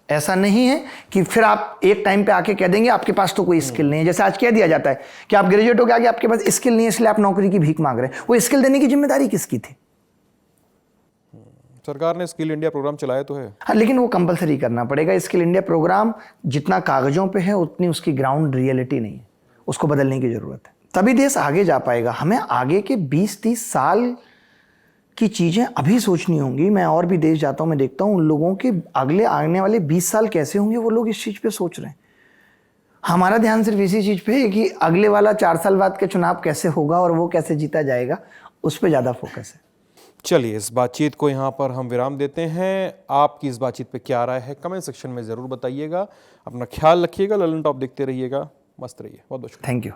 ऐसा नहीं है कि फिर आप एक टाइम पे आके कह देंगे आपके पास तो कोई स्किल नहीं है। जैसे आज कह दिया जाता है कि आप ग्रेजुएट हो गए, आपके पास स्किल नहीं है इसलिए आप नौकरी की भीख मांग रहे हैं। वो स्किल देने की जिम्मेदारी किसकी थी? सरकार ने स्किल इंडिया प्रोग्राम चलाया तो है। हाँ, लेकिन वो कंपलसरी करना पड़ेगा। स्किल इंडिया प्रोग्राम जितना कागजों पे है उतनी उसकी ग्राउंड रियलिटी नहीं है, उसको बदलने की जरूरत है, तभी देश आगे जा पाएगा। हमें आगे के 20-30 साल की चीज़ें अभी सोचनी होंगी। मैं और भी देश जाता हूँ, मैं देखता हूँ उन लोगों के अगले आने वाले 20 साल कैसे होंगे, वो लोग इस चीज़ पे सोच रहे हैं। हमारा ध्यान सिर्फ इसी चीज़ पे है कि अगले वाला 4 साल बाद का चुनाव कैसे होगा और वो कैसे जीता जाएगा, उस पर ज़्यादा फोकस है। चलिए, इस बातचीत को यहाँ पर हम विराम देते हैं। आपकी इस बातचीत पे क्या राय है कमेंट सेक्शन में ज़रूर बताइएगा। अपना ख्याल रखिएगा। ललन टॉप देखते रहिएगा, मस्त रहिए। बहुत बहुत शुक्रिया। Thank you.